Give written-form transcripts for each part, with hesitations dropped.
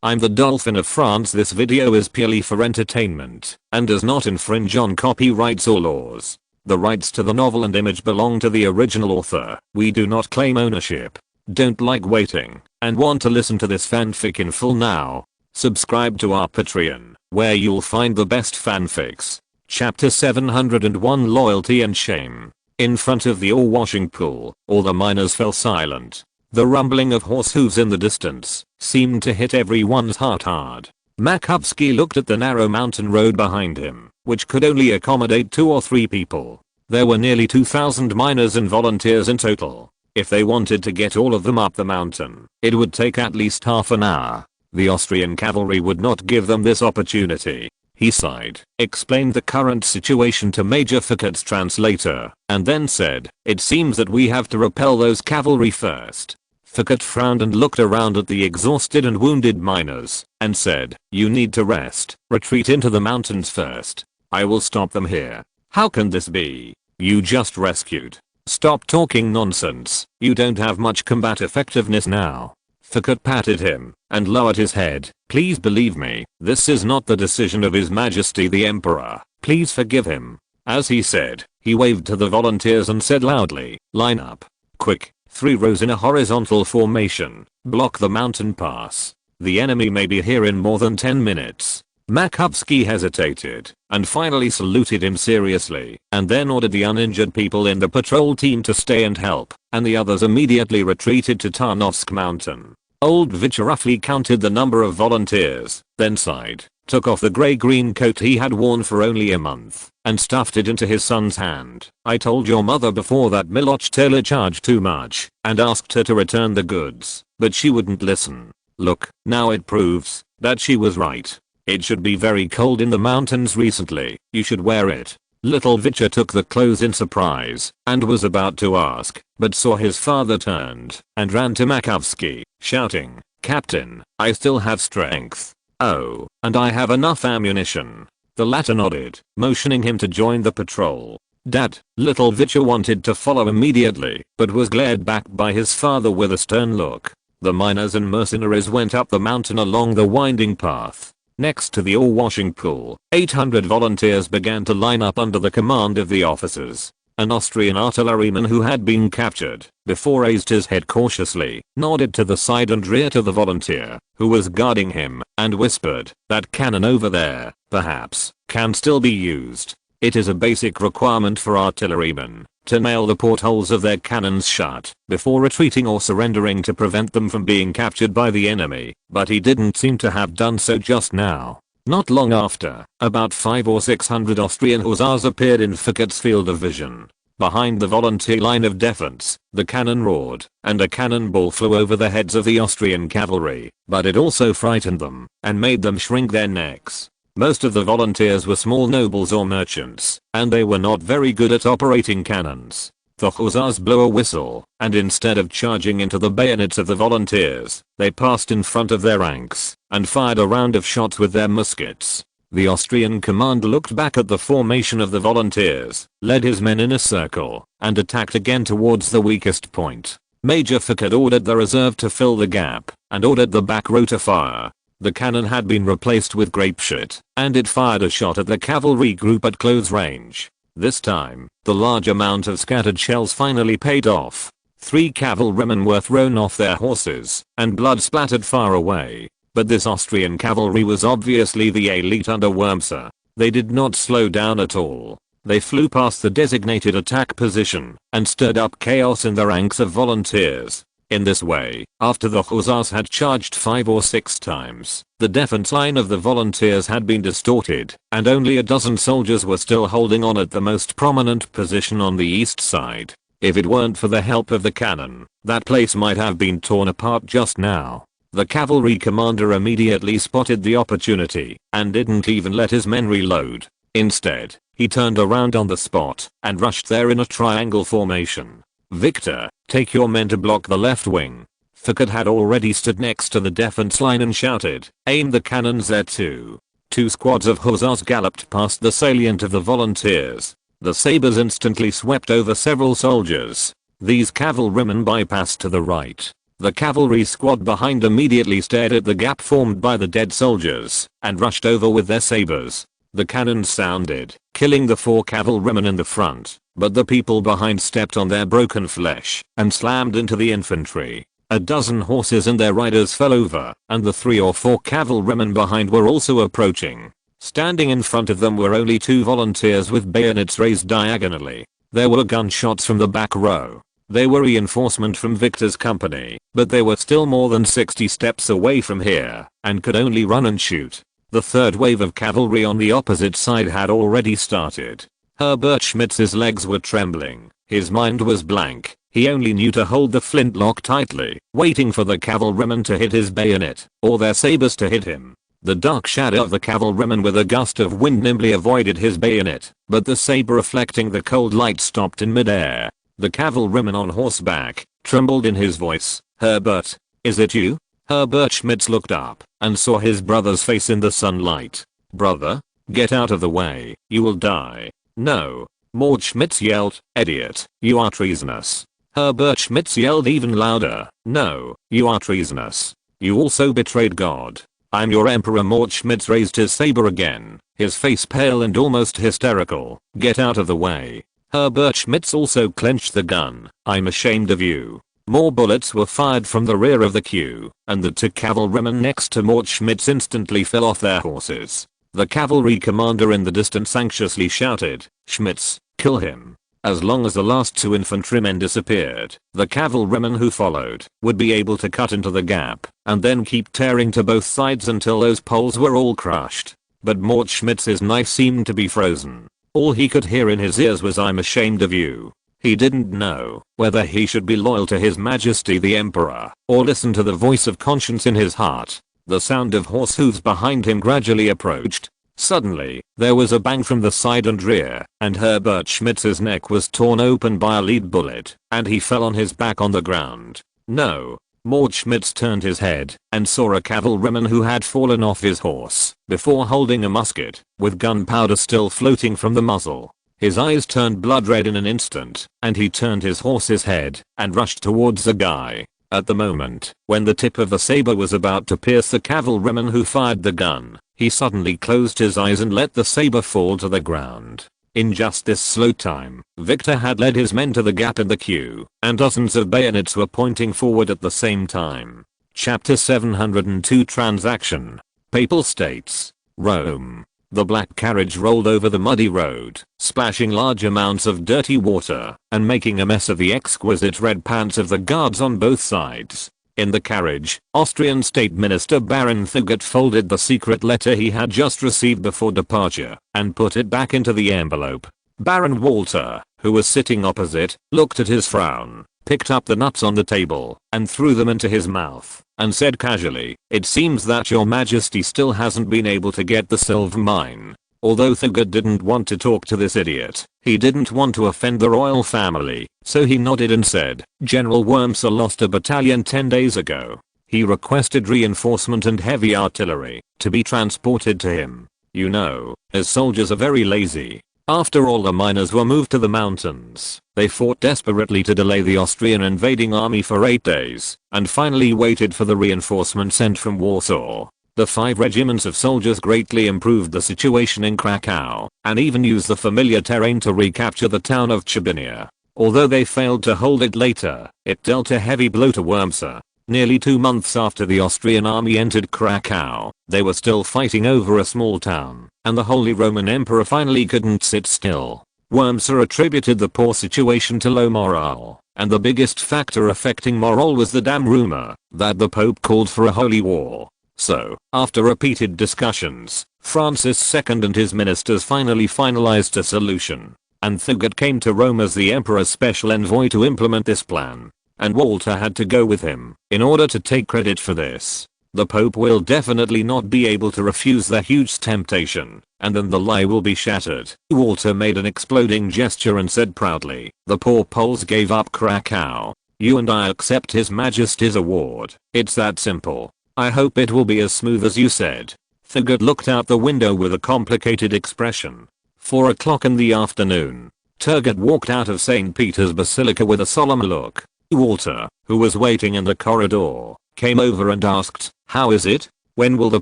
I'm the Dolphin of France. This video is purely for entertainment and does not infringe on copyrights or laws. The rights to the novel and image belong to the original author. We do not claim ownership. Don't like waiting and want to listen to this fanfic in full now? Subscribe to our Patreon, where you'll find the best fanfics. Chapter 701, Loyalty and Shame. In front of the ore-washing pool, all the miners fell silent. The rumbling of horse hooves in the distance seemed to hit everyone's heart hard. Makowski looked at the narrow mountain road behind him, which could only accommodate 2 or 3 people. There were nearly 2,000 miners and volunteers in total. If they wanted to get all of them up the mountain, it would take at least half an hour. The Austrian cavalry would not give them this opportunity. He sighed, explained the current situation to Major Fouquet's translator, and then said, "It seems that we have to repel those cavalry first." Fouquet frowned and looked around at the exhausted and wounded miners, and said, "You need to rest. Retreat into the mountains first. I will stop them here." "How can this be? You just rescued." "Stop talking nonsense. You don't have much combat effectiveness now." Fouquet patted him and lowered his head. "Please believe me, this is not the decision of His Majesty the Emperor. Please forgive him." As he said, he waved to the volunteers and said loudly, "Line up. Quick, 3 rows in a horizontal formation. Block the mountain pass. The enemy may be here in more than 10 minutes. Makowski hesitated and finally saluted him seriously, and then ordered the uninjured people in the patrol team to stay and help, and the others immediately retreated to Tarnowsk Mountain. Old Vich roughly counted the number of volunteers, then sighed, took off the grey-green coat he had worn for only a month, and stuffed it into his son's hand. "I told your mother before that Miloch Taylor charged too much, and asked her to return the goods, but she wouldn't listen. Look, now it proves that she was right. It should be very cold in the mountains recently. You should wear it." Little Vicha took the clothes in surprise and was about to ask, but saw his father turned and ran to Makowski, shouting, "Captain, I still have strength. Oh, and I have enough ammunition." The latter nodded, motioning him to join the patrol. "Dad." Little Vicha wanted to follow immediately, but was glared back by his father with a stern look. The miners and mercenaries went up the mountain along the winding path. Next to the ore-washing pool, 800 volunteers began to line up under the command of the officers. An Austrian artilleryman who had been captured before raised his head cautiously, nodded to the side and rear to the volunteer who was guarding him, and whispered, "That cannon over there, perhaps, can still be used. It is a basic requirement for artillerymen to nail the portholes of their cannons shut before retreating or surrendering to prevent them from being captured by the enemy." But he didn't seem to have done so just now. Not long after, about 500 or 600 Austrian hussars appeared in Fouquet's field of vision. Behind the volunteer line of defense, the cannon roared, and a cannonball flew over the heads of the Austrian cavalry, but it also frightened them and made them shrink their necks. Most of the volunteers were small nobles or merchants, and they were not very good at operating cannons. The hussars blew a whistle, and instead of charging into the bayonets of the volunteers, they passed in front of their ranks and fired a round of shots with their muskets. The Austrian commander looked back at the formation of the volunteers, led his men in a circle, and attacked again towards the weakest point. Major Fouquet ordered the reserve to fill the gap, and ordered the back row to fire. The cannon had been replaced with grapeshot, and it fired a shot at the cavalry group at close range. This time, the large amount of scattered shells finally paid off. 3 cavalrymen were thrown off their horses, and blood splattered far away. But this Austrian cavalry was obviously the elite under Wurmser. They did not slow down at all. They flew past the designated attack position, and stirred up chaos in the ranks of volunteers. In this way, after the hussars had charged 5 or 6 times, the defense line of the volunteers had been distorted, and only a dozen soldiers were still holding on at the most prominent position on the east side. If it weren't for the help of the cannon, that place might have been torn apart just now. The cavalry commander immediately spotted the opportunity, and didn't even let his men reload. Instead, he turned around on the spot, and rushed there in a triangle formation. "Victor, take your men to block the left wing." Fouquet had already stood next to the defense line and shouted, "Aim the cannons there too." 2 squads of hussars galloped past the salient of the volunteers. The sabers instantly swept over several soldiers. These cavalrymen bypassed to the right. The cavalry squad behind immediately stared at the gap formed by the dead soldiers and rushed over with their sabers. The cannons sounded, killing the 4 cavalrymen in the front, but the people behind stepped on their broken flesh and slammed into the infantry. A dozen horses and their riders fell over, and the 3 or 4 cavalrymen behind were also approaching. Standing in front of them were only 2 volunteers with bayonets raised diagonally. There were gunshots from the back row. They were reinforcement from Victor's company, but they were still more than 60 steps away from here, and could only run and shoot. The third wave of cavalry on the opposite side had already started. Herbert Schmitz's legs were trembling. His mind was blank. He only knew to hold the flintlock tightly, waiting for the cavalrymen to hit his bayonet, or their sabers to hit him. The dark shadow of the cavalryman with a gust of wind nimbly avoided his bayonet, but the saber reflecting the cold light stopped in midair. The cavalryman on horseback trembled in his voice. "Herbert, is it you?" Herbert Schmitz looked up and saw his brother's face in the sunlight. "Brother? Get out of the way, you will die." "No." Mort Schmitz yelled, "Idiot, you are treasonous." Herbert Schmitz yelled even louder, "No, you are treasonous. You also betrayed God. I'm your emperor." Mort Schmitz raised his saber again, his face pale and almost hysterical. "Get out of the way." Herbert Schmitz also clenched the gun. "I'm ashamed of you." More bullets were fired from the rear of the queue, and the 2 cavalrymen next to Mort Schmitz instantly fell off their horses. The cavalry commander in the distance anxiously shouted, "Schmitz, kill him." As long as the last 2 infantrymen disappeared, the cavalrymen who followed would be able to cut into the gap and then keep tearing to both sides until those poles were all crushed. But Mort Schmitz's knife seemed to be frozen. All he could hear in his ears was, "I'm ashamed of you." He didn't know whether he should be loyal to His Majesty the Emperor or listen to the voice of conscience in his heart. The sound of horse hooves behind him gradually approached. Suddenly, there was a bang from the side and rear, and Herbert Schmitz's neck was torn open by a lead bullet, and he fell on his back on the ground. "No." Mort Schmitz turned his head and saw a cavalryman who had fallen off his horse before holding a musket, with gunpowder still floating from the muzzle. His eyes turned blood red in an instant, and he turned his horse's head and rushed towards the guy. At the moment, when the tip of the saber was about to pierce the cavalryman who fired the gun, he suddenly closed his eyes and let the saber fall to the ground. In just this slow time, Victor had led his men to the gap in the queue, and dozens of bayonets were pointing forward at the same time. Chapter 702 Transaction. Papal States. Rome. The black carriage rolled over the muddy road, splashing large amounts of dirty water and making a mess of the exquisite red pants of the guards on both sides. In the carriage, Austrian State Minister Baron Thugut folded the secret letter he had just received before departure and put it back into the envelope. Baron Walter, who was sitting opposite, looked at his frown, picked up the nuts on the table and threw them into his mouth, and said casually, "It seems that your majesty still hasn't been able to get the silver mine." Although Thugut didn't want to talk to this idiot, he didn't want to offend the royal family, so he nodded and said, "General Wurmser lost a battalion 10 days ago. He requested reinforcement and heavy artillery to be transported to him. You know, his soldiers are very lazy. After all the miners were moved to the mountains, they fought desperately to delay the Austrian invading army for 8 days, and finally waited for the reinforcement sent from Warsaw. The 5 regiments of soldiers greatly improved the situation in Krakow, and even used the familiar terrain to recapture the town of Chabinia. Although they failed to hold it later, it dealt a heavy blow to Wurmser. Nearly 2 months after the Austrian army entered Krakow, they were still fighting over a small town, and the Holy Roman Emperor finally couldn't sit still. Wurmser attributed the poor situation to low morale, and the biggest factor affecting morale was the damn rumor that the Pope called for a holy war. So, after repeated discussions, Francis II and his ministers finally finalized a solution, and Thugut came to Rome as the Emperor's special envoy to implement this plan. And Walter had to go with him in order to take credit for this. The Pope will definitely not be able to refuse the huge temptation, and then the lie will be shattered. Walter made an exploding gesture and said proudly, "The poor Poles gave up Krakow. You and I accept His Majesty's award. It's that simple. I hope it will be as smooth as you said." Thugut looked out the window with a complicated expression. 4 o'clock in the afternoon. Turgot walked out of St. Peter's Basilica with a solemn look. Walter, who was waiting in the corridor, came over and asked, "How is it? When will the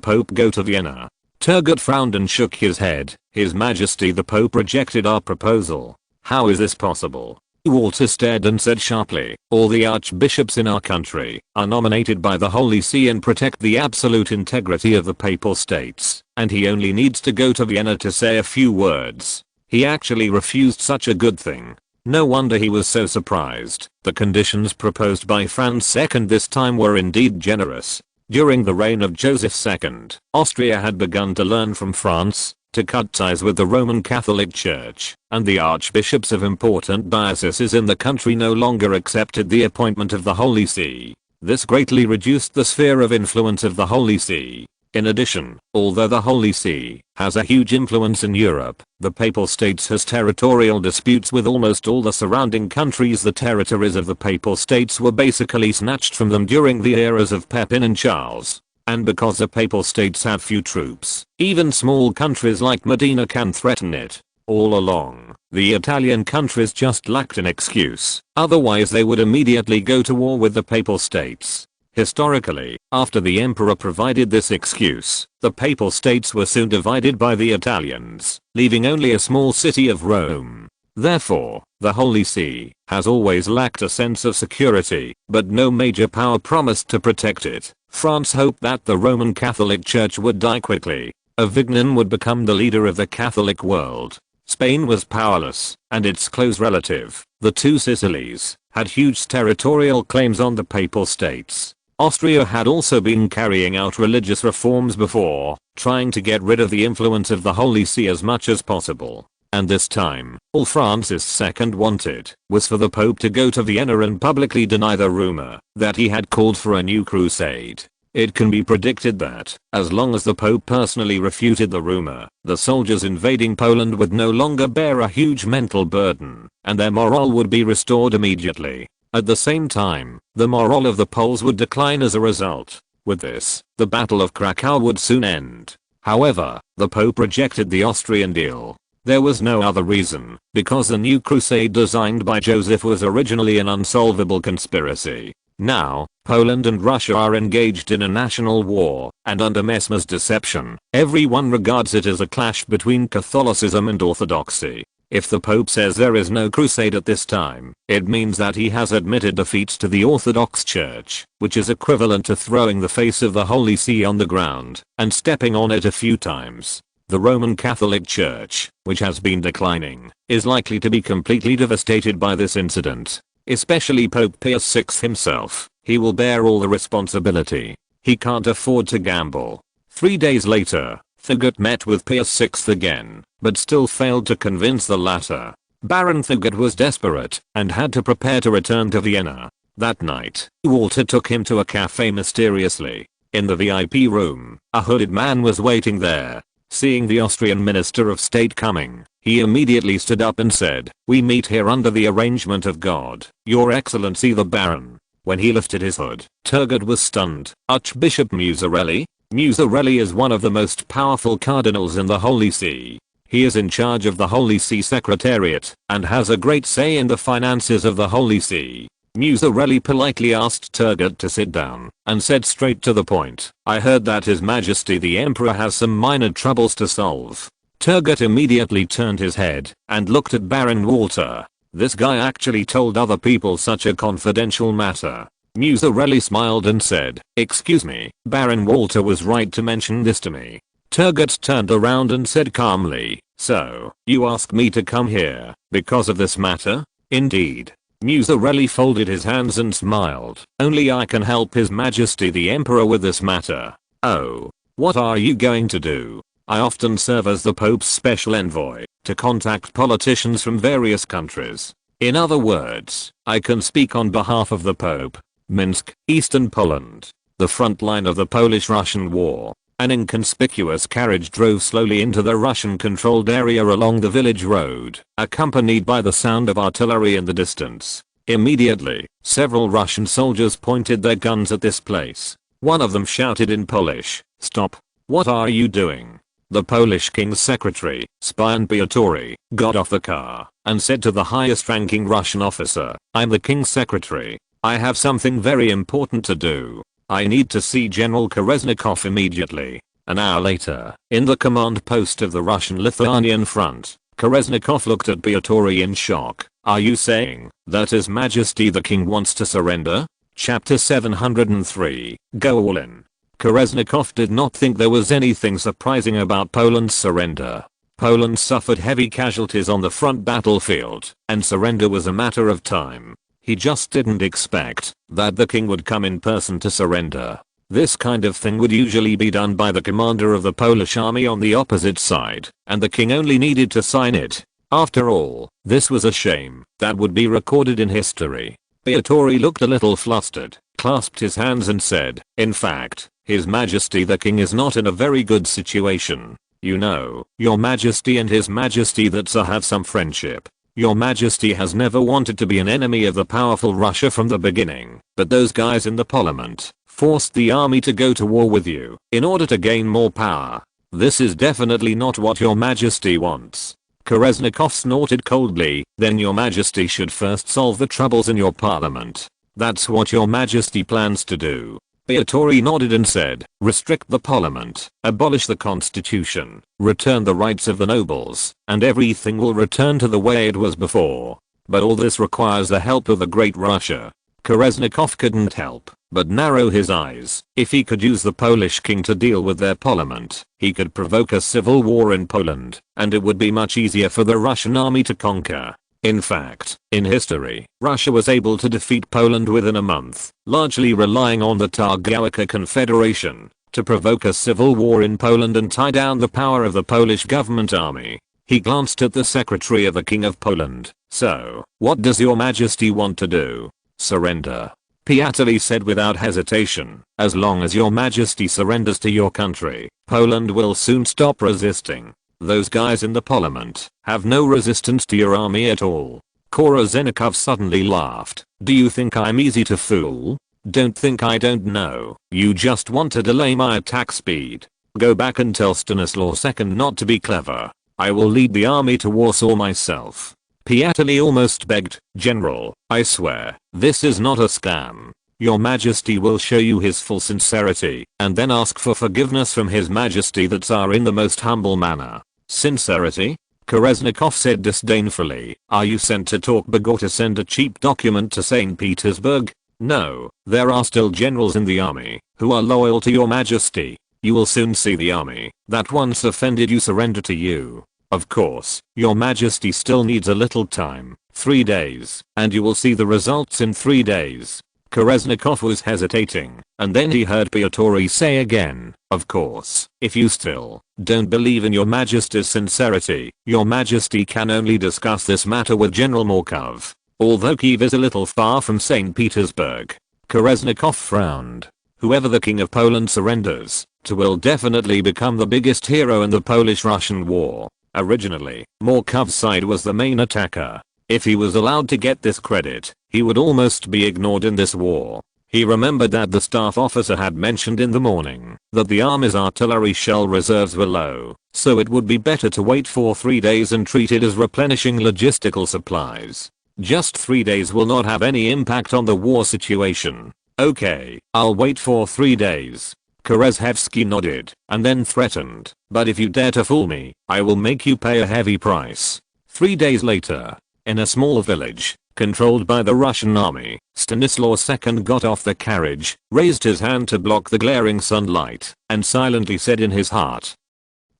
Pope go to Vienna?" Turgot frowned and shook his head. "His Majesty the Pope rejected our proposal." "How is this possible?" Walter stared and said sharply, "All the archbishops in our country are nominated by the Holy See and protect the absolute integrity of the Papal States, and he only needs to go to Vienna to say a few words. He actually refused such a good thing. No wonder he was so surprised." The conditions proposed by France II this time were indeed generous. During the reign of Joseph II, Austria had begun to learn from France to cut ties with the Roman Catholic Church, and the archbishops of important dioceses in the country no longer accepted the appointment of the Holy See. This greatly reduced the sphere of influence of the Holy See. In addition, although the Holy See has a huge influence in Europe, the Papal States has territorial disputes with almost all the surrounding countries. The territories of the Papal States were basically snatched from them during the eras of Pepin and Charles. And because the Papal States have few troops, even small countries like Medina can threaten it. All along, the Italian countries just lacked an excuse, otherwise they would immediately go to war with the Papal States. Historically, after the emperor provided this excuse, the Papal States were soon divided by the Italians, leaving only a small city of Rome. Therefore, the Holy See has always lacked a sense of security, but no major power promised to protect it. France hoped that the Roman Catholic Church would die quickly. Avignon would become the leader of the Catholic world. Spain was powerless, and its close relative, the Two Sicilies, had huge territorial claims on the Papal States. Austria had also been carrying out religious reforms before, trying to get rid of the influence of the Holy See as much as possible. And this time, all Francis II wanted was for the Pope to go to Vienna and publicly deny the rumor that he had called for a new crusade. It can be predicted that, as long as the Pope personally refuted the rumor, the soldiers invading Poland would no longer bear a huge mental burden, and their morale would be restored immediately. At the same time, the morale of the Poles would decline as a result. With this, the Battle of Krakow would soon end. However, the Pope rejected the Austrian deal. There was no other reason, because the new crusade designed by Joseph was originally an unsolvable conspiracy. Now, Poland and Russia are engaged in a national war, and under Mesmer's deception, everyone regards it as a clash between Catholicism and Orthodoxy. If the Pope says there is no crusade at this time, it means that he has admitted defeat to the Orthodox Church, which is equivalent to throwing the face of the Holy See on the ground and stepping on it a few times. The Roman Catholic Church, which has been declining, is likely to be completely devastated by this incident. Especially Pope Pius VI himself. He will bear all the responsibility. He can't afford to gamble. 3 days later, Turgot met with Pius VI again, but still failed to convince the latter. Baron Turgot was desperate and had to prepare to return to Vienna. That night, Walter took him to a cafe mysteriously. In the VIP room, a hooded man was waiting there. Seeing the Austrian Minister of State coming, he immediately stood up and said, "We meet here under the arrangement of God, Your Excellency the Baron." When he lifted his hood, Turgot was stunned. Archbishop Musarelli? Musarelli is one of the most powerful cardinals in the Holy See. He is in charge of the Holy See Secretariat, and has a great say in the finances of the Holy See. Musarelli politely asked Turgot to sit down, and said straight to the point, "I heard that His Majesty the Emperor has some minor troubles to solve." Turgot immediately turned his head, and looked at Baron Walter. This guy actually told other people such a confidential matter. Musarelli smiled and said, "Excuse me, Baron Walter was right to mention this to me." Turgot turned around and said calmly, "So, you asked me to come here, because of this matter?" "Indeed." Musarelli folded his hands and smiled. "Only I can help His Majesty the Emperor with this matter." "Oh. What are you going to do?" "I often serve as the Pope's special envoy, to contact politicians from various countries. In other words, I can speak on behalf of the Pope." Minsk, Eastern Poland. The front line of the Polish-Russian War. An inconspicuous carriage drove slowly into the Russian-controlled area along the village road, accompanied by the sound of artillery in the distance. Immediately, several Russian soldiers pointed their guns at this place. One of them shouted in Polish, "Stop! What are you doing?" The Polish king's secretary, Spion Piotr, got off the car and said to the highest-ranking Russian officer, "I'm the king's secretary. I have something very important to do. I need to see General Kolesnikov immediately. An hour later, in the command post of the Russian-Lithuanian front, Kolesnikov looked at Piotr in shock. Are you saying that His Majesty the King wants to surrender? Chapter 703, Go All In. Kolesnikov did not think there was anything surprising about Poland's surrender. Poland suffered heavy casualties on the front battlefield, and surrender was a matter of time. He just didn't expect that the king would come in person to surrender. This kind of thing would usually be done by the commander of the Polish army on the opposite side, and the king only needed to sign it. After all, this was a shame that would be recorded in history. Piotr looked a little flustered, clasped his hands and said, in fact, His Majesty the King is not in a very good situation. You know, Your Majesty and His Majesty the Tsar have some friendship. Your Majesty has never wanted to be an enemy of the powerful Russia from the beginning, but those guys in the parliament forced the army to go to war with you in order to gain more power. This is definitely not what Your Majesty wants. Kolesnikov snorted coldly. Then Your Majesty should first solve the troubles in your parliament. That's what Your Majesty plans to do. Piotr nodded and said, restrict the parliament, abolish the constitution, return the rights of the nobles, and everything will return to the way it was before. But all this requires the help of the Great Russia. Kolesnikov couldn't help but narrow his eyes. If he could use the Polish king to deal with their parliament, he could provoke a civil war in Poland, and it would be much easier for the Russian army to conquer. In fact, in history, Russia was able to defeat Poland within a month, largely relying on the Targowica Confederation to provoke a civil war in Poland and tie down the power of the Polish government army. He glanced at the secretary of the King of Poland. So, what does Your Majesty want to do? Surrender. Piotr said without hesitation. As long as Your Majesty surrenders to your country, Poland will soon stop resisting. Those guys in the parliament have no resistance to your army at all. Kolesnikov suddenly laughed. Do you think I'm easy to fool? Don't think I don't know. You just want to delay my attack speed. Go back and tell Stanislaus II not to be clever. I will lead the army to Warsaw myself. Piotr almost begged. General, I swear, this is not a scam. Your Majesty will show you his full sincerity, and then ask for forgiveness from His Majesty the Tsar in the most humble manner. Sincerity? Kolesnikov said disdainfully. Are you sent to talk big or to send a cheap document to St. Petersburg? No, there are still generals in the army who are loyal to Your Majesty. You will soon see the army that once offended you surrender to you. Of course, Your Majesty still needs a little time, 3 days, and you will see the results in 3 days. Kolesnikov was hesitating, and then he heard Piotr say again, of course, if you still don't believe in Your Majesty's sincerity, Your Majesty can only discuss this matter with General Markov. Although Kiev is a little far from St. Petersburg. Kolesnikov frowned. Whoever the King of Poland surrenders to will definitely become the biggest hero in the Polish-Russian war. Originally, Markov's side was the main attacker. If he was allowed to get this credit, he would almost be ignored in this war. He remembered that the staff officer had mentioned in the morning that the army's artillery shell reserves were low, so it would be better to wait for 3 days and treat it as replenishing logistical supplies. Just 3 days will not have any impact on the war situation. Okay, I'll wait for 3 days. Kolesnikov nodded, and then threatened, but if you dare to fool me, I will make you pay a heavy price. 3 days later, in a small village, controlled by the Russian army, Stanislaus II got off the carriage, raised his hand to block the glaring sunlight, and silently said in his heart,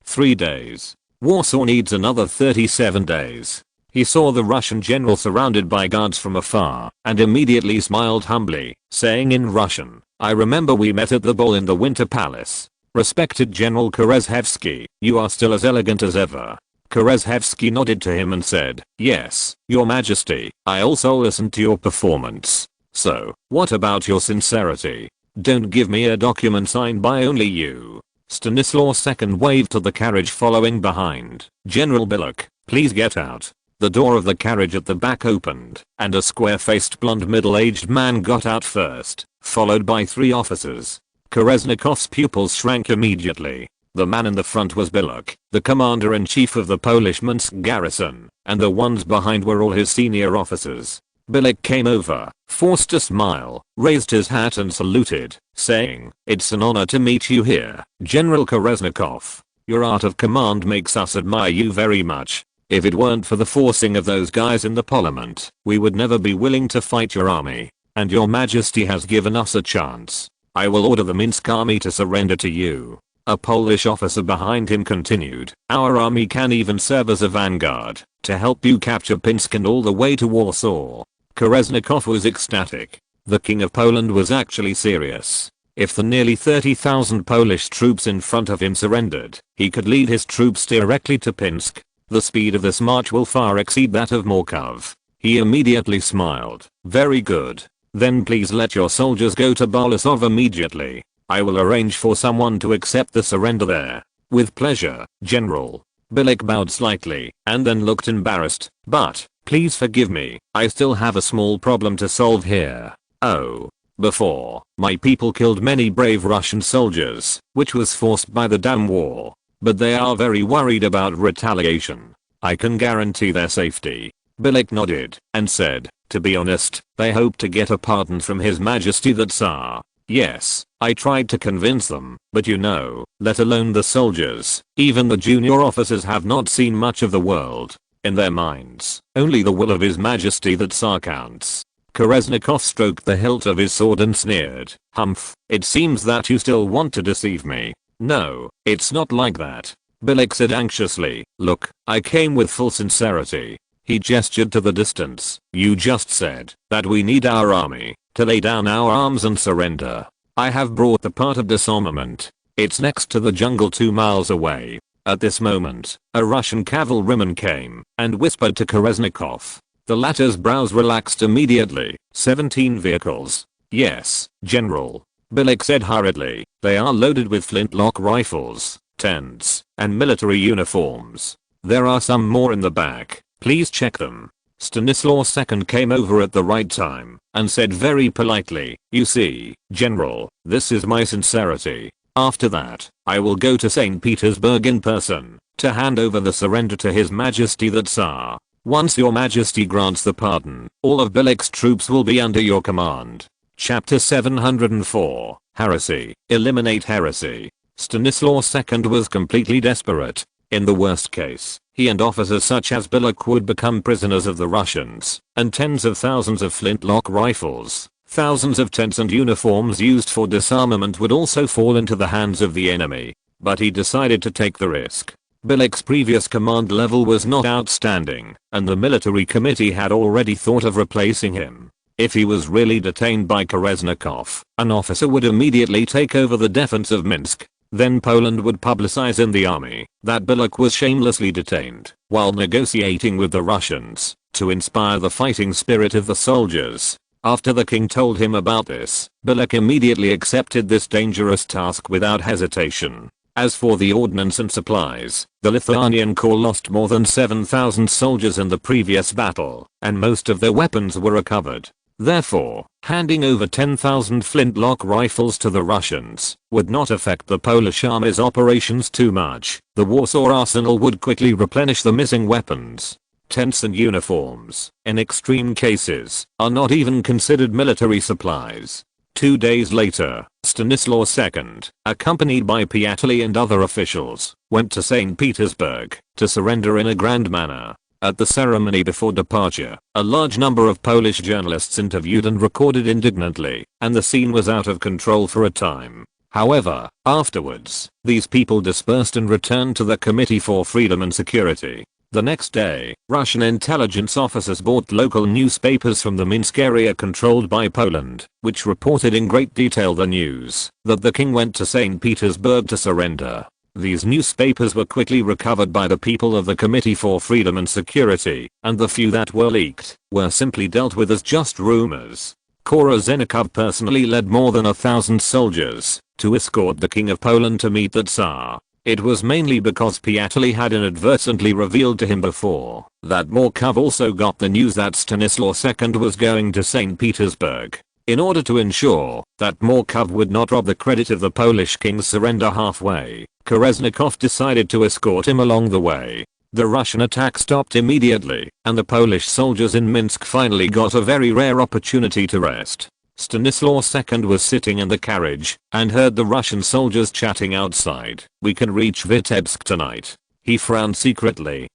3 days. Warsaw needs another 37 days. He saw the Russian general surrounded by guards from afar, and immediately smiled humbly, saying in Russian, I remember we met at the ball in the Winter Palace. Respected General Kolesnikov, you are still as elegant as ever. Kolesnikov nodded to him and said, yes, Your Majesty, I also listened to your performance. So, what about your sincerity? Don't give me a document signed by only you. Stanislaus II waved to the carriage following behind. General Billock, please get out. The door of the carriage at the back opened, and a square-faced blonde middle-aged man got out first, followed by 3 officers. Kolesnikov's pupils shrank immediately. The man in the front was Billock, the commander-in-chief of the Polish Minsk garrison, and the ones behind were all his senior officers. Billek came over, forced a smile, raised his hat and saluted, saying, "It's an honor to meet you here, General Kolesnikov. Your art of command makes us admire you very much. If it weren't for the forcing of those guys in the parliament, we would never be willing to fight your army. And your majesty has given us a chance. I will order the Minsk army to surrender to you." A Polish officer behind him continued, "Our army can even serve as a vanguard to help you capture Pinsk and all the way to Warsaw." Kolesnikov was ecstatic. The King of Poland was actually serious. If the nearly 30,000 Polish troops in front of him surrendered, he could lead his troops directly to Pinsk. The speed of this march will far exceed that of Markov. He immediately smiled. "Very good. Then please let your soldiers go to Boleslav immediately. I will arrange for someone to accept the surrender there." "With pleasure, General." Billek bowed slightly, and then looked embarrassed. "But, please forgive me, I still have a small problem to solve here. Oh. Before, my people killed many brave Russian soldiers, which was forced by the damn war. But they are very worried about retaliation. I can guarantee their safety." Billek nodded, and said, "To be honest, they hope to get a pardon from His Majesty the Tsar. Yes, I tried to convince them, but you know, let alone the soldiers, even the junior officers have not seen much of the world. In their minds, only the will of His Majesty the Tsar counts." Kolesnikov stroked the hilt of his sword and sneered, "Humph, it seems that you still want to deceive me." "No, it's not like that," Billek said anxiously. "Look, I came with full sincerity." He gestured to the distance. "You just said that we need our army to lay down our arms and surrender. I have brought the part of disarmament. It's next to the jungle 2 miles away." At this moment, a Russian cavalryman came and whispered to Kolesnikov. The latter's brows relaxed immediately. 17 vehicles. "Yes, General," Billek said hurriedly. "They are loaded with flintlock rifles, tents, and military uniforms. There are some more in the back. Please check them." Stanislaus II came over at the right time and said very politely, "You see, General, this is my sincerity. After that, I will go to St. Petersburg in person to hand over the surrender to His Majesty the Tsar. Once your Majesty grants the pardon, all of Billek's troops will be under your command." Chapter 704, Heresy. Eliminate heresy. Stanislaus II was completely desperate. In the worst case, he and officers such as Billek would become prisoners of the Russians, and tens of thousands of flintlock rifles, thousands of tents and uniforms used for disarmament would also fall into the hands of the enemy. But he decided to take the risk. Billek's previous command level was not outstanding, and the military committee had already thought of replacing him. If he was really detained by Kolesnikov, an officer would immediately take over the defense of Minsk. Then Poland would publicize in the army that Billek was shamelessly detained while negotiating with the Russians to inspire the fighting spirit of the soldiers. After the king told him about this, Billek immediately accepted this dangerous task without hesitation. As for the ordnance and supplies, the Lithuanian Corps lost more than 7,000 soldiers in the previous battle, and most of their weapons were recovered. Therefore, handing over 10,000 flintlock rifles to the Russians would not affect the Polish army's operations too much. The Warsaw arsenal would quickly replenish the missing weapons. Tents and uniforms, in extreme cases, are not even considered military supplies. 2 days later, Stanislaus II, accompanied by Piatli and other officials, went to St. Petersburg to surrender in a grand manner. At the ceremony before departure, a large number of Polish journalists interviewed and recorded indignantly, and the scene was out of control for a time. However, afterwards, these people dispersed and returned to the Committee for Freedom and Security. The next day, Russian intelligence officers bought local newspapers from the Minsk area controlled by Poland, which reported in great detail the news that the king went to St. Petersburg to surrender. These newspapers were quickly recovered by the people of the Committee for Freedom and Security, and the few that were leaked were simply dealt with as just rumors. Kolesnikov personally led more than 1,000 soldiers to escort the King of Poland to meet the Tsar. It was mainly because Piatli had inadvertently revealed to him before that Markov also got the news that Stanislaus II was going to St. Petersburg. In order to ensure that Markov would not rob the credit of the Polish king's surrender halfway, Kolesnikov decided to escort him along the way. The Russian attack stopped immediately, and the Polish soldiers in Minsk finally got a very rare opportunity to rest. Stanislaus II was sitting in the carriage and heard the Russian soldiers chatting outside. "We can reach Vitebsk tonight." He frowned secretly.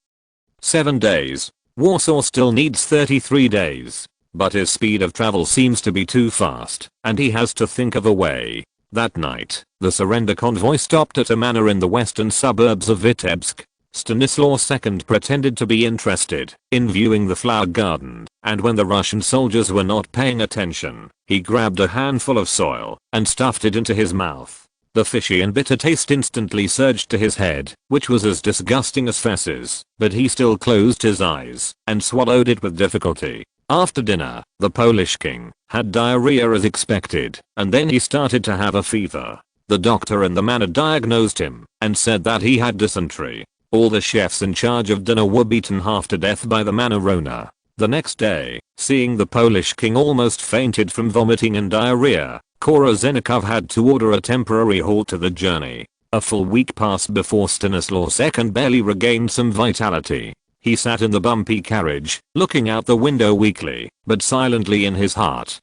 7 days. Warsaw still needs 33 days. But his speed of travel seems to be too fast, and he has to think of a way. That night, the surrender convoy stopped at a manor in the western suburbs of Vitebsk. Stanislaus II pretended to be interested in viewing the flower garden, and when the Russian soldiers were not paying attention, he grabbed a handful of soil and stuffed it into his mouth. The fishy and bitter taste instantly surged to his head, which was as disgusting as feces, but he still closed his eyes and swallowed it with difficulty. After dinner, the Polish king had diarrhea as expected, and then he started to have a fever. The doctor in the manor diagnosed him and said that he had dysentery. All the chefs in charge of dinner were beaten half to death by the manor owner. The next day, seeing the Polish king almost fainted from vomiting and diarrhea, Korozenikov had to order a temporary halt to the journey. A full week passed before Stanislaus II barely regained some vitality. He sat in the bumpy carriage, looking out the window weakly, but silently in his heart.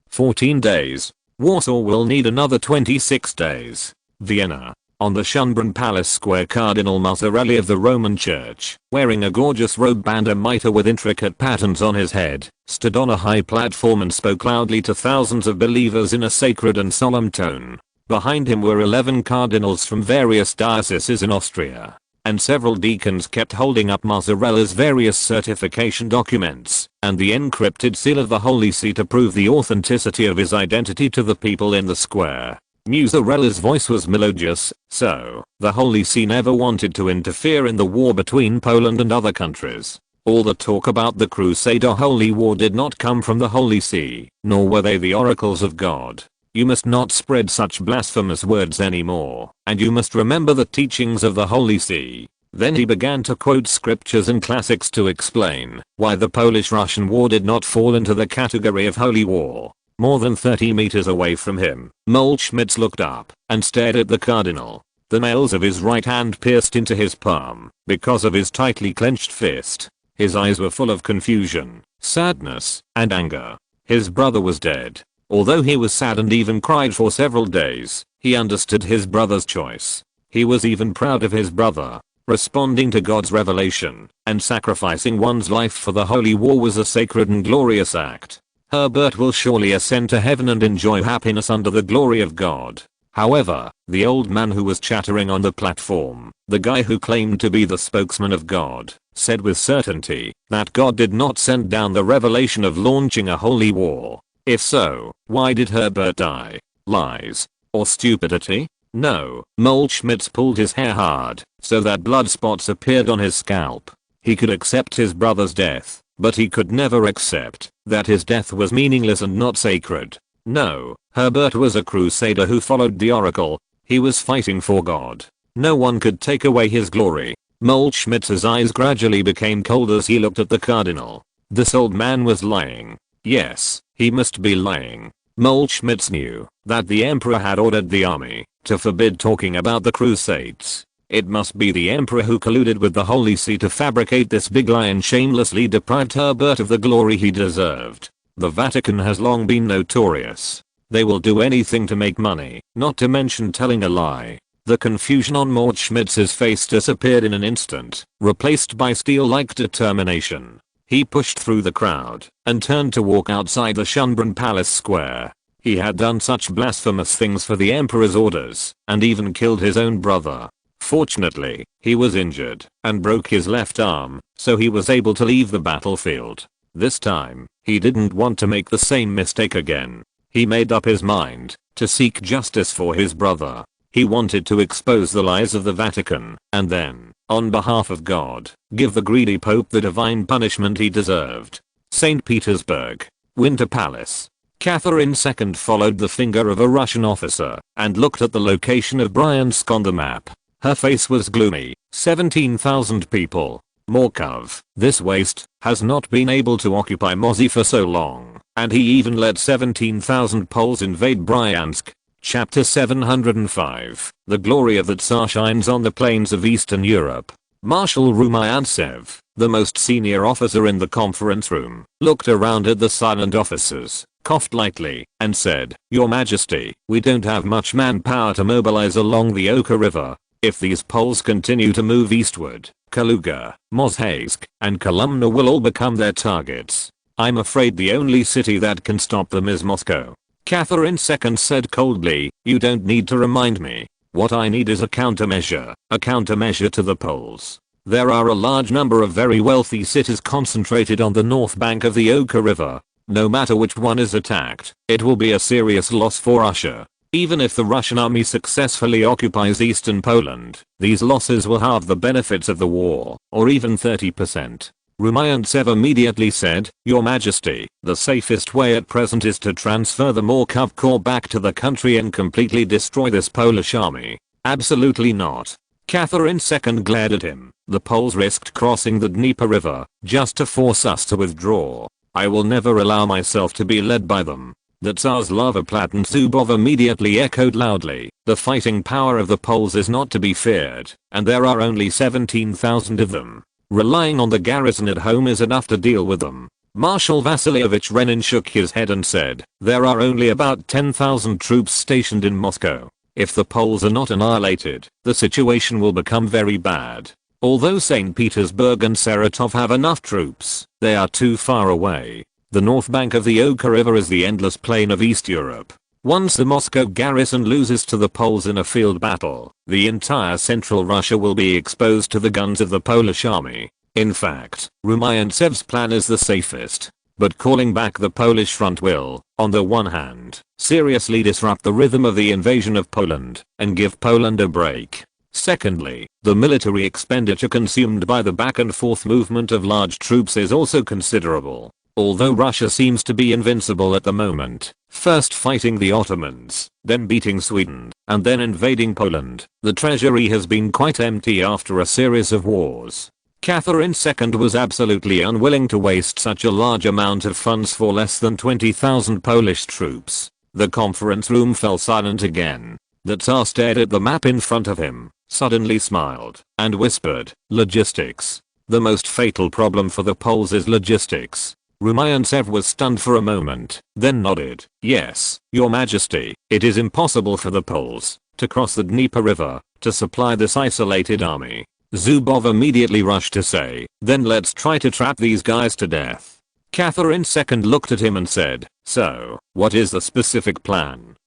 14 days. Warsaw will need another 26 days. Vienna. On the Schönbrunn Palace Square, Cardinal Mazzarelli of the Roman Church, wearing a gorgeous robe and a mitre with intricate patterns on his head, stood on a high platform and spoke loudly to thousands of believers in a sacred and solemn tone. Behind him were 11 cardinals from various dioceses in Austria, and several deacons kept holding up Mazzarelli's various certification documents and the encrypted seal of the Holy See to prove the authenticity of his identity to the people in the square. Mazzarella's voice was melodious. "So, the Holy See never wanted to interfere in the war between Poland and other countries. All the talk about the Crusade or Holy War did not come from the Holy See, nor were they the oracles of God. You must not spread such blasphemous words anymore, and you must remember the teachings of the Holy See." Then he began to quote scriptures and classics to explain why the Polish-Russian war did not fall into the category of holy war. More than 30 meters away from him, Moltschmitz looked up and stared at the cardinal. The nails of his right hand pierced into his palm because of his tightly clenched fist. His eyes were full of confusion, sadness, and anger. His brother was dead. Although he was sad and even cried for several days, he understood his brother's choice. He was even proud of his brother. Responding to God's revelation and sacrificing one's life for the holy war was a sacred and glorious act. Herbert will surely ascend to heaven and enjoy happiness under the glory of God. However, the old man who was chattering on the platform, the guy who claimed to be the spokesman of God, said with certainty that God did not send down the revelation of launching a holy war. If so, why did Herbert die? Lies? Or stupidity? No. Moltschmitz pulled his hair hard so that blood spots appeared on his scalp. He could accept his brother's death, but he could never accept that his death was meaningless and not sacred. No, Herbert was a crusader who followed the oracle. He was fighting for God. No one could take away his glory. Moltschmitz's eyes gradually became cold as he looked at the cardinal. This old man was lying. Yes, he must be lying. Moltschmitz knew that the emperor had ordered the army to forbid talking about the Crusades. It must be the emperor who colluded with the Holy See to fabricate this big lie and shamelessly deprived Herbert of the glory he deserved. The Vatican has long been notorious. They will do anything to make money, not to mention telling a lie. The confusion on Moltschmitz's face disappeared in an instant, replaced by steel-like determination. He pushed through the crowd and turned to walk outside the Schönbrunn Palace Square. He had done such blasphemous things for the emperor's orders, and even killed his own brother. Fortunately, he was injured and broke his left arm, so he was able to leave the battlefield. This time, he didn't want to make the same mistake again. He made up his mind to seek justice for his brother. He wanted to expose the lies of the Vatican, and then, on behalf of God, give the greedy Pope the divine punishment he deserved. St. Petersburg. Winter Palace. Catherine II followed the finger of a Russian officer and looked at the location of Bryansk on the map. Her face was gloomy. 17,000 people. Morkov, this waste, has not been able to occupy Mozy for so long, and he even let 17,000 Poles invade Bryansk. Chapter 705. The glory of the Tsar shines on the plains of Eastern Europe. Marshal Rumyantsev, the most senior officer in the conference room, looked around at the silent officers, coughed lightly, and said, "Your Majesty, we don't have much manpower to mobilize along the Oka River. If these Poles continue to move eastward, Kaluga, Mozhaysk, and Kolumna will all become their targets. I'm afraid the only city that can stop them is Moscow." Catherine II said coldly, "You don't need to remind me. What I need is a countermeasure to the Poles. There are a large number of very wealthy cities concentrated on the north bank of the Oka River. No matter which one is attacked, it will be a serious loss for Russia. Even if the Russian army successfully occupies eastern Poland, these losses will halve the benefits of the war, or even 30%. Rumyantsev immediately said, "Your Majesty, the safest way at present is to transfer the Morkov Corps back to the country and completely destroy this Polish army." "Absolutely not." Catherine II glared at him. "The Poles risked crossing the Dnieper River just to force us to withdraw. I will never allow myself to be led by them." The Tsar's Lava-Plat and Zubov immediately echoed loudly, "The fighting power of the Poles is not to be feared, and there are only 17,000 of them. Relying on the garrison at home is enough to deal with them." Marshal Vasilievich Renin shook his head and said, "There are only about 10,000 troops stationed in Moscow. If the Poles are not annihilated, the situation will become very bad. Although St. Petersburg and Saratov have enough troops, they are too far away. The north bank of the Oka River is the endless plain of East Europe. Once the Moscow garrison loses to the Poles in a field battle, the entire central Russia will be exposed to the guns of the Polish army. In fact, Rumyantsev's plan is the safest. But calling back the Polish front will, on the one hand, seriously disrupt the rhythm of the invasion of Poland, and give Poland a break. Secondly, the military expenditure consumed by the back and forth movement of large troops is also considerable. Although Russia seems to be invincible at the moment, first fighting the Ottomans, then beating Sweden, and then invading Poland, the treasury has been quite empty after a series of wars. Catherine II was absolutely unwilling to waste such a large amount of funds for less than 20,000 Polish troops. The conference room fell silent again. The Tsar stared at the map in front of him, suddenly smiled, and whispered, "Logistics. The most fatal problem for the Poles is logistics." Rumyantsev was stunned for a moment, then nodded. "Yes, Your Majesty, it is impossible for the Poles to cross the Dnieper River to supply this isolated army." Zubov immediately rushed to say, "Then let's try to trap these guys to death." Catherine II looked at him and said, "So, what is the specific plan?"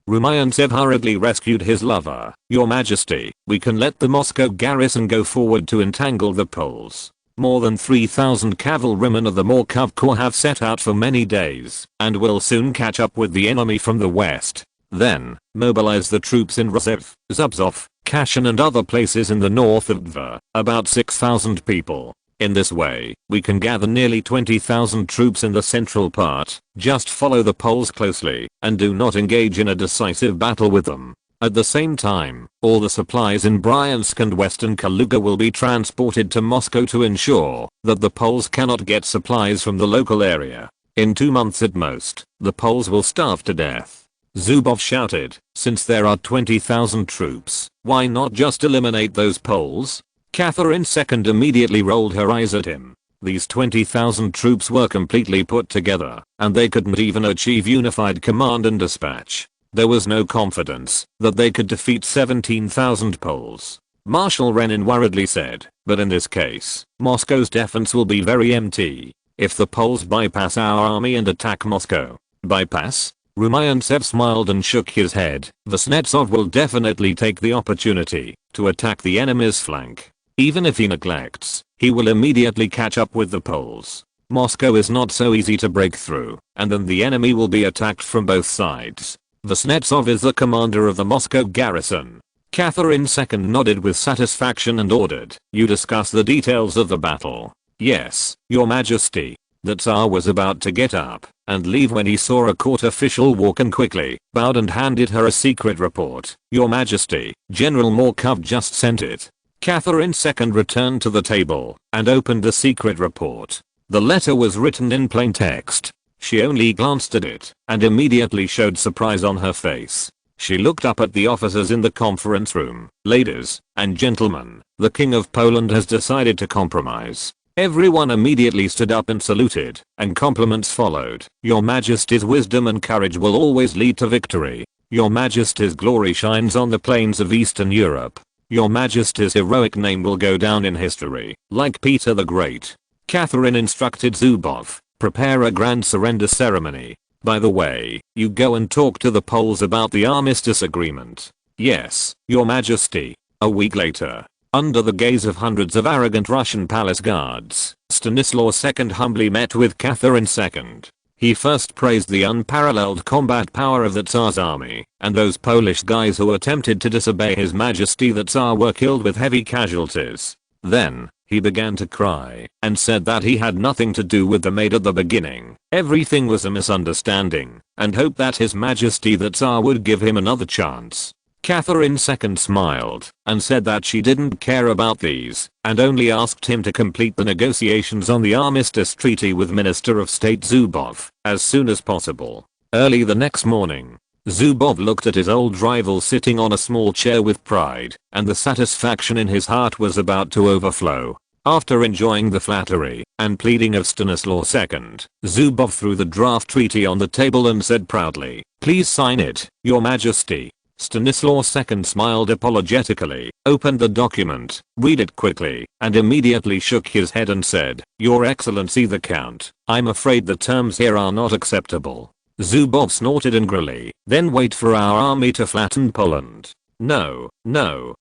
Rumyantsev hurriedly rescued his lover. "Your Majesty, we can let the Moscow garrison go forward to entangle the Poles. More than 3,000 cavalrymen of the Morkov Corps have set out for many days, and will soon catch up with the enemy from the west. Then, mobilize the troops in Rozev, Zubzov, Kashin and other places in the north of Dva, about 6,000 people. In this way, we can gather nearly 20,000 troops in the central part. Just follow the Poles closely, and do not engage in a decisive battle with them. At the same time, all the supplies in Bryansk and western Kaluga will be transported to Moscow to ensure that the Poles cannot get supplies from the local area. In 2 months at most, the Poles will starve to death." Zubov shouted, "Since there are 20,000 troops, why not just eliminate those Poles?" Catherine II immediately rolled her eyes at him. These 20,000 troops were completely put together, and they couldn't even achieve unified command and dispatch. There was no confidence that they could defeat 17,000 Poles. Marshal Renin worriedly said, "But in this case, Moscow's defense will be very empty. If the Poles bypass our army and attack Moscow." "Bypass?" Rumyantsev smiled and shook his head. "Vasnetsov will definitely take the opportunity to attack the enemy's flank. Even if he neglects, he will immediately catch up with the Poles. Moscow is not so easy to break through, and then the enemy will be attacked from both sides. Vasnetsov is the commander of the Moscow garrison." Catherine II nodded with satisfaction and ordered, "You discuss the details of the battle." "Yes, Your Majesty." The Tsar was about to get up and leave when he saw a court official walk in quickly, bowed and handed her a secret report. "Your Majesty, General Morkov just sent it." Catherine II returned to the table and opened the secret report. The letter was written in plain text. She only glanced at it and immediately showed surprise on her face. She looked up at the officers in the conference room. Ladies and gentlemen, the King of Poland has decided to compromise. Everyone immediately stood up and saluted, and compliments followed. Your Majesty's wisdom and courage will always lead to victory. Your Majesty's glory shines on the plains of Eastern Europe. Your Majesty's heroic name will go down in history, like Peter the Great. Catherine instructed Zubov, prepare a grand surrender ceremony. By the way, you go and talk to the Poles about the armistice agreement. Yes, Your Majesty. A week later, under the gaze of hundreds of arrogant Russian palace guards, Stanislaus II humbly met with Catherine II. He first praised the unparalleled combat power of the Tsar's army, and those Polish guys who attempted to disobey His Majesty the Tsar were killed with heavy casualties. Then, he began to cry, and said that he had nothing to do with the maid at the beginning. Everything was a misunderstanding, and hoped that His Majesty the Tsar would give him another chance. Catherine II smiled, and said that she didn't care about these, and only asked him to complete the negotiations on the armistice treaty with Minister of State Zubov, as soon as possible. Early the next morning, Zubov looked at his old rival sitting on a small chair with pride, and the satisfaction in his heart was about to overflow. After enjoying the flattery and pleading of Stanislaus II, Zubov threw the draft treaty on the table and said proudly, "Please sign it, Your Majesty." Stanislaus II smiled apologetically, opened the document, read it quickly, and immediately shook his head and said, "Your Excellency the Count, I'm afraid the terms here are not acceptable." Zubov snorted angrily, "Then wait for our army to flatten Poland." No,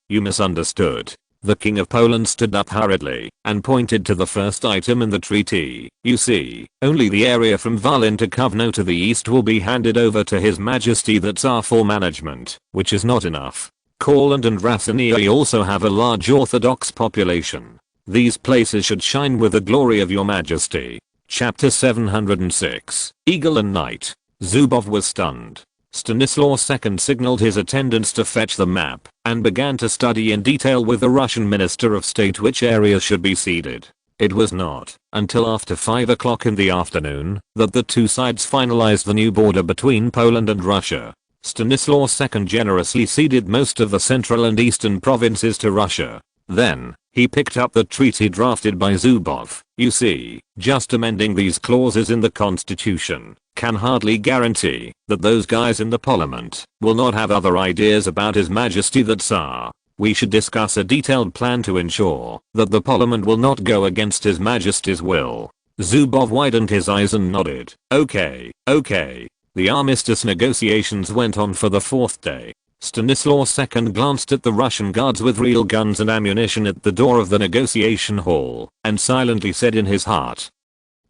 you misunderstood. The King of Poland stood up hurriedly and pointed to the first item in the treaty. You see, only the area from Volyn to Kovno to the east will be handed over to His Majesty the Tsar for management, which is not enough. Courland and Raseiniai also have a large Orthodox population. These places should shine with the glory of Your Majesty. Chapter 706, Eagle and Knight. Zubov was stunned. Stanislaus II signaled his attendants to fetch the map, and began to study in detail with the Russian Minister of State which areas should be ceded. It was not until after 5 o'clock in the afternoon that the two sides finalized the new border between Poland and Russia. Stanislaus II generously ceded most of the central and eastern provinces to Russia. Then, he picked up the treaty drafted by Zubov. You see, just amending these clauses in the constitution can hardly guarantee that those guys in the parliament will not have other ideas about His Majesty the Tsar. We should discuss a detailed plan to ensure that the parliament will not go against His Majesty's will. Zubov widened his eyes and nodded. Okay. The armistice negotiations went on for the fourth day. Stanislaus II glanced at the Russian guards with real guns and ammunition at the door of the negotiation hall, and silently said in his heart,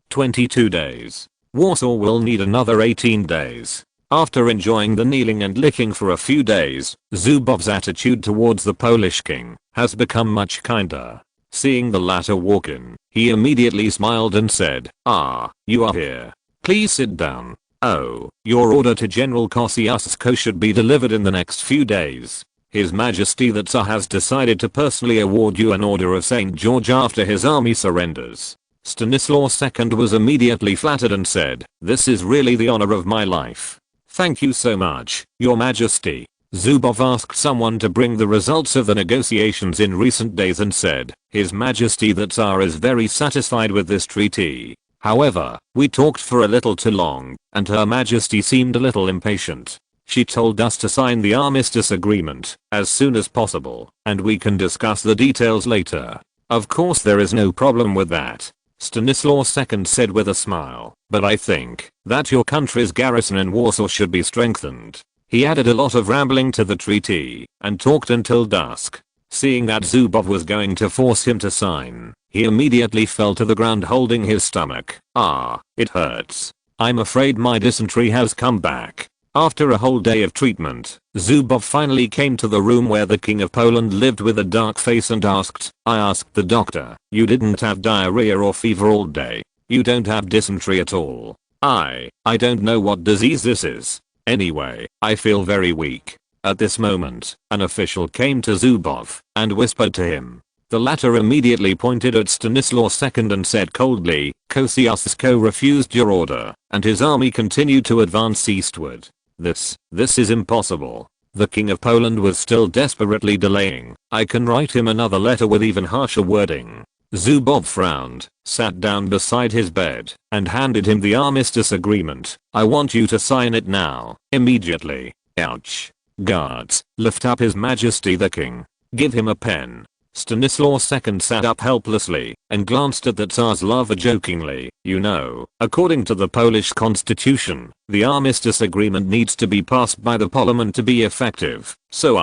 22 days. Warsaw will need another 18 days. After enjoying the kneeling and licking for a few days, Zubov's attitude towards the Polish king has become much kinder. Seeing the latter walk in, he immediately smiled and said, "Ah, you are here. Please sit down. Oh, your order to General Kosciuszko should be delivered in the next few days. His Majesty the Tsar has decided to personally award you an Order of St. George after his army surrenders." Stanislaus II was immediately flattered and said, "This is really the honor of my life. Thank you so much, Your Majesty." Zubov asked someone to bring the results of the negotiations in recent days and said, "His Majesty the Tsar is very satisfied with this treaty. However, we talked for a little too long, and Her Majesty seemed a little impatient. She told us to sign the armistice agreement as soon as possible, and we can discuss the details later." "Of course there is no problem with that," Stanislaus II said with a smile, "but I think that your country's garrison in Warsaw should be strengthened." He added a lot of rambling to the treaty, and talked until dusk. Seeing that Zubov was going to force him to sign, he immediately fell to the ground holding his stomach. "Ah, it hurts. I'm afraid my dysentery has come back." After a whole day of treatment, Zubov finally came to the room where the King of Poland lived with a dark face and asked, "I asked the doctor, you didn't have diarrhea or fever all day. You don't have dysentery at all." I don't know what disease this is. Anyway, I feel very weak." At this moment, an official came to Zubov and whispered to him. The latter immediately pointed at Stanislaus II and said coldly, "Kosciuszko refused your order, and his army continued to advance eastward. This is impossible." The King of Poland was still desperately delaying. I can write him another letter with even harsher wording. Zubov frowned, sat down beside his bed, and handed him the armistice agreement. I want you to sign it now, immediately. Ouch. Guards, lift up His Majesty the King. Give him a pen. Stanislaus II sat up helplessly and glanced at the Tsar's lover jokingly. You know, according to the Polish constitution, the armistice agreement needs to be passed by the parliament to be effective. So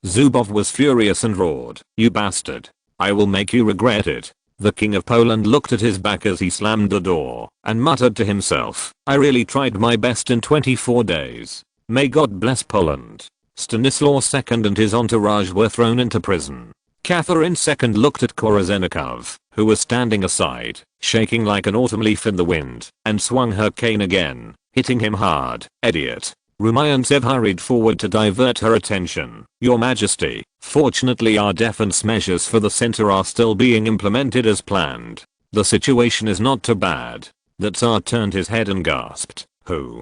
Zubov was furious and roared, "You bastard. I will make you regret it." The King of Poland looked at his back as he slammed the door and muttered to himself, "I really tried my best in 24 days. May God bless Poland." Stanislaus II and his entourage were thrown into prison. Catherine II looked at Korozenikov, who was standing aside, shaking like an autumn leaf in the wind, and swung her cane again, hitting him hard. "Idiot." Rumyantsev hurried forward to divert her attention. "Your Majesty, fortunately our defense measures for the center are still being implemented as planned. The situation is not too bad." The Tsar turned his head and gasped. Who?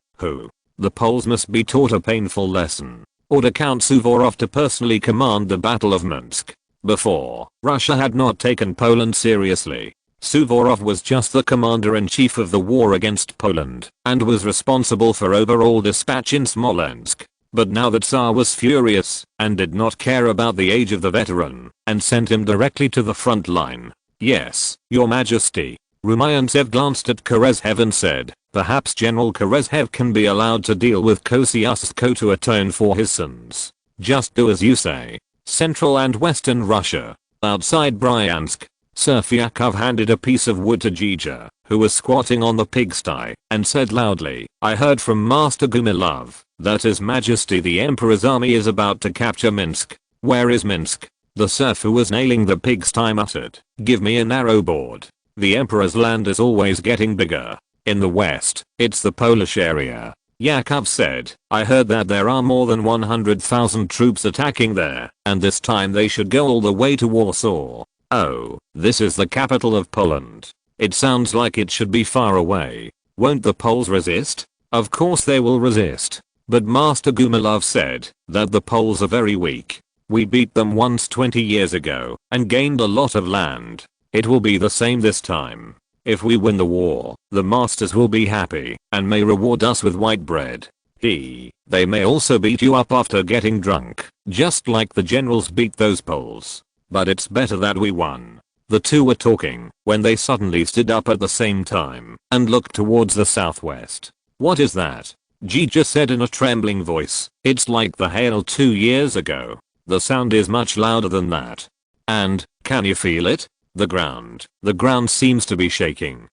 The Poles must be taught a painful lesson. Order Count Suvorov to personally command the Battle of Minsk. Before, Russia had not taken Poland seriously. Suvorov was just the commander-in-chief of the war against Poland and was responsible for overall dispatch in Smolensk. But now the Tsar was furious and did not care about the age of the veteran and sent him directly to the front line. "Yes, Your Majesty." Rumyantsev glanced at Korozev and said, "Perhaps General Korozev can be allowed to deal with Kosciuszko to atone for his sins. Just do as you say." Central and Western Russia. Outside Bryansk, Serfiakov handed a piece of wood to Jija, who was squatting on the pigsty, and said loudly, "I heard from Master Gumilov that His Majesty the Emperor's army is about to capture Minsk." "Where is Minsk?" The serf who was nailing the pigsty muttered. "Give me an arrow board. The Emperor's land is always getting bigger. In the west, it's the Polish area." Yakov said, "I heard that there are more than 100,000 troops attacking there, and this time they should go all the way to Warsaw." "Oh, this is the capital of Poland. It sounds like it should be far away. Won't the Poles resist?" "Of course they will resist. But Master Gumilov said that the Poles are very weak. We beat them once 20 years ago and gained a lot of land. It will be the same this time. If we win the war, the masters will be happy and may reward us with white bread. They may also beat you up after getting drunk, just like the generals beat those Poles. But it's better that we won." The two were talking when they suddenly stood up at the same time and looked towards the southwest. "What is that?" Jija said in a trembling voice. "It's like the hail 2 years ago. The sound is much louder than that. And, can you feel it? The ground seems to be shaking.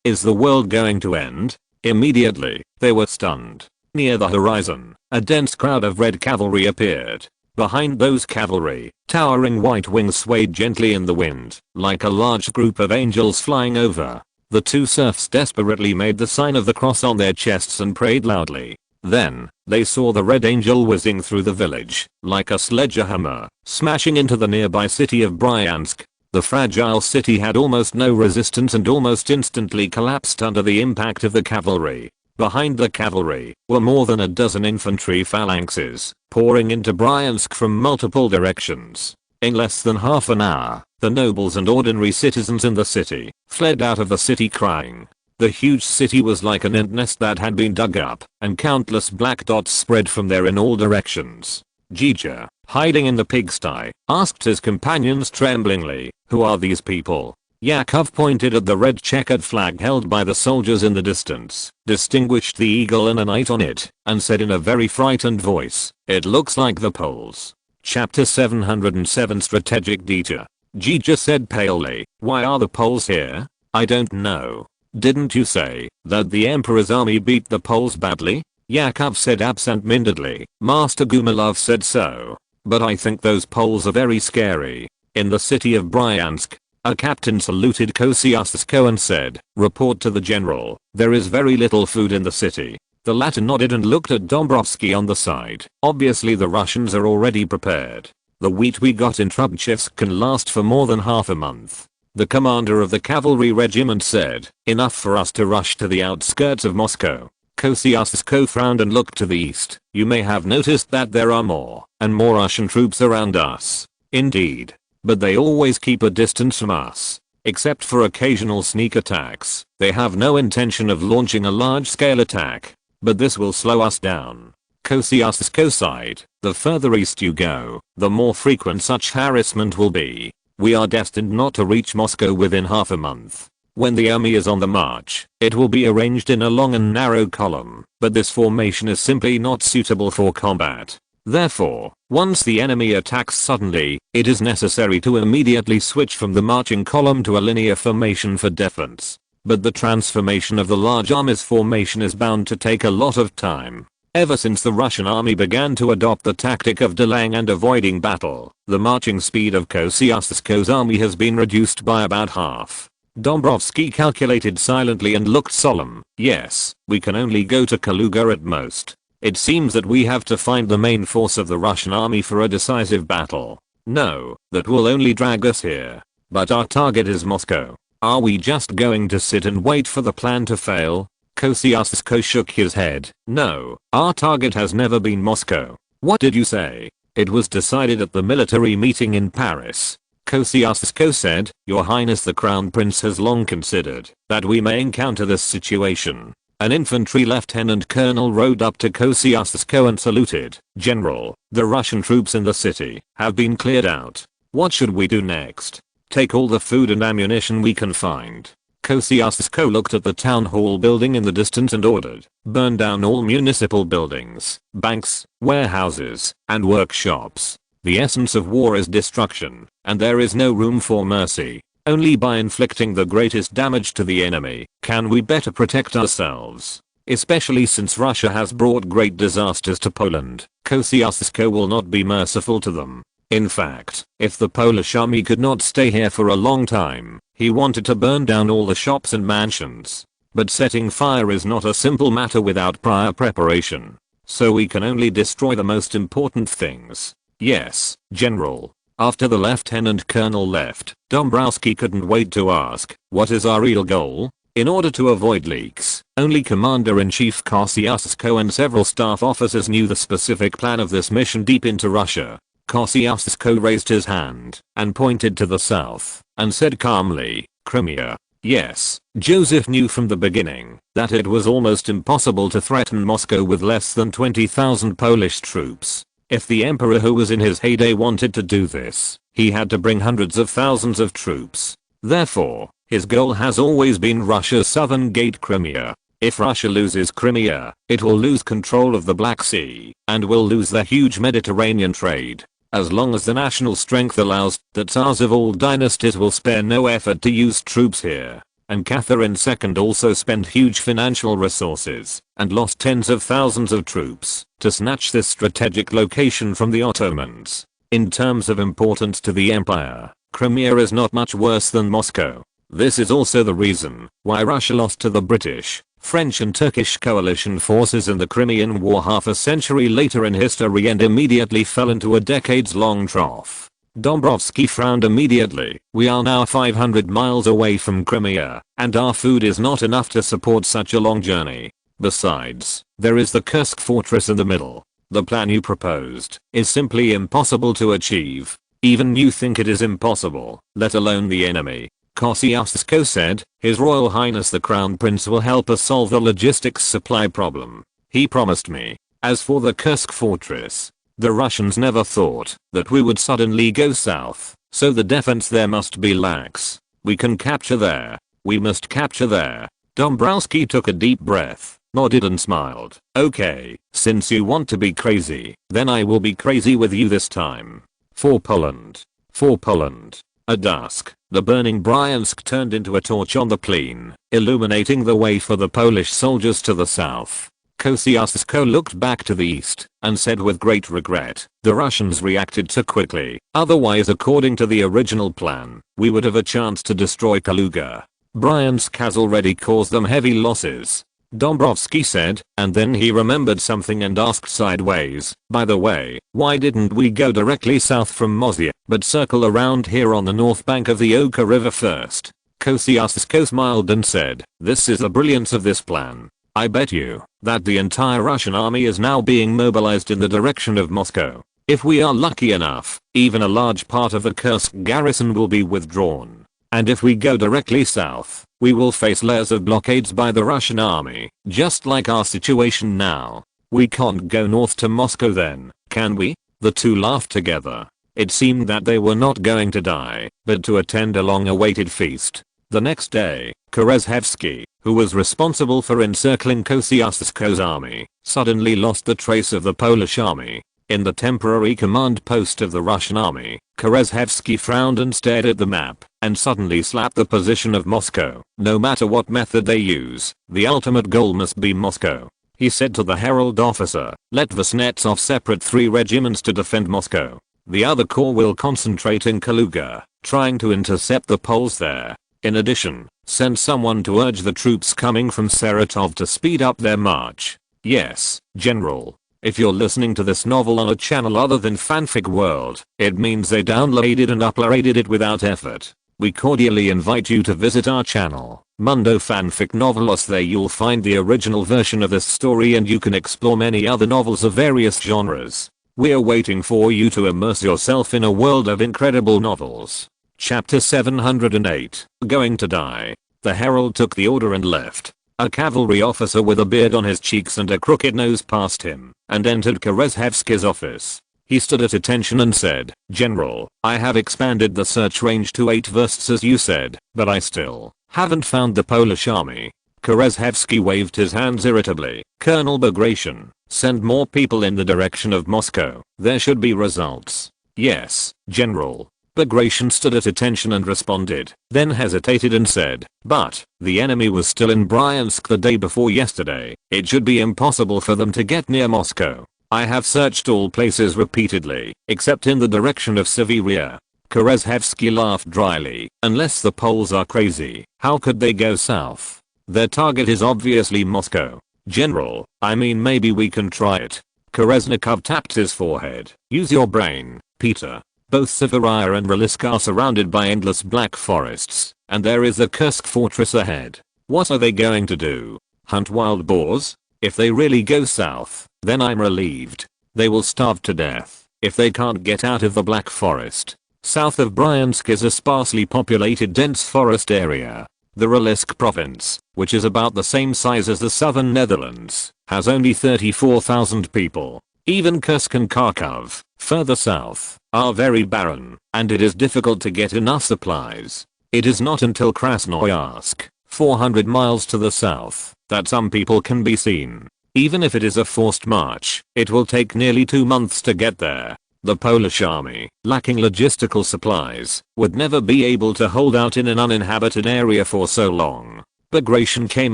Is the world going to end?" Immediately, they were stunned. Near the horizon, a dense crowd of red cavalry appeared. Behind those cavalry, towering white wings swayed gently in the wind, like a large group of angels flying over. The two serfs desperately made the sign of the cross on their chests and prayed loudly. Then, they saw the red angel whizzing through the village, like a sledgehammer, smashing into the nearby city of Bryansk. The fragile city had almost no resistance and almost instantly collapsed under the impact of the cavalry. Behind the cavalry were more than a dozen infantry phalanxes, pouring into Bryansk from multiple directions. In less than half an hour, the nobles and ordinary citizens in the city fled out of the city crying. The huge city was like an ant nest that had been dug up, and countless black dots spread from there in all directions. Jija, hiding in the pigsty, asked his companions tremblingly, "Who are these people?" Yakov pointed at the red checkered flag held by the soldiers in the distance, distinguished the eagle and a knight on it, and said in a very frightened voice, "It looks like the Poles." Chapter 707 Strategic Detail. Jija said palely, "Why are the Poles here?" "I don't know. Didn't you say that the Emperor's army beat the Poles badly?" Yakov said absent-mindedly. "Master Gumilov said so. But I think those Poles are very scary." In the city of Bryansk, a captain saluted Kosciuszko and said, "Report to the general. There is very little food in the city." The latter nodded and looked at Dombrovsky on the side. "Obviously the Russians are already prepared. The wheat we got in Trubchevsk can last for more than half a month." The commander of the cavalry regiment said, "Enough for us to rush to the outskirts of Moscow." Kosciuszko frowned and looked to the east. You may have noticed that there are more and more Russian troops around us. Indeed. But they always keep a distance from us. Except for occasional sneak attacks, they have no intention of launching a large-scale attack. But this will slow us down. Kosciuszko sighed. The further east you go, the more frequent such harassment will be. We are destined not to reach Moscow within half a month. When the army is on the march, it will be arranged in a long and narrow column, but this formation is simply not suitable for combat. Therefore, once the enemy attacks suddenly, it is necessary to immediately switch from the marching column to a linear formation for defense. But the transformation of the large army's formation is bound to take a lot of time. Ever since the Russian army began to adopt the tactic of delaying and avoiding battle, the marching speed of Kosciuszko's army has been reduced by about half. Dombrowski calculated silently and looked solemn. Yes, we can only go to Kaluga at most. It seems that we have to find the main force of the Russian army for a decisive battle. No, that will only drag us here. But our target is Moscow. Are we just going to sit and wait for the plan to fail? Kosciuszko shook his head. No, our target has never been Moscow. What did you say? It was decided at the military meeting in Paris. Kosciuszko said, Your Highness the Crown Prince has long considered that we may encounter this situation. An infantry lieutenant colonel rode up to Kosciuszko and saluted. General, the Russian troops in the city have been cleared out. What should we do next? Take all the food and ammunition we can find. Kosciuszko looked at the town hall building in the distance and ordered, burn down all municipal buildings, banks, warehouses, and workshops. The essence of war is destruction, and there is no room for mercy. Only by inflicting the greatest damage to the enemy can we better protect ourselves. Especially since Russia has brought great disasters to Poland, Kosciuszko will not be merciful to them. In fact, if the Polish army could not stay here for a long time, he wanted to burn down all the shops and mansions. But setting fire is not a simple matter without prior preparation. So we can only destroy the most important things. Yes, General. After the lieutenant colonel left, Dombrowski couldn't wait to ask, what is our real goal? In order to avoid leaks, only Commander-in-Chief Kosciuszko and several staff officers knew the specific plan of this mission deep into Russia. Kosciuszko raised his hand and pointed to the south and said calmly, Crimea. Yes, Joseph knew from the beginning that it was almost impossible to threaten Moscow with less than 20,000 Polish troops. If the emperor who was in his heyday wanted to do this, he had to bring hundreds of thousands of troops. Therefore, his goal has always been Russia's southern gate Crimea. If Russia loses Crimea, it will lose control of the Black Sea and will lose the huge Mediterranean trade. As long as the national strength allows, the Tsars of all dynasties will spare no effort to use troops here. And Catherine II also spent huge financial resources and lost tens of thousands of troops to snatch this strategic location from the Ottomans. In terms of importance to the empire, Crimea is not much worse than Moscow. This is also the reason why Russia lost to the British, French and Turkish coalition forces in the Crimean War half a century later in history and immediately fell into a decades-long trough. Dombrowski frowned immediately. We are now 500 miles away from Crimea, and our food is not enough to support such a long journey. Besides, there is the Kursk fortress in the middle. The plan you proposed is simply impossible to achieve. Even you think it is impossible, let alone the enemy. Kosciuszko said, His Royal Highness the Crown Prince will help us solve the logistics supply problem. He promised me. As for the Kursk fortress, the Russians never thought that we would suddenly go south, so the defense there must be lax. We can capture there. We must capture there. Dombrowski took a deep breath, nodded and smiled. Okay, since you want to be crazy, then I will be crazy with you this time. For Poland. For Poland. At dusk, the burning Bryansk turned into a torch on the plain, illuminating the way for the Polish soldiers to the south. Kosciuszko looked back to the east and said with great regret, the Russians reacted too quickly. Otherwise, according to the original plan, we would have a chance to destroy Kaluga. Bryansk has already caused them heavy losses. Dombrowski said, and then he remembered something and asked sideways, by the way, why didn't we go directly south from Moscow, but circle around here on the north bank of the Oka River first? Kosciuszko smiled and said, this is the brilliance of this plan. I bet you that the entire Russian army is now being mobilized in the direction of Moscow. If we are lucky enough, even a large part of the Kursk garrison will be withdrawn. And if we go directly south, we will face layers of blockades by the Russian army, just like our situation now. We can't go north to Moscow then, can we? The two laughed together. It seemed that they were not going to die, but to attend a long-awaited feast. The next day, Korezhevsky, who was responsible for encircling Kosciuszko's army, suddenly lost the trace of the Polish army. In the temporary command post of the Russian army, Korezhevsky frowned and stared at the map, and suddenly slapped the position of Moscow. No matter what method they use, the ultimate goal must be Moscow. He said to the herald officer, let Vasnetsov separate 3 regiments to defend Moscow. The other corps will concentrate in Kaluga, trying to intercept the Poles there. In addition, send someone to urge the troops coming from Saratov to speed up their march. Yes, General. If you're listening to this novel on a channel other than Fanfic World, it means they downloaded and uploaded it without effort. We cordially invite you to visit our channel, Mundo Fanfic Novelos. There you'll find the original version of this story and you can explore many other novels of various genres. We're waiting for you to immerse yourself in a world of incredible novels. Chapter 708, Going to Die. The herald took the order and left. A cavalry officer with a beard on his cheeks and a crooked nose passed him and entered Korezhevsky's office. He stood at attention and said, General, I have expanded the search range to 8 versts as you said, but I still haven't found the Polish army. Korezhevsky waved his hands irritably. Colonel Bagration, send more people in the direction of Moscow. There should be results. Yes, General. Bagration stood at attention and responded, then hesitated and said, but the enemy was still in Bryansk the day before yesterday. It should be impossible for them to get near Moscow. I have searched all places repeatedly, except in the direction of Siberia. Korezhevsky laughed dryly. Unless the Poles are crazy, how could they go south? Their target is obviously Moscow. General, I mean maybe we can try it. Korezhnikov tapped his forehead. Use your brain, Peter. Both Siberia and Rilisk are surrounded by endless black forests, and there is the Kursk fortress ahead. What are they going to do? Hunt wild boars? If they really go south, then I'm relieved. They will starve to death if they can't get out of the Black Forest. South of Bryansk is a sparsely populated dense forest area. The Rilisk province, which is about the same size as the southern Netherlands, has only 34,000 people. Even Kursk and Kharkov, further south, are very barren, and it is difficult to get enough supplies. It is not until Krasnoyarsk, 400 miles to the south, that some people can be seen. Even if it is a forced march, it will take nearly 2 months to get there. The Polish army, lacking logistical supplies, would never be able to hold out in an uninhabited area for so long. Bagration came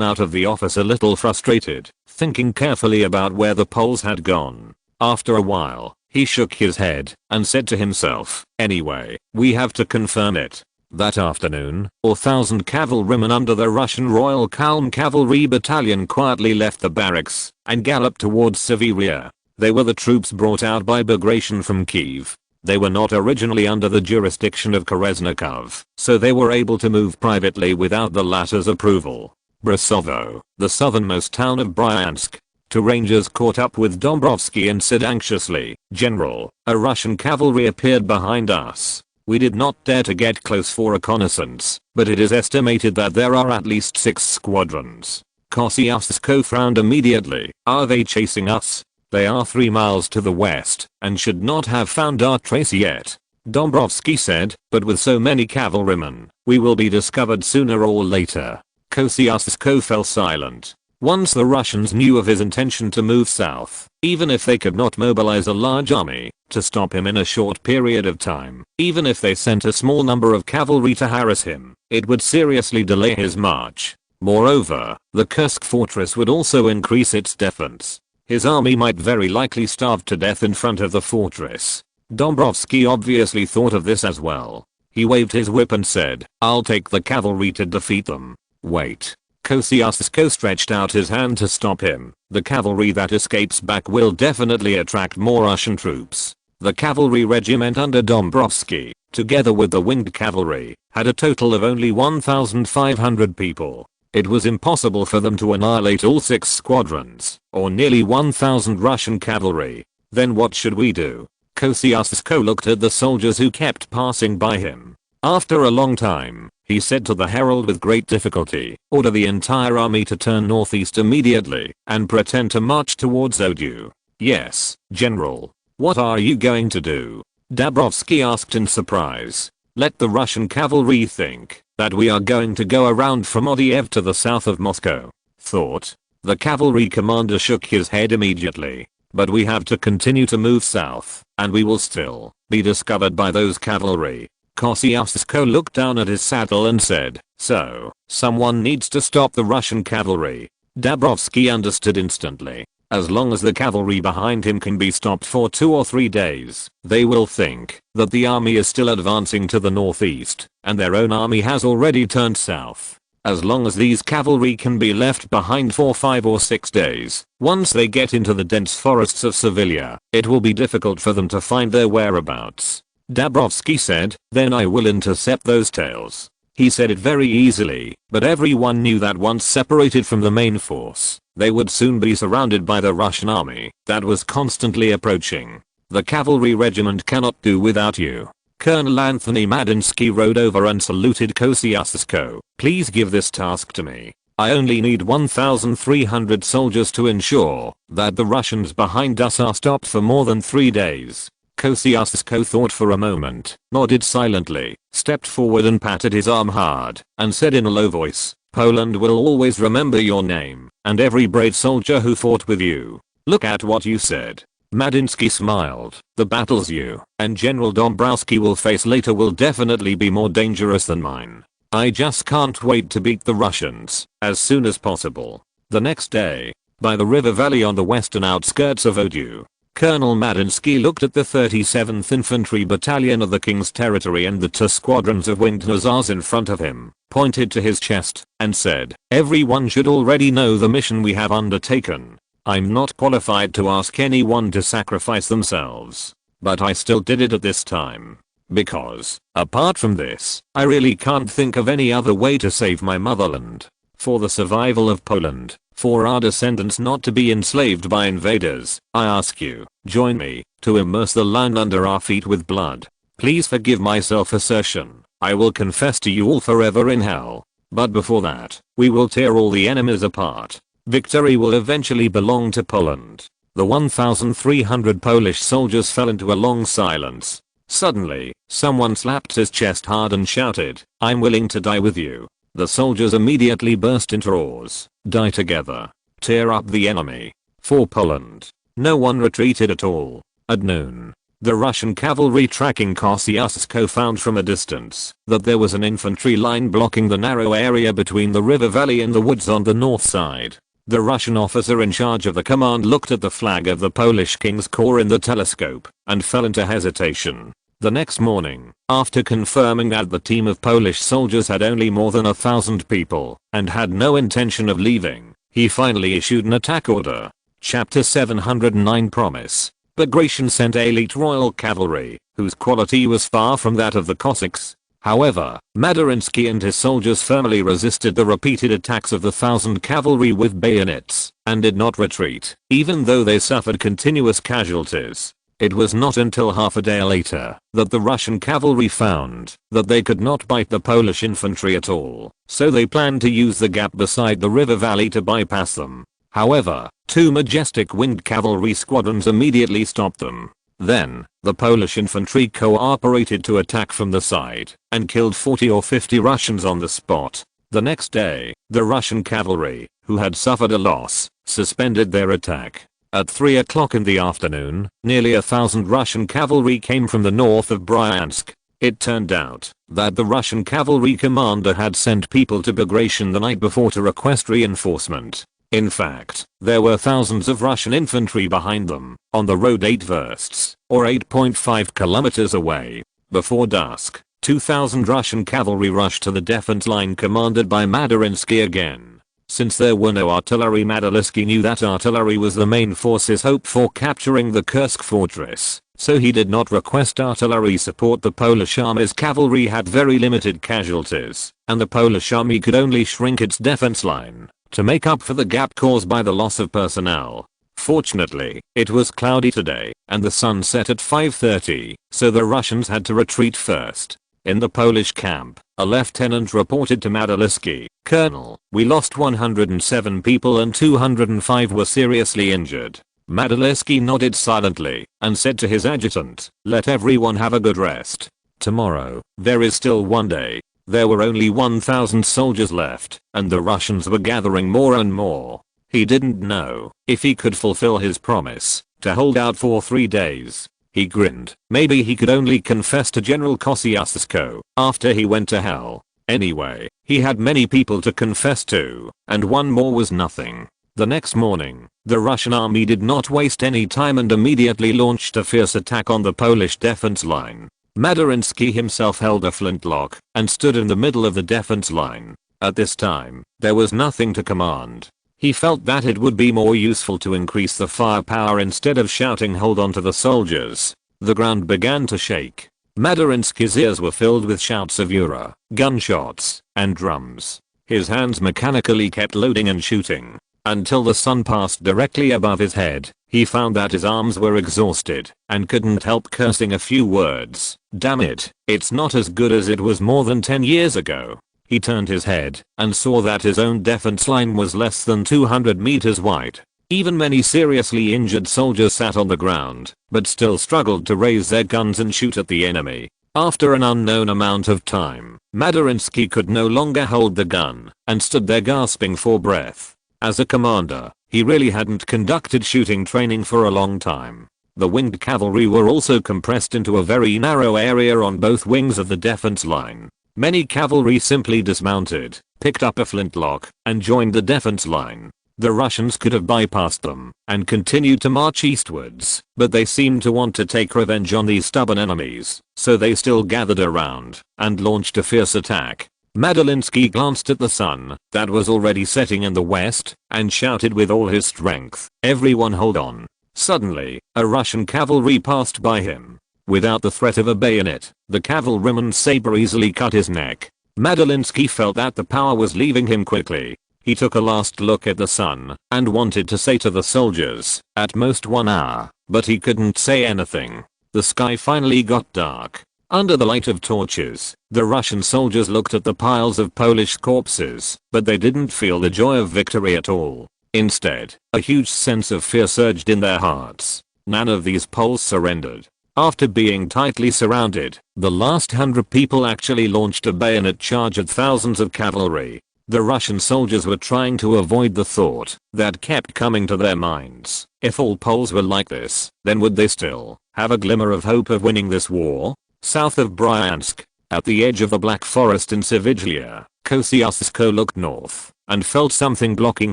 out of the office a little frustrated, thinking carefully about where the Poles had gone. After a while, he shook his head and said to himself, anyway, we have to confirm it. That afternoon, 4,000 cavalrymen under the Russian Royal Kalm Cavalry Battalion quietly left the barracks and galloped towards Siberia. They were the troops brought out by Bagration from Kiev. They were not originally under the jurisdiction of Korezhnikov, so they were able to move privately without the latter's approval. Brasovo, the southernmost town of Bryansk. Two rangers caught up with Dombrovsky and said anxiously, General, a Russian cavalry appeared behind us. We did not dare to get close for reconnaissance, but it is estimated that there are at least 6 squadrons. Kosciuszko frowned immediately. Are they chasing us? They are 3 miles to the west and should not have found our trace yet. Dombrovsky said, but with so many cavalrymen, we will be discovered sooner or later. Kosciuszko fell silent. Once the Russians knew of his intention to move south, even if they could not mobilize a large army to stop him in a short period of time, even if they sent a small number of cavalry to harass him, it would seriously delay his march. Moreover, the Kursk fortress would also increase its defense. His army might very likely starve to death in front of the fortress. Dombrovsky obviously thought of this as well. He waved his whip and said, I'll take the cavalry to defeat them. Wait. Kosciuszko stretched out his hand to stop him. The cavalry that escapes back will definitely attract more Russian troops. The cavalry regiment under Dombrovsky, together with the winged cavalry, had a total of only 1,500 people. It was impossible for them to annihilate all 6 squadrons, or nearly 1,000 Russian cavalry. Then what should we do? Kosciuszko looked at the soldiers who kept passing by him. After a long time, he said to the herald with great difficulty, "Order the entire army to turn northeast immediately, and pretend to march towards Odu." "Yes, General. What are you going to do?" Dabrowski asked in surprise. "Let the Russian cavalry think that we are going to go around from Odiev to the south of Moscow." Thought. The cavalry commander shook his head immediately. "But we have to continue to move south, and we will still be discovered by those cavalry." Kosciuszko looked down at his saddle and said, "So, someone needs to stop the Russian cavalry." Dabrowski understood instantly. As long as the cavalry behind him can be stopped for 2 or 3 days, they will think that the army is still advancing to the northeast, and their own army has already turned south. As long as these cavalry can be left behind for 5 or 6 days, once they get into the dense forests of Sevilla, it will be difficult for them to find their whereabouts. Dabrowski said, "Then I will intercept those tails." He said it very easily, but everyone knew that once separated from the main force, they would soon be surrounded by the Russian army that was constantly approaching. "The cavalry regiment cannot do without you." Colonel Anthony Madinsky rode over and saluted Kosciuszko. "Please give this task to me. I only need 1,300 soldiers to ensure that the Russians behind us are stopped for more than 3 days. Kosciuszko thought for a moment, nodded silently, stepped forward and patted his arm hard, and said in a low voice, "Poland will always remember your name, and every brave soldier who fought with you. Look at what you said." Madinsky smiled. "The battles you and General Dombrowski will face later will definitely be more dangerous than mine. I just can't wait to beat the Russians as soon as possible." The next day, by the river valley on the western outskirts of Odu, Colonel Madinsky looked at the 37th Infantry Battalion of the King's Territory and the 2 squadrons of winged hussars in front of him, pointed to his chest, and said, "Everyone should already know the mission we have undertaken. I'm not qualified to ask anyone to sacrifice themselves, but I still did it at this time. Because, apart from this, I really can't think of any other way to save my motherland. For the survival of Poland, for our descendants not to be enslaved by invaders, I ask you, join me, to immerse the land under our feet with blood. Please forgive my self-assertion. I will confess to you all forever in hell. But before that, we will tear all the enemies apart. Victory will eventually belong to Poland." The 1,300 Polish soldiers fell into a long silence. Suddenly, someone slapped his chest hard and shouted, "I'm willing to die with you." The soldiers immediately burst into roars. "Die together. Tear up the enemy. For Poland." No one retreated at all. At noon, the Russian cavalry tracking Kosciuszko found from a distance that there was an infantry line blocking the narrow area between the river valley and the woods on the north side. The Russian officer in charge of the command looked at the flag of the Polish King's Corps in the telescope and fell into hesitation. The next morning, after confirming that the team of Polish soldiers had only more than 1,000 people and had no intention of leaving, he finally issued an attack order. Chapter 709 Promise. Bagration sent elite royal cavalry, whose quality was far from that of the Cossacks. However, Madarinsky and his soldiers firmly resisted the repeated attacks of the 1,000 cavalry with bayonets, and did not retreat, even though they suffered continuous casualties. It was not until half a day later that the Russian cavalry found that they could not bite the Polish infantry at all, so they planned to use the gap beside the river valley to bypass them. However, 2 majestic winged cavalry squadrons immediately stopped them. Then, the Polish infantry cooperated to attack from the side and killed 40 or 50 Russians on the spot. The next day, the Russian cavalry, who had suffered a loss, suspended their attack. At 3 o'clock in the afternoon, nearly 1,000 Russian cavalry came from the north of Bryansk. It turned out that the Russian cavalry commander had sent people to Bagration the night before to request reinforcement. In fact, there were thousands of Russian infantry behind them, on the road 8 versts, or 8.5 kilometers away. Before dusk, 2,000 Russian cavalry rushed to the defense line commanded by Madarinsky again. Since there were no artillery, Madarinsky knew that artillery was the main force's hope for capturing the Kursk fortress. so he did not request artillery support. The Polish army's cavalry had very limited casualties, and the Polish army could only shrink its defense line to make up for the gap caused by the loss of personnel. Fortunately, it was cloudy today, and the sun set at 5:30, so the Russians had to retreat first. In the Polish camp, a lieutenant reported to Madaliski, "Colonel, we lost 107 people and 205 were seriously injured." Madaliski nodded silently and said to his adjutant, "Let everyone have a good rest. Tomorrow, there is still one day." There were only 1,000 soldiers left, and the Russians were gathering more and more. He didn't know if he could fulfill his promise to hold out for 3 days. He grinned. Maybe he could only confess to General Kosciuszko after he went to hell. Anyway, he had many people to confess to, and one more was nothing. The next morning, the Russian army did not waste any time and immediately launched a fierce attack on the Polish defense line. Madarinsky himself held a flintlock and stood in the middle of the defense line. At this time, there was nothing to command. He felt that it would be more useful to increase the firepower instead of shouting "Hold on" to the soldiers. The ground began to shake. Madarinsky's ears were filled with shouts of "Ura," gunshots, and drums. His hands mechanically kept loading and shooting until the sun passed directly above his head. He found that his arms were exhausted and couldn't help cursing a few words. Damn it, it's not as good as it was more than 10 years ago. He turned his head and saw that his own defense line was less than 200 meters wide. Even many seriously injured soldiers sat on the ground, but still struggled to raise their guns and shoot at the enemy. After an unknown amount of time, Madarinsky could no longer hold the gun and stood there gasping for breath. As a commander, he really hadn't conducted shooting training for a long time. The winged cavalry were also compressed into a very narrow area on both wings of the defense line. Many cavalry simply dismounted, picked up a flintlock, and joined the defense line. The Russians could have bypassed them and continued to march eastwards, but they seemed to want to take revenge on these stubborn enemies, so they still gathered around and launched a fierce attack. Madalinsky glanced at the sun that was already setting in the west and shouted with all his strength, "Everyone hold on." Suddenly, a Russian cavalry passed by him. Without the threat of a bayonet, the cavalryman's saber easily cut his neck. Madalinsky felt that the power was leaving him quickly. He took a last look at the sun and wanted to say to the soldiers, "At most 1 hour," but he couldn't say anything. The sky finally got dark. Under the light of torches, the Russian soldiers looked at the piles of Polish corpses, but they didn't feel the joy of victory at all. Instead, a huge sense of fear surged in their hearts. None of these Poles surrendered. After being tightly surrounded, the last 100 people actually launched a bayonet charge at thousands of cavalry. The Russian soldiers were trying to avoid the thought that kept coming to their minds. If all Poles were like this, then would they still have a glimmer of hope of winning this war? South of Bryansk, at the edge of the Black Forest in Sivilia, Kosciuszko looked north and felt something blocking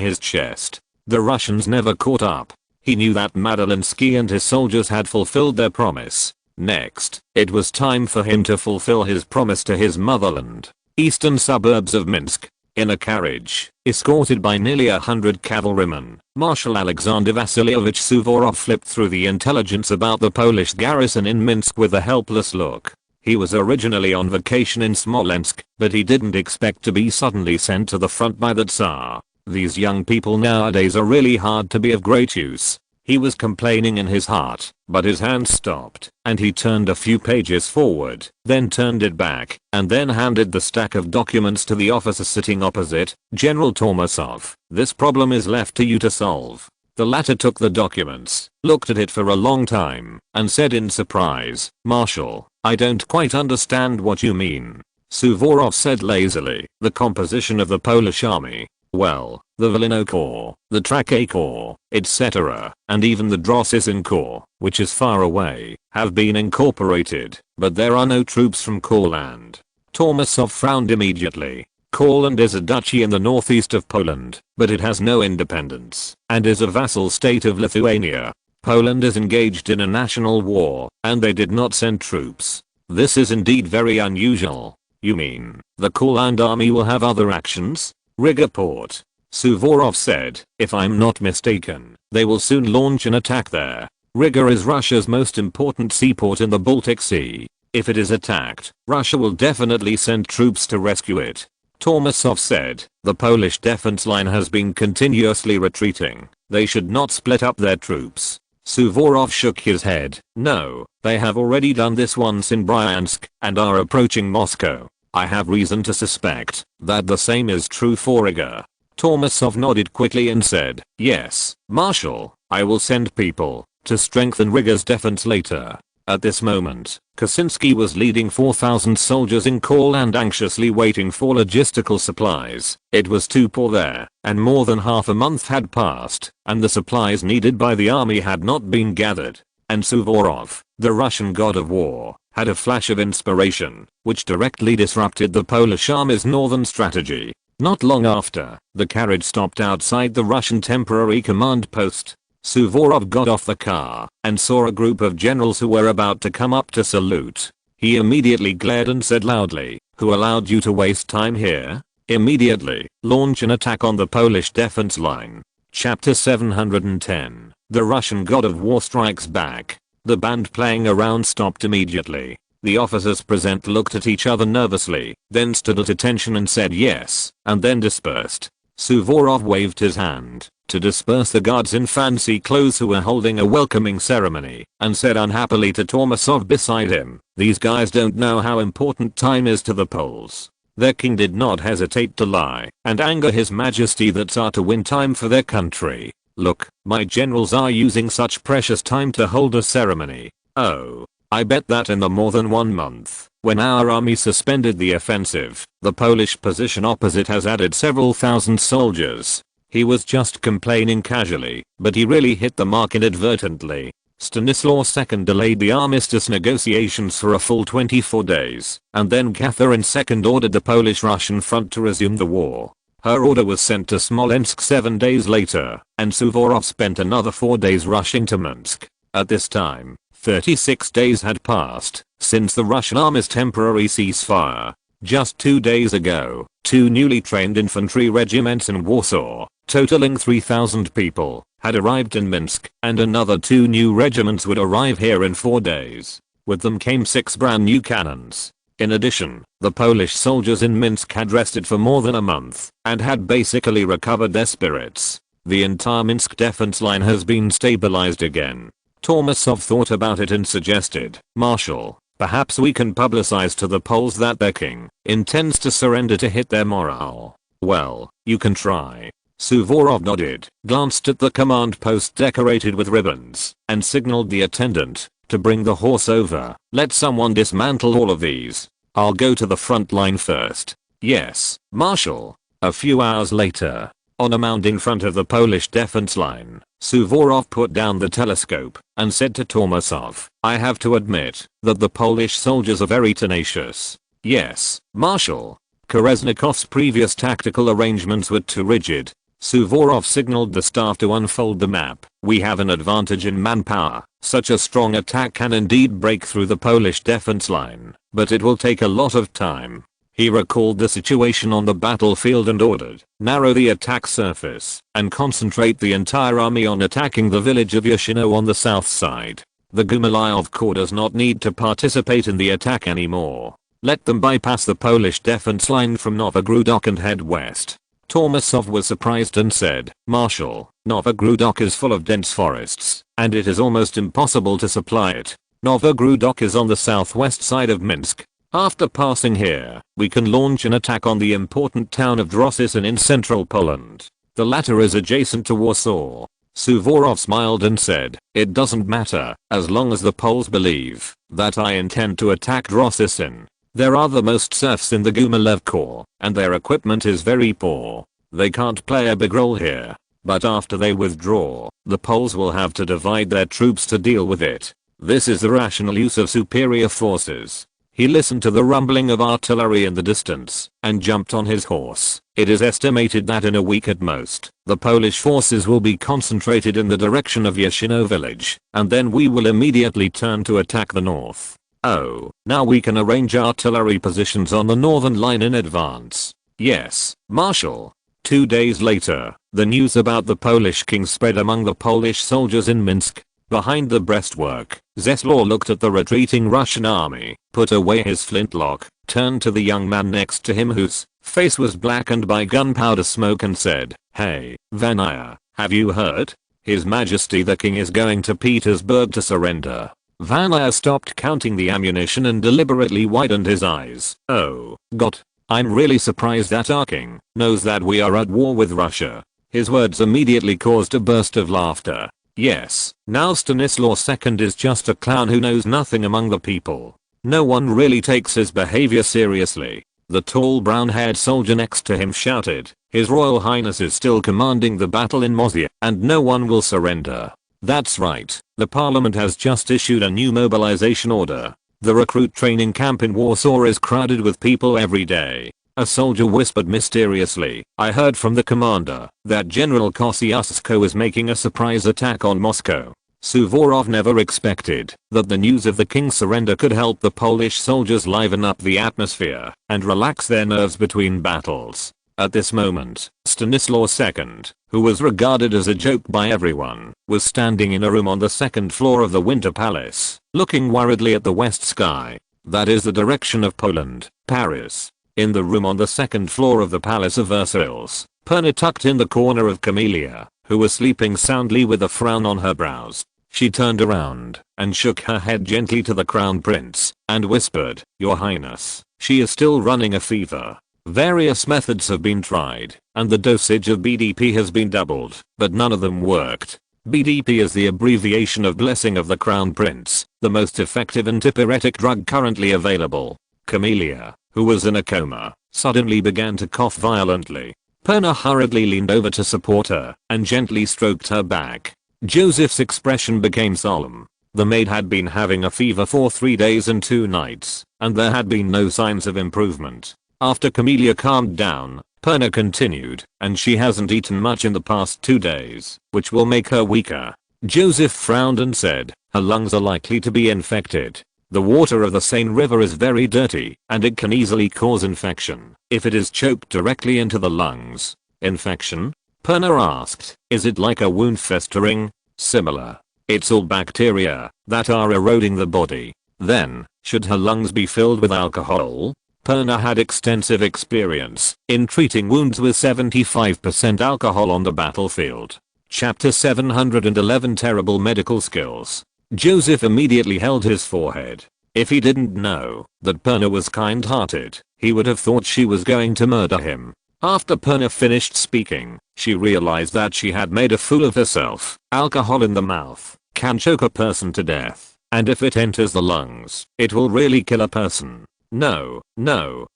his chest. The Russians never caught up. He knew that Madalinsky and his soldiers had fulfilled their promise. Next, it was time for him to fulfill his promise to his motherland. Eastern suburbs of Minsk. In a carriage, escorted by nearly 100 cavalrymen, Marshal Alexander Vasilievich Suvorov flipped through the intelligence about the Polish garrison in Minsk with a helpless look. He was originally on vacation in Smolensk, but he didn't expect to be suddenly sent to the front by the Tsar. These young people nowadays are really hard to be of great use. He was complaining in his heart, but his hand stopped, and he turned a few pages forward, then turned it back, and then handed the stack of documents to the officer sitting opposite, General Tormasov. "This problem is left to you to solve." The latter took the documents, looked at it for a long time, and said in surprise, "Marshal, I don't quite understand what you mean." Suvorov said lazily, "The composition of the Polish army. Well, the Volhyno Corps, the Trache Corps, etc., and even the Drossisen Corps, which is far away, have been incorporated, but there are no troops from Courland." Tormasov frowned immediately. Courland is a duchy in the northeast of Poland, but it has no independence, and is a vassal state of Lithuania. Poland is engaged in a national war, and they did not send troops. This is indeed very unusual. You mean, the Courland army will have other actions? Rigoport. Suvorov said, "If I'm not mistaken, they will soon launch an attack there." Riga is Russia's most important seaport in the Baltic Sea. If it is attacked, Russia will definitely send troops to rescue it. Tormasov said, the Polish defense line has been continuously retreating. They should not split up their troops. Suvorov shook his head. No, they have already done this once in Bryansk and are approaching Moscow. I have reason to suspect that the same is true for Riga. Tormasov nodded quickly and said, yes, Marshal, I will send people to strengthen Riga's defense later. At this moment, Kaczynski was leading 4,000 soldiers in Courland anxiously waiting for logistical supplies. It was too poor there, and more than half a month had passed, and the supplies needed by the army had not been gathered. And Suvorov, the Russian god of war, had a flash of inspiration, which directly disrupted the Polish army's northern strategy. Not long after, the carriage stopped outside the Russian temporary command post. Suvorov got off the car and saw a group of generals who were about to come up to salute. He immediately glared and said loudly, "Who allowed you to waste time here? Immediately, launch an attack on the Polish defense line." Chapter 710. The Russian God of War strikes back. The band playing around stopped immediately. The officers present looked at each other nervously, then stood at attention and said yes, and then dispersed. Suvorov waved his hand to disperse the guards in fancy clothes who were holding a welcoming ceremony, and said unhappily to Tormasov beside him, "These guys don't know how important time is to the Poles." Their king did not hesitate to lie and anger his majesty the Tsar to win time for their country. "Look, my generals are using such precious time to hold a ceremony. Oh, I bet that in the more than 1 month, when our army suspended the offensive, the Polish position opposite has added several thousand soldiers." He was just complaining casually, but he really hit the mark inadvertently. Stanislaw II delayed the armistice negotiations for a full 24 days, and then Catherine II ordered the Polish-Russian front to resume the war. Her order was sent to Smolensk 7 days later, and Suvorov spent another 4 days rushing to Minsk. At this time, 36 days had passed since the Russian army's temporary ceasefire. Just 2 days ago, 2 newly trained infantry regiments in Warsaw, totaling 3,000 people, had arrived in Minsk, and another 2 new regiments would arrive here in 4 days. With them came 6 brand new cannons. In addition, the Polish soldiers in Minsk had rested for more than a month, and had basically recovered their spirits. The entire Minsk defense line has been stabilized again. Tormasov thought about it and suggested, "Marshal, perhaps we can publicize to the Poles that their king intends to surrender to hit their morale." "Well, you can try." Suvorov nodded, glanced at the command post decorated with ribbons, and signaled the attendant to bring the horse over. "Let someone dismantle all of these. I'll go to the front line first." "Yes, Marshal." A few hours later, on a mound in front of the Polish defense line, Suvorov put down the telescope and said to Tormasov, "I have to admit that the Polish soldiers are very tenacious." "Yes, Marshal." Kolesnikov's previous tactical arrangements were too rigid. Suvorov signaled the staff to unfold the map. "We have an advantage in manpower. Such a strong attack can indeed break through the Polish defense line, but it will take a lot of time." He recalled the situation on the battlefield and ordered, "Narrow the attack surface and concentrate the entire army on attacking the village of Yashino on the south side. The Gumilyov Corps does not need to participate in the attack anymore. Let them bypass the Polish defense line from Novogrudok and head west." Tormasov was surprised and said, "Marshal, Novogrudok is full of dense forests, and it is almost impossible to supply it. Novogrudok is on the southwest side of Minsk. After passing here, we can launch an attack on the important town of Drosycyn in central Poland. The latter is adjacent to Warsaw." Suvorov smiled and said, "It doesn't matter, as long as the Poles believe that I intend to attack Drosycyn. There are the most serfs in the Gumilev Corps, and their equipment is very poor. They can't play a big role here. But after they withdraw, the Poles will have to divide their troops to deal with it. This is the rational use of superior forces." He listened to the rumbling of artillery in the distance, and jumped on his horse. "It is estimated that in a week at most, the Polish forces will be concentrated in the direction of Yashino village, and then we will immediately turn to attack the north. Oh, now we can arrange artillery positions on the northern line in advance." "Yes, Marshal." 2 days later, the news about the Polish king spread among the Polish soldiers in Minsk. behind the breastwork. Zeslaw looked at the retreating Russian army, put away his flintlock, turned to the young man next to him whose face was blackened by gunpowder smoke and said, "Hey, Vanya, have you heard? His Majesty the King is going to Petersburg to surrender." Vanya stopped counting the ammunition and deliberately widened his eyes. "Oh, God. I'm really surprised that our king knows that we are at war with Russia." His words immediately caused a burst of laughter. Yes, now Stanislaw II is just a clown who knows nothing among the people. No one really takes his behavior seriously. The tall brown-haired soldier next to him shouted, "His Royal Highness is still commanding the battle in Moscow, and no one will surrender." That's right, the parliament has just issued a new mobilization order. The recruit training camp in Warsaw is crowded with people every day. A soldier whispered mysteriously, "I heard from the commander that General Kosciuszko is making a surprise attack on Moscow." Suvorov never expected that the news of the king's surrender could help the Polish soldiers liven up the atmosphere and relax their nerves between battles. At this moment, Stanislaw II, who was regarded as a joke by everyone, was standing in a room on the second floor of the Winter Palace, looking worriedly at the west sky. That is the direction of Poland, Paris. In the room on the second floor of the Palace of Versailles, Perna tucked in the corner of Camelia, who was sleeping soundly with a frown on her brows. She turned around and shook her head gently to the Crown Prince and whispered, "Your Highness, she is still running a fever. Various methods have been tried, and the dosage of BDP has been doubled, but none of them worked." BDP is the abbreviation of Blessing of the Crown Prince, the most effective antipyretic drug currently available. Camelia, who was in a coma, suddenly began to cough violently. Perna hurriedly leaned over to support her and gently stroked her back. Joseph's expression became solemn. The maid had been having a fever for 3 days and 2 nights, and there had been no signs of improvement. After Camelia calmed down, Perna continued, "And she hasn't eaten much in the past 2 days, which will make her weaker." Joseph frowned and said, "Her lungs are likely to be infected. The water of the Seine River is very dirty, and it can easily cause infection if it is choked directly into the lungs." "Infection?" Perna asked. "Is it like a wound festering?" "Similar. It's all bacteria that are eroding the body." "Then, should her lungs be filled with alcohol?" Perna had extensive experience in treating wounds with 75% alcohol on the battlefield. Chapter 711 Terrible Medical Skills. Joseph immediately held his forehead. If he didn't know that Perna was kind-hearted, he would have thought she was going to murder him. After Perna finished speaking, she realized that she had made a fool of herself. Alcohol in the mouth can choke a person to death, and if it enters the lungs, it will really kill a person. No,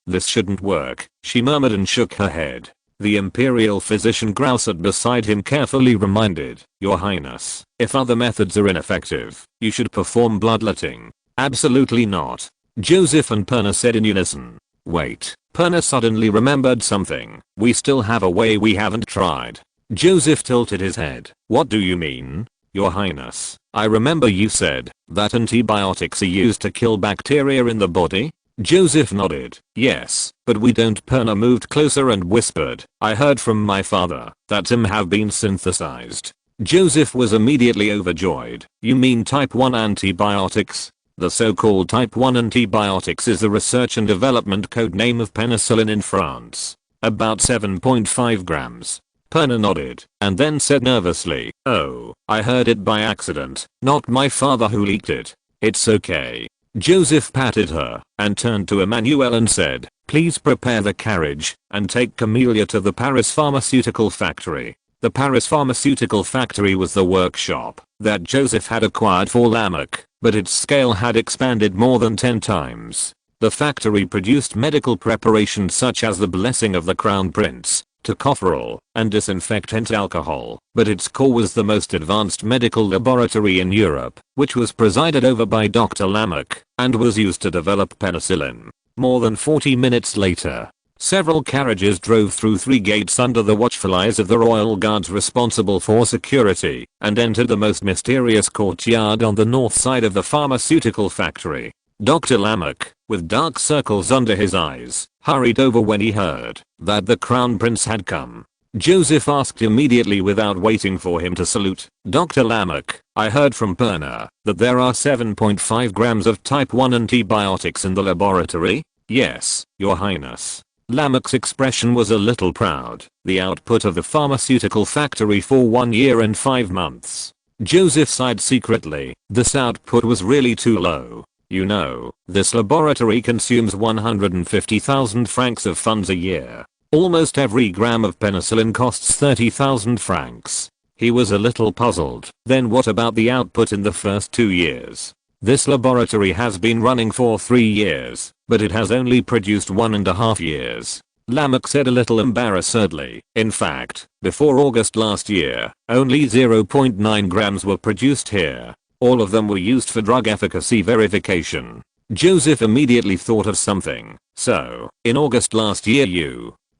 this shouldn't work," she murmured and shook her head. The imperial physician groused beside him carefully reminded, "Your Highness, if other methods are ineffective, you should perform bloodletting." "Absolutely not," Joseph and Perna said in unison. "Wait." Perna suddenly remembered something. "We still have a way we haven't tried." Joseph tilted his head. "What do you mean?" "Your Highness, I remember you said that antibiotics are used to kill bacteria in the body?" Joseph nodded. "Yes, but we don't." Perna moved closer and whispered, "I heard from my father that some have been synthesized." Joseph was immediately overjoyed. "You mean type 1 antibiotics?" The so-called type 1 antibiotics is the research and development code name of penicillin in France. About 7.5 grams. Perna nodded, and then said nervously, "Oh, I heard it by accident, not my father who leaked it." "It's okay." Joseph patted her and turned to Emmanuel and said, "Please prepare the carriage and take Camelia to the Paris pharmaceutical factory." The Paris pharmaceutical factory was the workshop that Joseph had acquired for Lamech, but its scale had expanded more than 10 times. The factory produced medical preparations such as the blessing of the Crown Prince, tocopherol, and disinfectant alcohol, but its core was the most advanced medical laboratory in Europe, which was presided over by Dr. Lamech, and was used to develop penicillin. More than 40 minutes later, several carriages drove through 3 gates under the watchful eyes of the royal guards responsible for security, and entered the most mysterious courtyard on the north side of the pharmaceutical factory. Dr. Lamech, with dark circles under his eyes, hurried over when he heard that the Crown Prince had come. Joseph asked immediately without waiting for him to salute. Dr. Lamech, I heard from Perna that there are 7.5 grams of type 1 antibiotics in the laboratory? Yes, Your Highness. Lamech's expression was a little proud. The output of the pharmaceutical factory for 1 year and 5 months. Joseph sighed secretly. This output was really too low. You know, this laboratory consumes 150,000 francs of funds a year. Almost every gram of penicillin costs 30,000 francs. He was a little puzzled. Then what about the output in the first 2 years? This laboratory has been running for 3 years, but it has only produced 1.5 years. Lamech said a little embarrassedly. In fact, before August last year, only 0.9 grams were produced here. All of them were used for drug efficacy verification. Joseph immediately thought of something. So, in August last year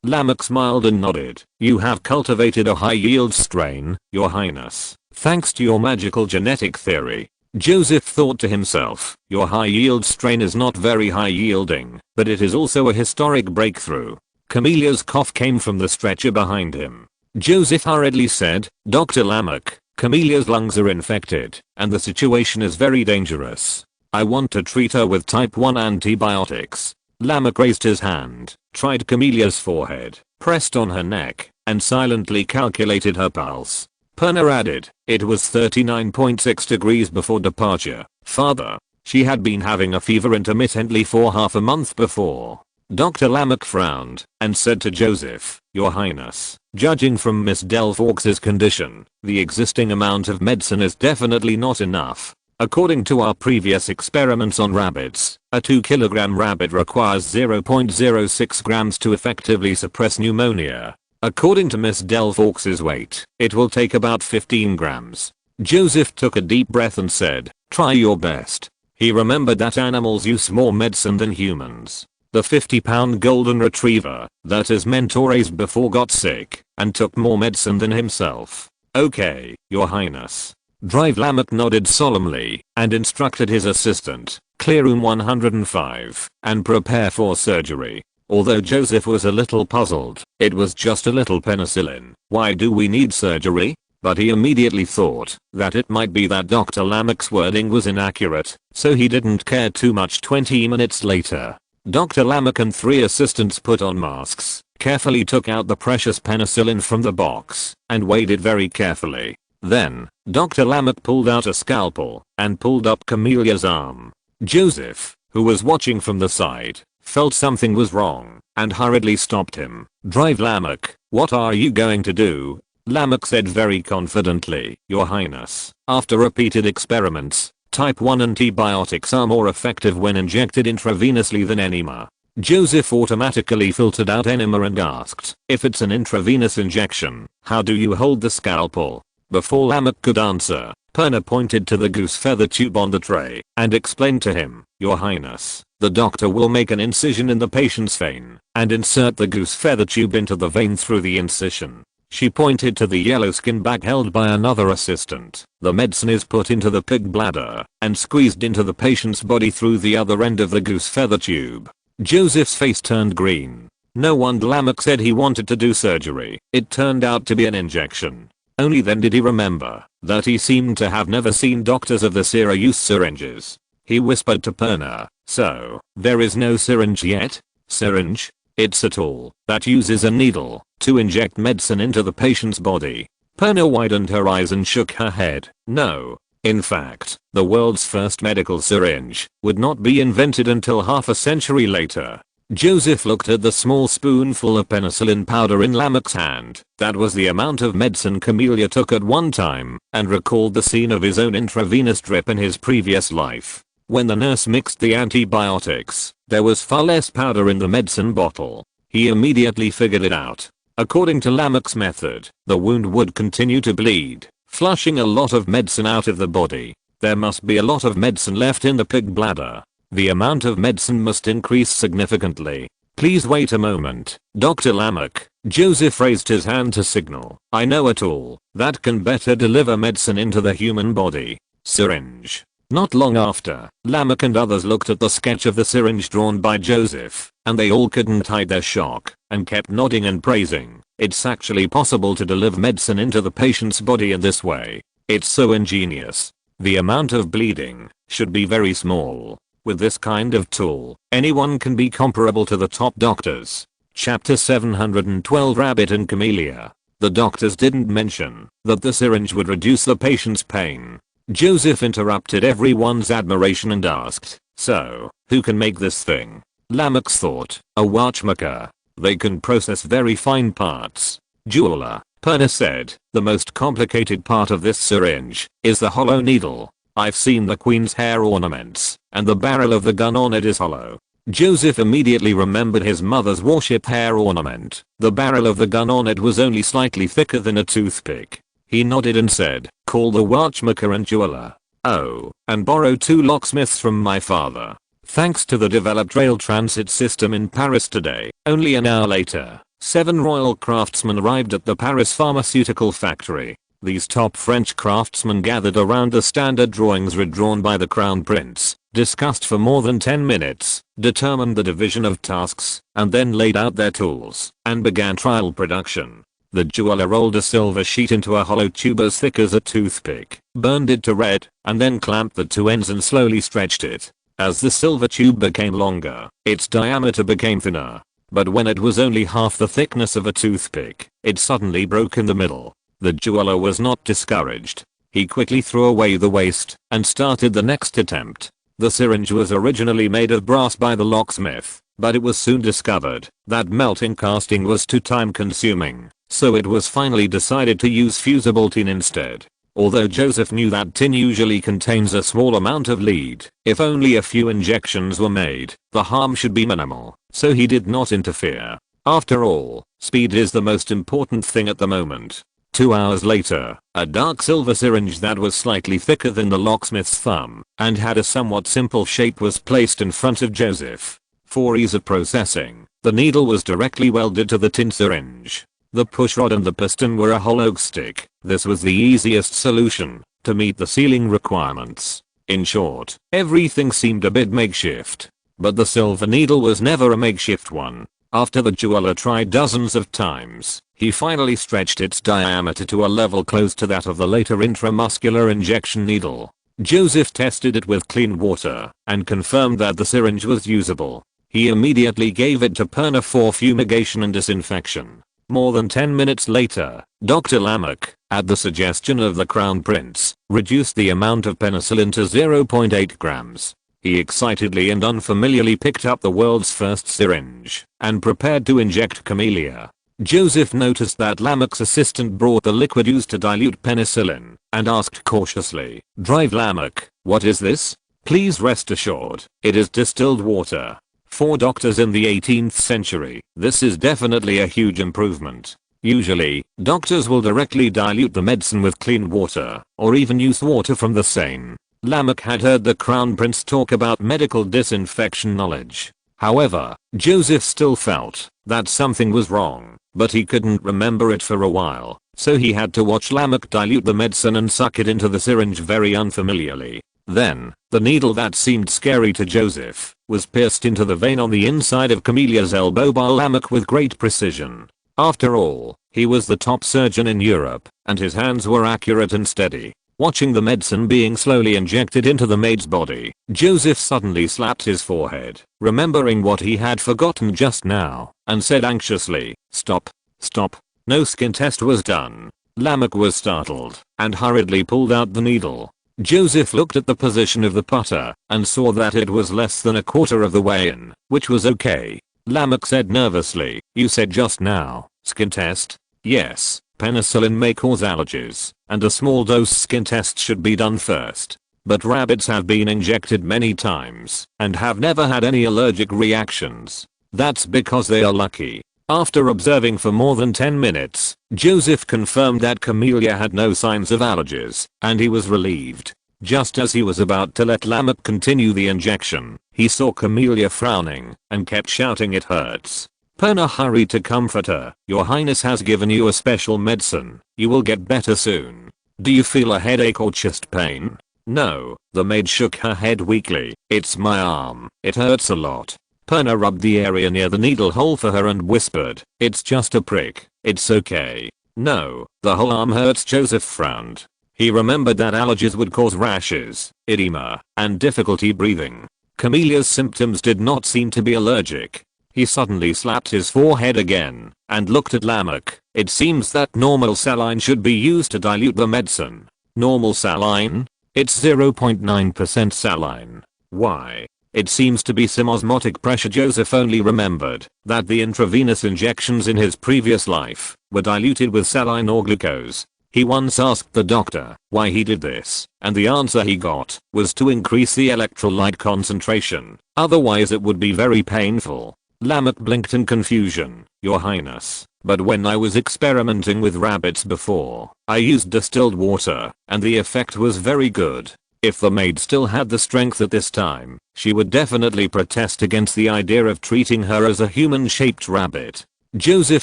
Lamech smiled and nodded. You have cultivated a high yield strain, Your Highness, thanks to your magical genetic theory. Joseph thought to himself, your high yield strain is not very high yielding, but it is also a historic breakthrough. Camelia's cough came from the stretcher behind him. Joseph hurriedly said, Dr. Lamech, Camelia's lungs are infected, and the situation is very dangerous. I want to treat her with type 1 antibiotics. Lamech raised his hand, tried Camelia's forehead, pressed on her neck, and silently calculated her pulse. Perna added, it was 39.6 degrees before departure. Father, she had been having a fever intermittently for half a month before. Dr. Lamech frowned, and said to Joseph, Your Highness, judging from Miss Delphaux's condition, the existing amount of medicine is definitely not enough. According to our previous experiments on rabbits, a 2 kg rabbit requires 0.06 grams to effectively suppress pneumonia. According to Miss Delphaux's weight, it will take about 15 grams. Joseph took a deep breath and said, try your best. He remembered that animals use more medicine than humans. The 50-pound golden retriever that his mentor raised before got sick and took more medicine than himself. Okay, Your Highness. Drive. Lamech nodded solemnly and instructed his assistant, clear room 105 and prepare for surgery. Although Joseph was a little puzzled, it was just a little penicillin. Why do we need surgery? But he immediately thought that it might be that Dr. Lamech's wording was inaccurate, so he didn't care too much. 20 minutes later, Dr. Lamech and 3 assistants put on masks, carefully took out the precious penicillin from the box, and weighed it very carefully. Then, Dr. Lamech pulled out a scalpel and pulled up Camelia's arm. Joseph, who was watching from the side, felt something was wrong and hurriedly stopped him. Drive. Lamech, what are you going to do? Lamech said very confidently, Your Highness, after repeated experiments, type 1 antibiotics are more effective when injected intravenously than enema. Joseph automatically filtered out enema and asked, if it's an intravenous injection, how do you hold the scalpel? Before Lamech could answer, Perna pointed to the goose feather tube on the tray and explained to him, Your Highness, the doctor will make an incision in the patient's vein and insert the goose feather tube into the vein through the incision. She pointed to the yellow skin bag held by another assistant. The medicine is put into the pig bladder and squeezed into the patient's body through the other end of the goose feather tube. Joseph's face turned green. No wonder Lamech said he wanted to do surgery. It turned out to be an injection. Only then did he remember that he seemed to have never seen doctors of this era use syringes. He whispered to Perna, so, there is no syringe yet? Syringe? It's a tool that uses a needle to inject medicine into the patient's body. Perna widened her eyes and shook her head. No. In fact, the world's first medical syringe would not be invented until half a century later. Joseph looked at the small spoonful of penicillin powder in Lamech's hand. That was the amount of medicine Camelia took at one time, and recalled the scene of his own intravenous drip in his previous life. When the nurse mixed the antibiotics, there was far less powder in the medicine bottle. He immediately figured it out. According to Lamech's method, the wound would continue to bleed, flushing a lot of medicine out of the body. There must be a lot of medicine left in the pig bladder. The amount of medicine must increase significantly. Please wait a moment, Dr. Lamech. Joseph raised his hand to signal. I know a tool that can better deliver medicine into the human body. Syringe. Not long after, Lamech and others looked at the sketch of the syringe drawn by Joseph, and they all couldn't hide their shock, and kept nodding and praising. It's actually possible to deliver medicine into the patient's body in this way. It's so ingenious. The amount of bleeding should be very small. With this kind of tool, anyone can be comparable to the top doctors. Chapter 712 Rabbit and Camellia. The doctors didn't mention that the syringe would reduce the patient's pain. Joseph interrupted everyone's admiration and asked, "So, who can make this thing?" Lamech thought, "A watchmaker. They can process very fine parts." "Jeweler," Perna said, "the most complicated part of this syringe is the hollow needle. I've seen the queen's hair ornaments, and the barrel of the gun on it is hollow." Joseph immediately remembered his mother's warship hair ornament. The barrel of the gun on it was only slightly thicker than a toothpick. He nodded and said, "Call the watchmaker and jeweler. Oh, and borrow 2 locksmiths from my father." Thanks to the developed rail transit system in Paris today, only an hour later, 7 royal craftsmen arrived at the Paris pharmaceutical factory. These top French craftsmen gathered around the standard drawings redrawn by the crown prince, discussed for more than 10 minutes, determined the division of tasks, and then laid out their tools, and began trial production. The jeweler rolled a silver sheet into a hollow tube as thick as a toothpick, burned it to red, and then clamped the 2 ends and slowly stretched it. As the silver tube became longer, its diameter became thinner. But when it was only half the thickness of a toothpick, it suddenly broke in the middle. The jeweler was not discouraged. He quickly threw away the waste and started the next attempt. The syringe was originally made of brass by the locksmith, but it was soon discovered that melting casting was too time consuming, so it was finally decided to use fusible tin instead. Although Joseph knew that tin usually contains a small amount of lead, if only a few injections were made, the harm should be minimal, so he did not interfere. After all, speed is the most important thing at the moment. 2 hours later, a dark silver syringe that was slightly thicker than the locksmith's thumb and had a somewhat simple shape was placed in front of Joseph. For ease of processing, the needle was directly welded to the tin syringe. The pushrod and the piston were a hollow stick. This was the easiest solution to meet the sealing requirements. In short, everything seemed a bit makeshift. But the silver needle was never a makeshift one. After the jeweler tried dozens of times, he finally stretched its diameter to a level close to that of the later intramuscular injection needle. Joseph tested it with clean water and confirmed that the syringe was usable. He immediately gave it to Perna for fumigation and disinfection. More than 10 minutes later, Dr. Lamech, at the suggestion of the Crown Prince, reduced the amount of penicillin to 0.8 grams. He excitedly and unfamiliarly picked up the world's first syringe and prepared to inject Camellia. Joseph noticed that Lamech's assistant brought the liquid used to dilute penicillin and asked cautiously, "Drive Lamech, what is this?" "Please rest assured, it is distilled water. For doctors in the 18th century, this is definitely a huge improvement. Usually, doctors will directly dilute the medicine with clean water, or even use water from the Seine." Lamech had heard the Crown Prince talk about medical disinfection knowledge. However, Joseph still felt that something was wrong, but he couldn't remember it for a while, so he had to watch Lamech dilute the medicine and suck it into the syringe very unfamiliarly. Then, the needle that seemed scary to Joseph was pierced into the vein on the inside of Camellia's elbow by Lamech with great precision. After all, he was the top surgeon in Europe, and his hands were accurate and steady. Watching the medicine being slowly injected into the maid's body, Joseph suddenly slapped his forehead, remembering what he had forgotten just now, and said anxiously, "Stop, stop." No skin test was done. Lamech was startled and hurriedly pulled out the needle. Joseph looked at the position of the putter and saw that it was less than a quarter of the way in, which was okay. Lamech said nervously, "You said just now, skin test?" "Yes, penicillin may cause allergies, and a small dose skin test should be done first. But rabbits have been injected many times and have never had any allergic reactions. That's because they are lucky." After observing for more than 10 minutes, Joseph confirmed that Camellia had no signs of allergies, and he was relieved. Just as he was about to let Lamech continue the injection, he saw Camellia frowning and kept shouting, "It hurts." Perna hurried to comfort her. "Your Highness has given you a special medicine. You will get better soon. Do you feel a headache or chest pain?" No, the maid shook her head weakly. It's my arm. It hurts a lot. Perna rubbed the area near the needle hole for her and whispered, it's just a prick. It's okay. No, the whole arm hurts. Joseph frowned. He remembered that allergies would cause rashes, edema, and difficulty breathing. Camelia's symptoms did not seem to be allergic. He suddenly slapped his forehead again and looked at Lamech. It seems that normal saline should be used to dilute the medicine. Normal saline? It's 0.9% saline. Why? It seems to be some osmotic pressure. Joseph only remembered that the intravenous injections in his previous life were diluted with saline or glucose. He once asked the doctor why he did this, and the answer he got was to increase the electrolyte concentration, otherwise it would be very painful. Lamech blinked in confusion. Your Highness, but when I was experimenting with rabbits before, I used distilled water, and the effect was very good. If the maid still had the strength at this time, she would definitely protest against the idea of treating her as a human-shaped rabbit. Joseph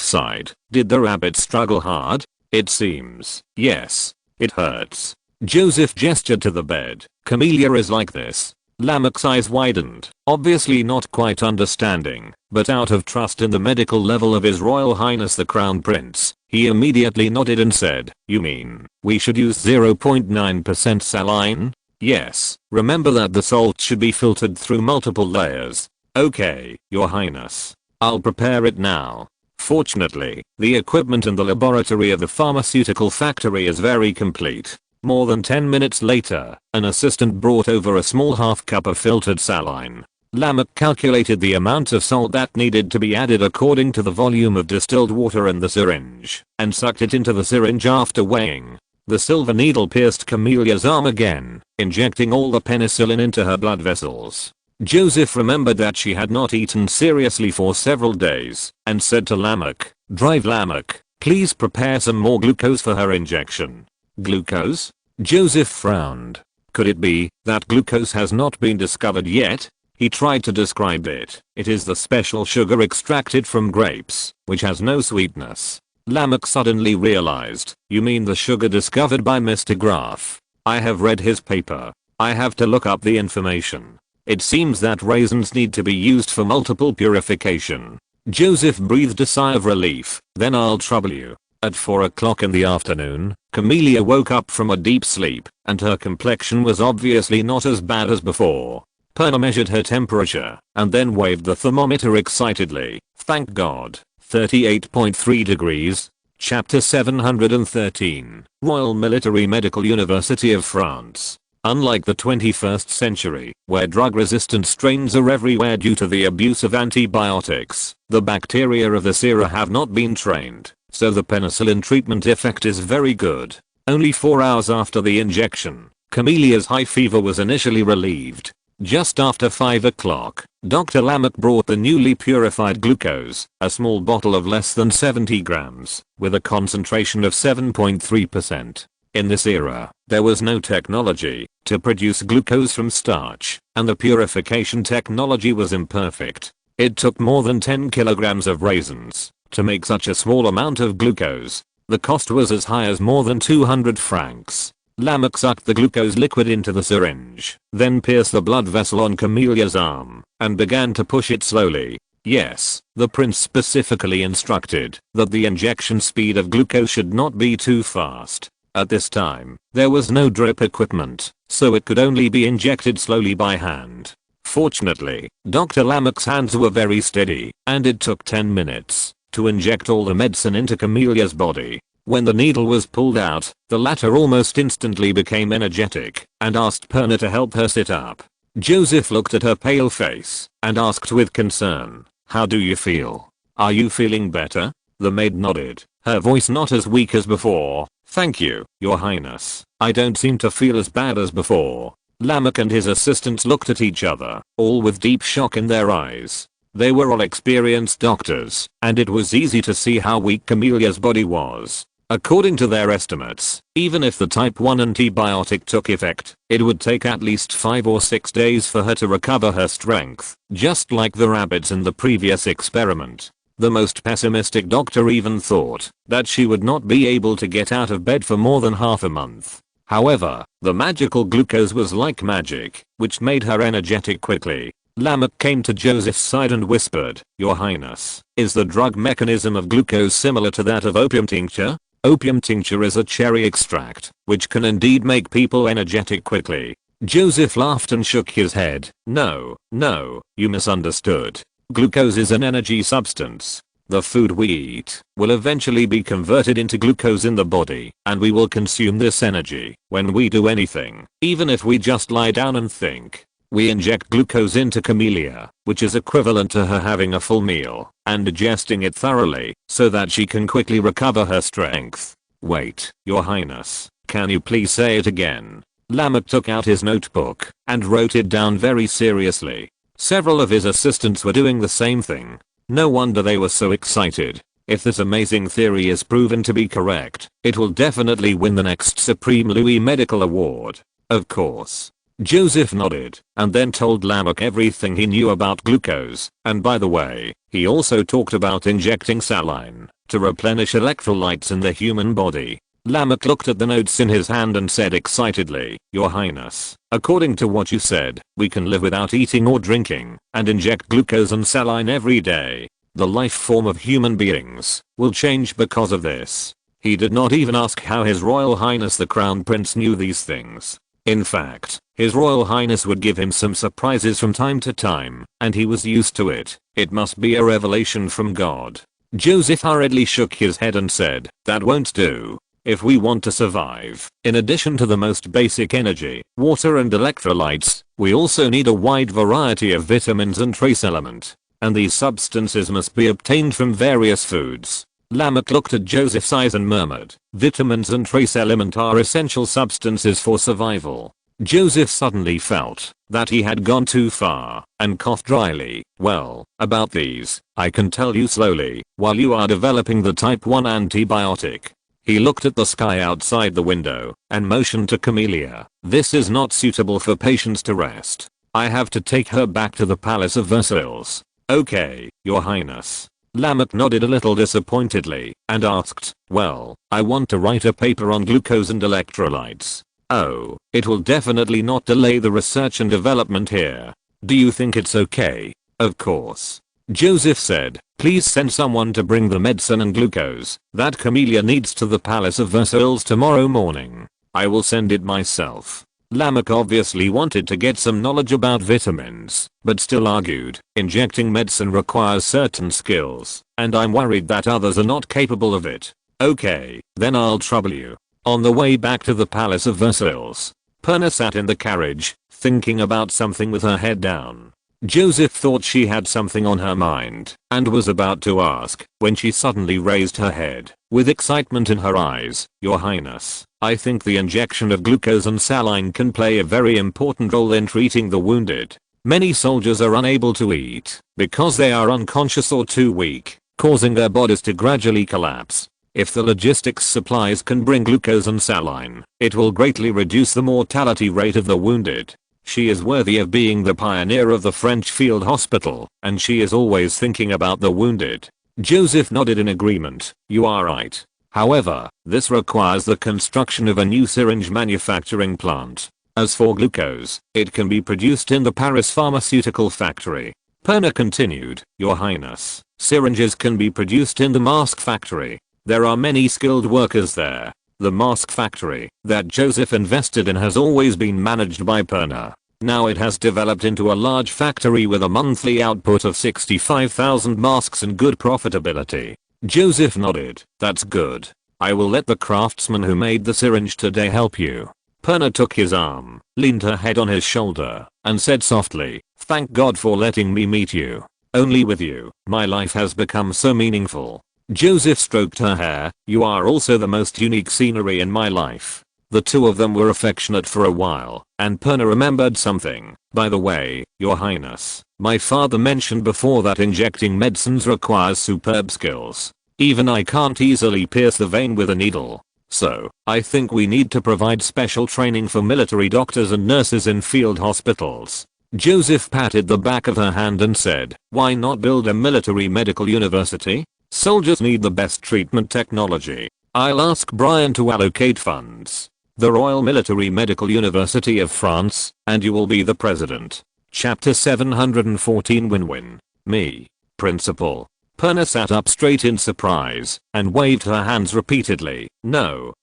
sighed. Did the rabbit struggle hard? It seems. Yes. It hurts. Joseph gestured to the bed. Camelia is like this. Lamech's eyes widened, obviously not quite understanding, but out of trust in the medical level of His Royal Highness the Crown Prince, he immediately nodded and said, you mean, we should use 0.9% saline? Yes, remember that the salt should be filtered through multiple layers. Okay, Your Highness. I'll prepare it now. Fortunately, the equipment in the laboratory of the pharmaceutical factory is very complete. More than 10 minutes later, an assistant brought over a small half cup of filtered saline. Lamech calculated the amount of salt that needed to be added according to the volume of distilled water in the syringe, and sucked it into the syringe after weighing. The silver needle pierced Camelia's arm again, injecting all the penicillin into her blood vessels. Joseph remembered that she had not eaten seriously for several days, and said to Lamech, "Drive Lamech, please prepare some more glucose for her injection." Glucose? Joseph frowned. Could it be that glucose has not been discovered yet? He tried to describe it. It is the special sugar extracted from grapes, which has no sweetness. Lamech suddenly realized, you mean the sugar discovered by Mr. Graf. I have read his paper. I have to look up the information. It seems that raisins need to be used for multiple purification. Joseph breathed a sigh of relief. Then I'll trouble you. At 4 o'clock in the afternoon, Camelia woke up from a deep sleep, and her complexion was obviously not as bad as before. Perna measured her temperature, and then waved the thermometer excitedly. Thank God. 38.3 degrees. Chapter 713. Royal Military Medical University of France. Unlike the 21st century, where drug-resistant strains are everywhere due to the abuse of antibiotics, the bacteria of this era have not been trained, so the penicillin treatment effect is very good. Only 4 hours after the injection, Camelia's high fever was initially relieved. Just after 5 o'clock, Dr. Lamech brought the newly purified glucose, a small bottle of less than 70 grams, with a concentration of 7.3%. In this era, there was no technology to produce glucose from starch, and the purification technology was imperfect. It took more than 10 kilograms of raisins to make such a small amount of glucose. The cost was as high as more than 200 francs. Lamech sucked the glucose liquid into the syringe, then pierced the blood vessel on Camelia's arm, and began to push it slowly. Yes, the prince specifically instructed that the injection speed of glucose should not be too fast. At this time, there was no drip equipment, so it could only be injected slowly by hand. Fortunately, Dr. Lamech's hands were very steady, and it took 10 minutes to inject all the medicine into Camelia's body. When the needle was pulled out, the latter almost instantly became energetic and asked Perna to help her sit up. Joseph looked at her pale face and asked with concern, "How do you feel? Are you feeling better?" The maid nodded, her voice not as weak as before. "Thank you, Your Highness. I don't seem to feel as bad as before." Lamech and his assistants looked at each other, all with deep shock in their eyes. They were all experienced doctors, and it was easy to see how weak Camelia's body was. According to their estimates, even if the type 1 antibiotic took effect, it would take at least 5 or 6 days for her to recover her strength, just like the rabbits in the previous experiment. The most pessimistic doctor even thought that she would not be able to get out of bed for more than half a month. However, The magical glucose was like magic, which made her energetic quickly. Lamech came to Joseph's side and whispered, "Your Highness, is the drug mechanism of glucose similar to that of opium tincture?" Opium tincture is a cherry extract, which can indeed make people energetic quickly. Joseph laughed and shook his head. No, you misunderstood. Glucose is an energy substance. The food we eat will eventually be converted into glucose in the body, and we will consume this energy when we do anything, even if we just lie down and think. We inject glucose into Camellia, which is equivalent to her having a full meal and digesting it thoroughly so that she can quickly recover her strength. Wait, Your Highness, can you please say it again? Lamech took out his notebook and wrote it down very seriously. Several of his assistants were doing the same thing. No wonder they were so excited. If this amazing theory is proven to be correct, it will definitely win the next Supreme Louis Medical Award. Of course. Joseph nodded and then told Lamech everything he knew about glucose, and by the way, he also talked about injecting saline to replenish electrolytes in the human body. Lamech looked at the notes in his hand and said excitedly, "Your Highness, according to what you said, we can live without eating or drinking and inject glucose and saline every day. The life form of human beings will change because of this." He did not even ask how His Royal Highness the Crown Prince knew these things. In fact, His Royal Highness would give him some surprises from time to time, and he was used to it. It must be a revelation from God. Joseph hurriedly shook his head and said, "That won't do. If we want to survive, in addition to the most basic energy, water and electrolytes, we also need a wide variety of vitamins and trace element. And these substances must be obtained from various foods." Lamech looked at Joseph's eyes and murmured, "Vitamins and trace element are essential substances for survival." Joseph suddenly felt that he had gone too far and coughed dryly. "Well, about these, I can tell you slowly, while you are developing the type 1 antibiotic." He looked at the sky outside the window and motioned to Camellia. "This is not suitable for patients to rest. I have to take her back to the Palace of Versailles." "Okay, Your Highness." Lamech nodded a little disappointedly and asked, "Well, I want to write a paper on glucose and electrolytes." "Oh, it will definitely not delay the research and development here. Do you think it's okay?" "Of course." Joseph said, "Please send someone to bring the medicine and glucose that Camellia needs to the Palace of Versailles tomorrow morning. I will send it myself." Lamech obviously wanted to get some knowledge about vitamins, but still argued, injecting medicine requires certain skills, and I'm worried that others are not capable of it. "Okay, then I'll trouble you." On the way back to the Palace of Versailles, Perna sat in the carriage, thinking about something with her head down. Joseph thought she had something on her mind and was about to ask when she suddenly raised her head with excitement in her eyes. "Your Highness, I think the injection of glucose and saline can play a very important role in treating the wounded. Many soldiers are unable to eat because they are unconscious or too weak, causing their bodies to gradually collapse. If the logistics supplies can bring glucose and saline, it will greatly reduce the mortality rate of the wounded. She is worthy of being the pioneer of the French field hospital, and she is always thinking about the wounded." Joseph nodded in agreement. "You are right. However, this requires the construction of a new syringe manufacturing plant. As for glucose, it can be produced in the Paris pharmaceutical factory." Perna continued, "Your Highness, syringes can be produced in the mask factory. There are many skilled workers there. The mask factory that Joseph invested in has always been managed by Perna. Now it has developed into a large factory with a monthly output of 65,000 masks and good profitability." Joseph nodded. "That's good. I will let the craftsman who made the syringe today help you." Perna took his arm, leaned her head on his shoulder, and said softly, "Thank God for letting me meet you. Only with you, my life has become so meaningful." Joseph stroked her hair. "You are also the most unique scenery in my life." The two of them were affectionate for a while, and Perna remembered something. "By the way, Your Highness, my father mentioned before that injecting medicines requires superb skills. Even I can't easily pierce the vein with a needle. So, I think we need to provide special training for military doctors and nurses in field hospitals." Joseph patted the back of her hand and said, "Why not build a military medical university? Soldiers need the best treatment technology. I'll ask Brian to allocate funds." the Royal Military Medical University of France, and you will be the president. Chapter 714 Win-Win. Me. Principal. Perna sat up straight in surprise and waved her hands repeatedly. No,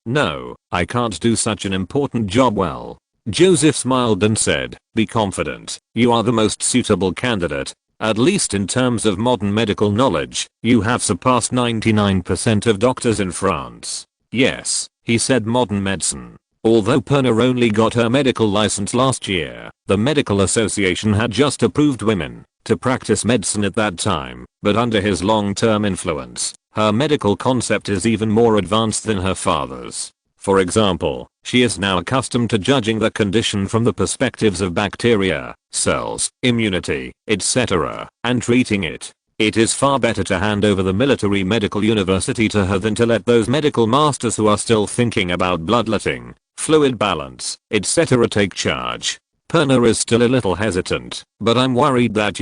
I can't do such an important job well. Joseph smiled and said, be confident, you are the most suitable candidate. At least in terms of modern medical knowledge, you have surpassed 99% of doctors in France. Yes, he said modern medicine. Although Perna only got her medical license last year, the medical association had just approved women to practice medicine at that time, but under his long-term influence, her medical concept is even more advanced than her father's. For example, she is now accustomed to judging the condition from the perspectives of bacteria, cells, immunity, etc., and treating it. It is far better to hand over the military medical university to her than to let those medical masters who are still thinking about bloodletting, fluid balance, etc. take charge. Perna is still a little hesitant, but I'm worried that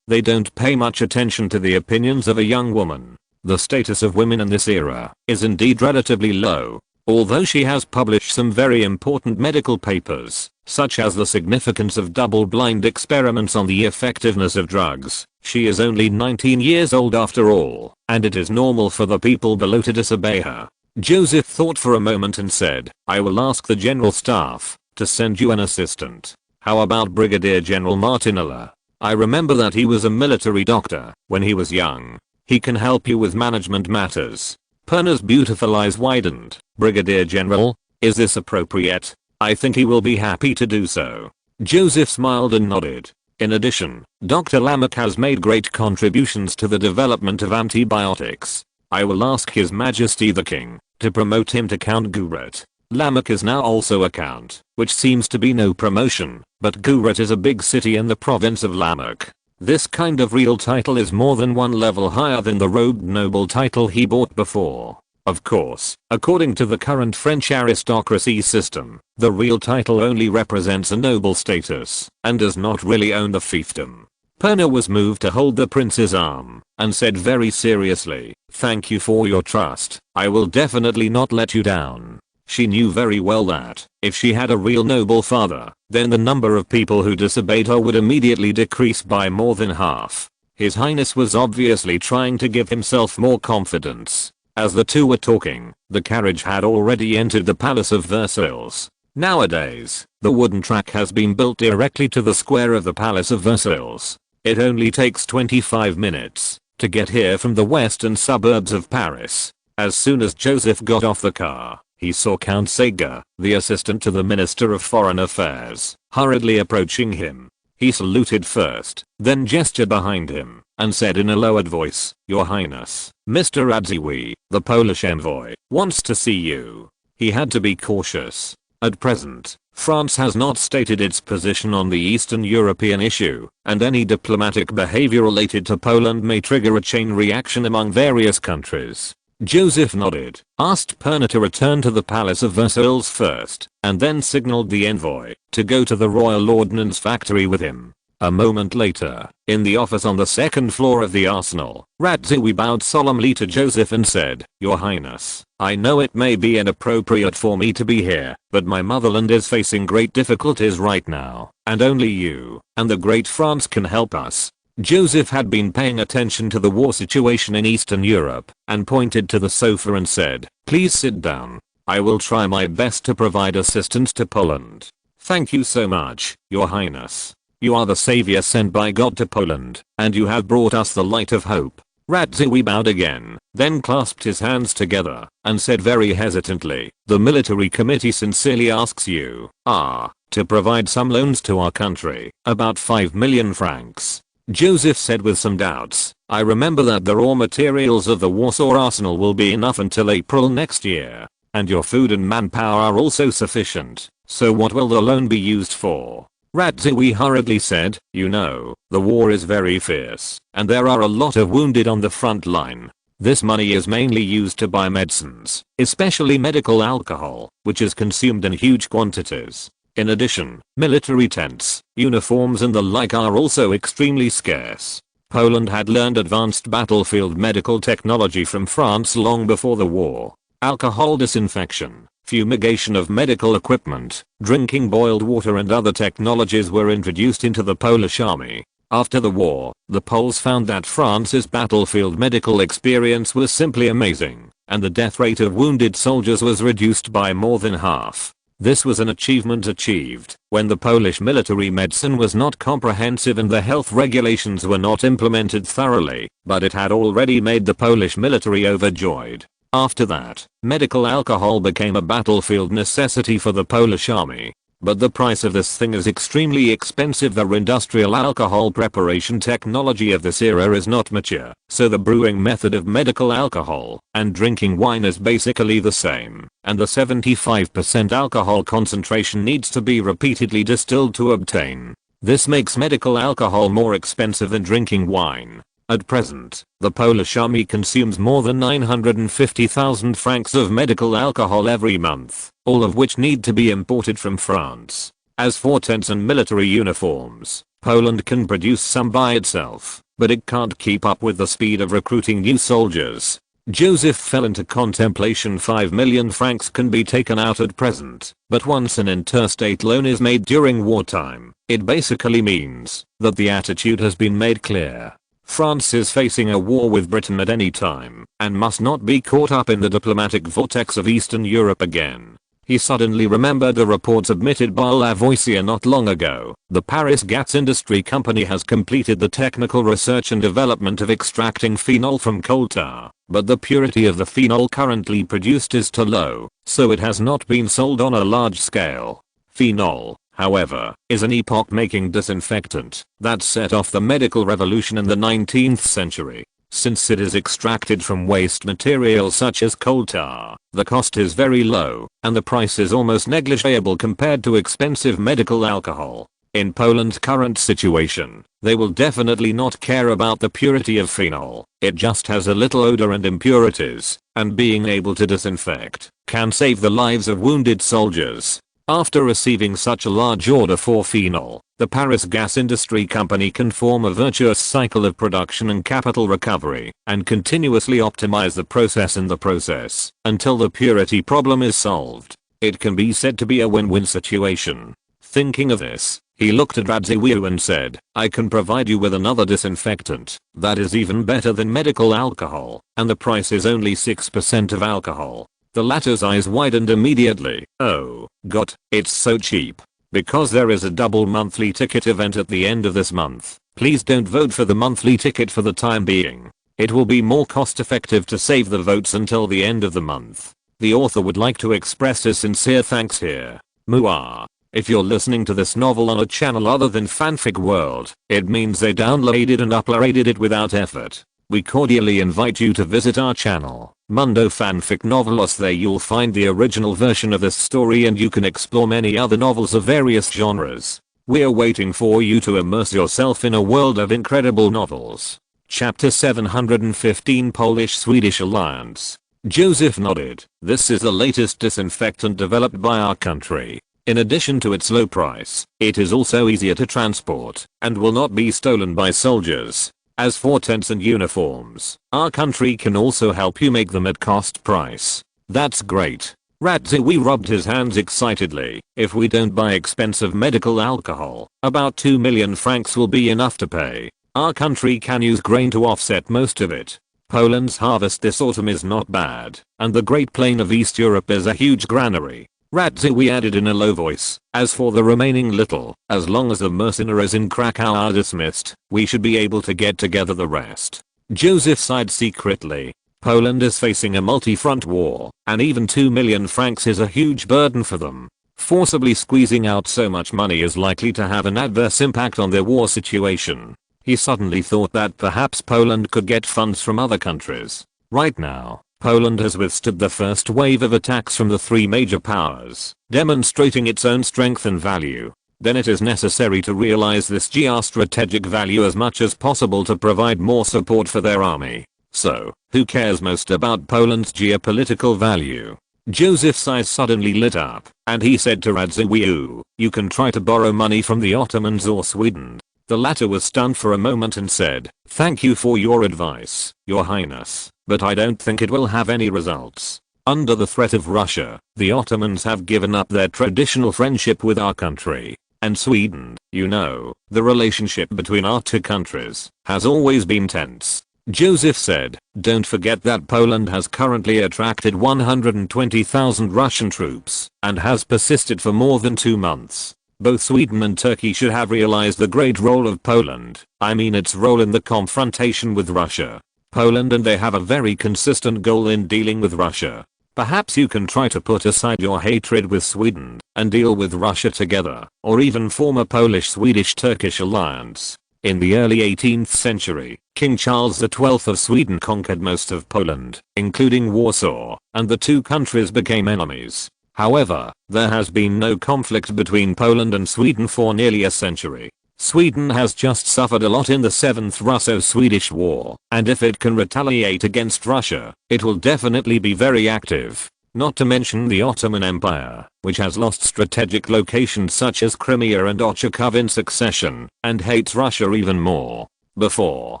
they don't pay much attention to the opinions of a young woman. The status of women in this era is indeed relatively low. Although she has published some very important medical papers, such as the significance of double-blind experiments on the effectiveness of drugs, she is only 19 years old after all, and it is normal for the people below to disobey her. Joseph thought for a moment and said, I will ask the general staff to send you an assistant. How about Brigadier General Martinella? I remember that he was a military doctor when he was young. He can help you with management matters. Perna's beautiful eyes widened. Brigadier General, is this appropriate? I think he will be happy to do so. Joseph smiled and nodded. In addition, Dr. Lamarck has made great contributions to the development of antibiotics. I will ask His Majesty the King to promote him to Count Gouret. Lamarck is now also a count, which seems to be no promotion, but Gouret is a big city in the province of Lamarck. This kind of real title is more than one level higher than the robed noble title he bought before. Of course, according to the current French aristocracy system, the real title only represents a noble status and does not really own the fiefdom. Perna was moved to hold the prince's arm and said very seriously, thank you for your trust. I will definitely not let you down. She knew very well that, if she had a real noble father, then the number of people who disobeyed her would immediately decrease by more than half. His Highness was obviously trying to give himself more confidence. As the two were talking, the carriage had already entered the Palace of Versailles. Nowadays, the wooden track has been built directly to the square of the Palace of Versailles. It only takes 25 minutes to get here from the western suburbs of Paris. As soon as Joseph got off the car, he saw Count Sager, the assistant to the Minister of Foreign Affairs, hurriedly approaching him. He saluted first, then gestured behind him, and said in a lowered voice, Your Highness, Mr. Radziwill, the Polish envoy, wants to see you. He had to be cautious. At present, France has not stated its position on the Eastern European issue, and any diplomatic behavior related to Poland may trigger a chain reaction among various countries. Joseph nodded, asked Perna to return to the Palace of Versailles first, and then signaled the envoy to go to the Royal Ordnance Factory with him. A moment later, in the office on the second floor of the arsenal, Radziwill bowed solemnly to Joseph and said, Your Highness, I know it may be inappropriate for me to be here, but my motherland is facing great difficulties right now, and only you and the great France can help us. Joseph had been paying attention to the war situation in Eastern Europe, and pointed to the sofa and said, Please sit down. I will try my best to provide assistance to Poland. Thank you so much, Your Highness. You are the savior sent by God to Poland, and you have brought us the light of hope. Radziwill bowed again, then clasped his hands together, and said very hesitantly, The military committee sincerely asks you, to provide some loans to our country, about 5 million francs. Joseph said with some doubts, I remember that the raw materials of the Warsaw arsenal will be enough until April next year, and your food and manpower are also sufficient, so what will the loan be used for? Radziwill hurriedly said, the war is very fierce, and there are a lot of wounded on the front line. This money is mainly used to buy medicines, especially medical alcohol, which is consumed in huge quantities. In addition, military tents, uniforms and the like are also extremely scarce. Poland had learned advanced battlefield medical technology from France long before the war. Alcohol disinfection, Fumigation of medical equipment, drinking boiled water and other technologies were introduced into the Polish army. After the war, the Poles found that France's battlefield medical experience was simply amazing, and the death rate of wounded soldiers was reduced by more than half. This was an achievement achieved when the Polish military medicine was not comprehensive and the health regulations were not implemented thoroughly, but it had already made the Polish military overjoyed. After that, medical alcohol became a battlefield necessity for the Polish army. But the price of this thing is extremely expensive. The industrial alcohol preparation technology of this era is not mature, so the brewing method of medical alcohol and drinking wine is basically the same, and the 75% alcohol concentration needs to be repeatedly distilled to obtain. This makes medical alcohol more expensive than drinking wine. At present, the Polish army consumes more than 950,000 francs of medical alcohol every month, all of which need to be imported from France. As for tents and military uniforms, Poland can produce some by itself, but it can't keep up with the speed of recruiting new soldiers. Joseph fell into contemplation. 5 million francs can be taken out at present, but once an interstate loan is made during wartime, it basically means that the attitude has been made clear. France is facing a war with Britain at any time, and must not be caught up in the diplomatic vortex of Eastern Europe again. He suddenly remembered a report submitted by Lavoisier not long ago. The Paris gas industry company has completed the technical research and development of extracting phenol from coal tar, but the purity of the phenol currently produced is too low, so it has not been sold on a large scale. Phenol, however, is an epoch-making disinfectant that set off the medical revolution in the 19th century. Since it is extracted from waste materials such as coal tar, the cost is very low, and the price is almost negligible compared to expensive medical alcohol. In Poland's current situation, they will definitely not care about the purity of phenol. It just has a little odor and impurities, and being able to disinfect can save the lives of wounded soldiers. After receiving such a large order for phenol, the Paris gas industry company can form a virtuous cycle of production and capital recovery, and continuously optimize the process in the process until the purity problem is solved. It can be said to be a win-win situation. Thinking of this, he looked at Radziwiłł and said, "I can provide you with another disinfectant that is even better than medical alcohol, and the price is only 6% of alcohol." The latter's eyes widened immediately. "Oh, God, it's so cheap." "Because there is a double monthly ticket event at the end of this month. Please don't vote for the monthly ticket for the time being. It will be more cost effective to save the votes until the end of the month. The author would like to express his sincere thanks here. Muah." If you're listening to this novel on a channel other than Fanfic World, it means they downloaded and uploaded it without effort. We cordially invite you to visit our channel, Mundo Fanfic Novelos. There you'll find the original version of this story and you can explore many other novels of various genres. We're waiting for you to immerse yourself in a world of incredible novels. Chapter 715 Polish-Swedish Alliance. Joseph nodded. This is the latest disinfectant developed by our country. In addition to its low price, it is also easier to transport and will not be stolen by soldiers. As for tents and uniforms, our country can also help you make them at cost price. That's great. Radziwiłł rubbed his hands excitedly. If we don't buy expensive medical alcohol, about 2 million francs will be enough to pay. Our country can use grain to offset most of it. Poland's harvest this autumn is not bad, and the Great Plain of East Europe is a huge granary. Radziwiłł added in a low voice. As for the remaining little, as long as the mercenaries in Krakow are dismissed, we should be able to get together the rest. Joseph sighed secretly. Poland is facing a multi-front war, and even 2 million francs is a huge burden for them. Forcibly squeezing out so much money is likely to have an adverse impact on their war situation. He suddenly thought that perhaps Poland could get funds from other countries. Right now, Poland has withstood the first wave of attacks from the three major powers, demonstrating its own strength and value. Then it is necessary to realize this geostrategic value as much as possible to provide more support for their army. So, who cares most about Poland's geopolitical value? Joseph's eyes suddenly lit up, and he said to Radziwiłł, "You can try to borrow money from the Ottomans or Sweden." The latter was stunned for a moment and said, "Thank you for your advice, Your Highness, but I don't think it will have any results." Under the threat of Russia, the Ottomans have given up their traditional friendship with our country. And Sweden, you know, the relationship between our two countries has always been tense. Joseph said, don't forget that Poland has currently attracted 120,000 Russian troops and has persisted for more than 2 months. Both Sweden and Turkey should have realized the great role of Poland, I mean its role in the confrontation with Russia. Poland and they have a very consistent goal in dealing with Russia. Perhaps you can try to put aside your hatred with Sweden and deal with Russia together, or even form a Polish-Swedish-Turkish alliance. In the early 18th century, King Charles XII of Sweden conquered most of Poland, including Warsaw, and the two countries became enemies. However, there has been no conflict between Poland and Sweden for nearly a century. Sweden has just suffered a lot in the 7th Russo-Swedish War, and if it can retaliate against Russia, it will definitely be very active. Not to mention the Ottoman Empire, which has lost strategic locations such as Crimea and Ochakov in succession, and hates Russia even more. Before,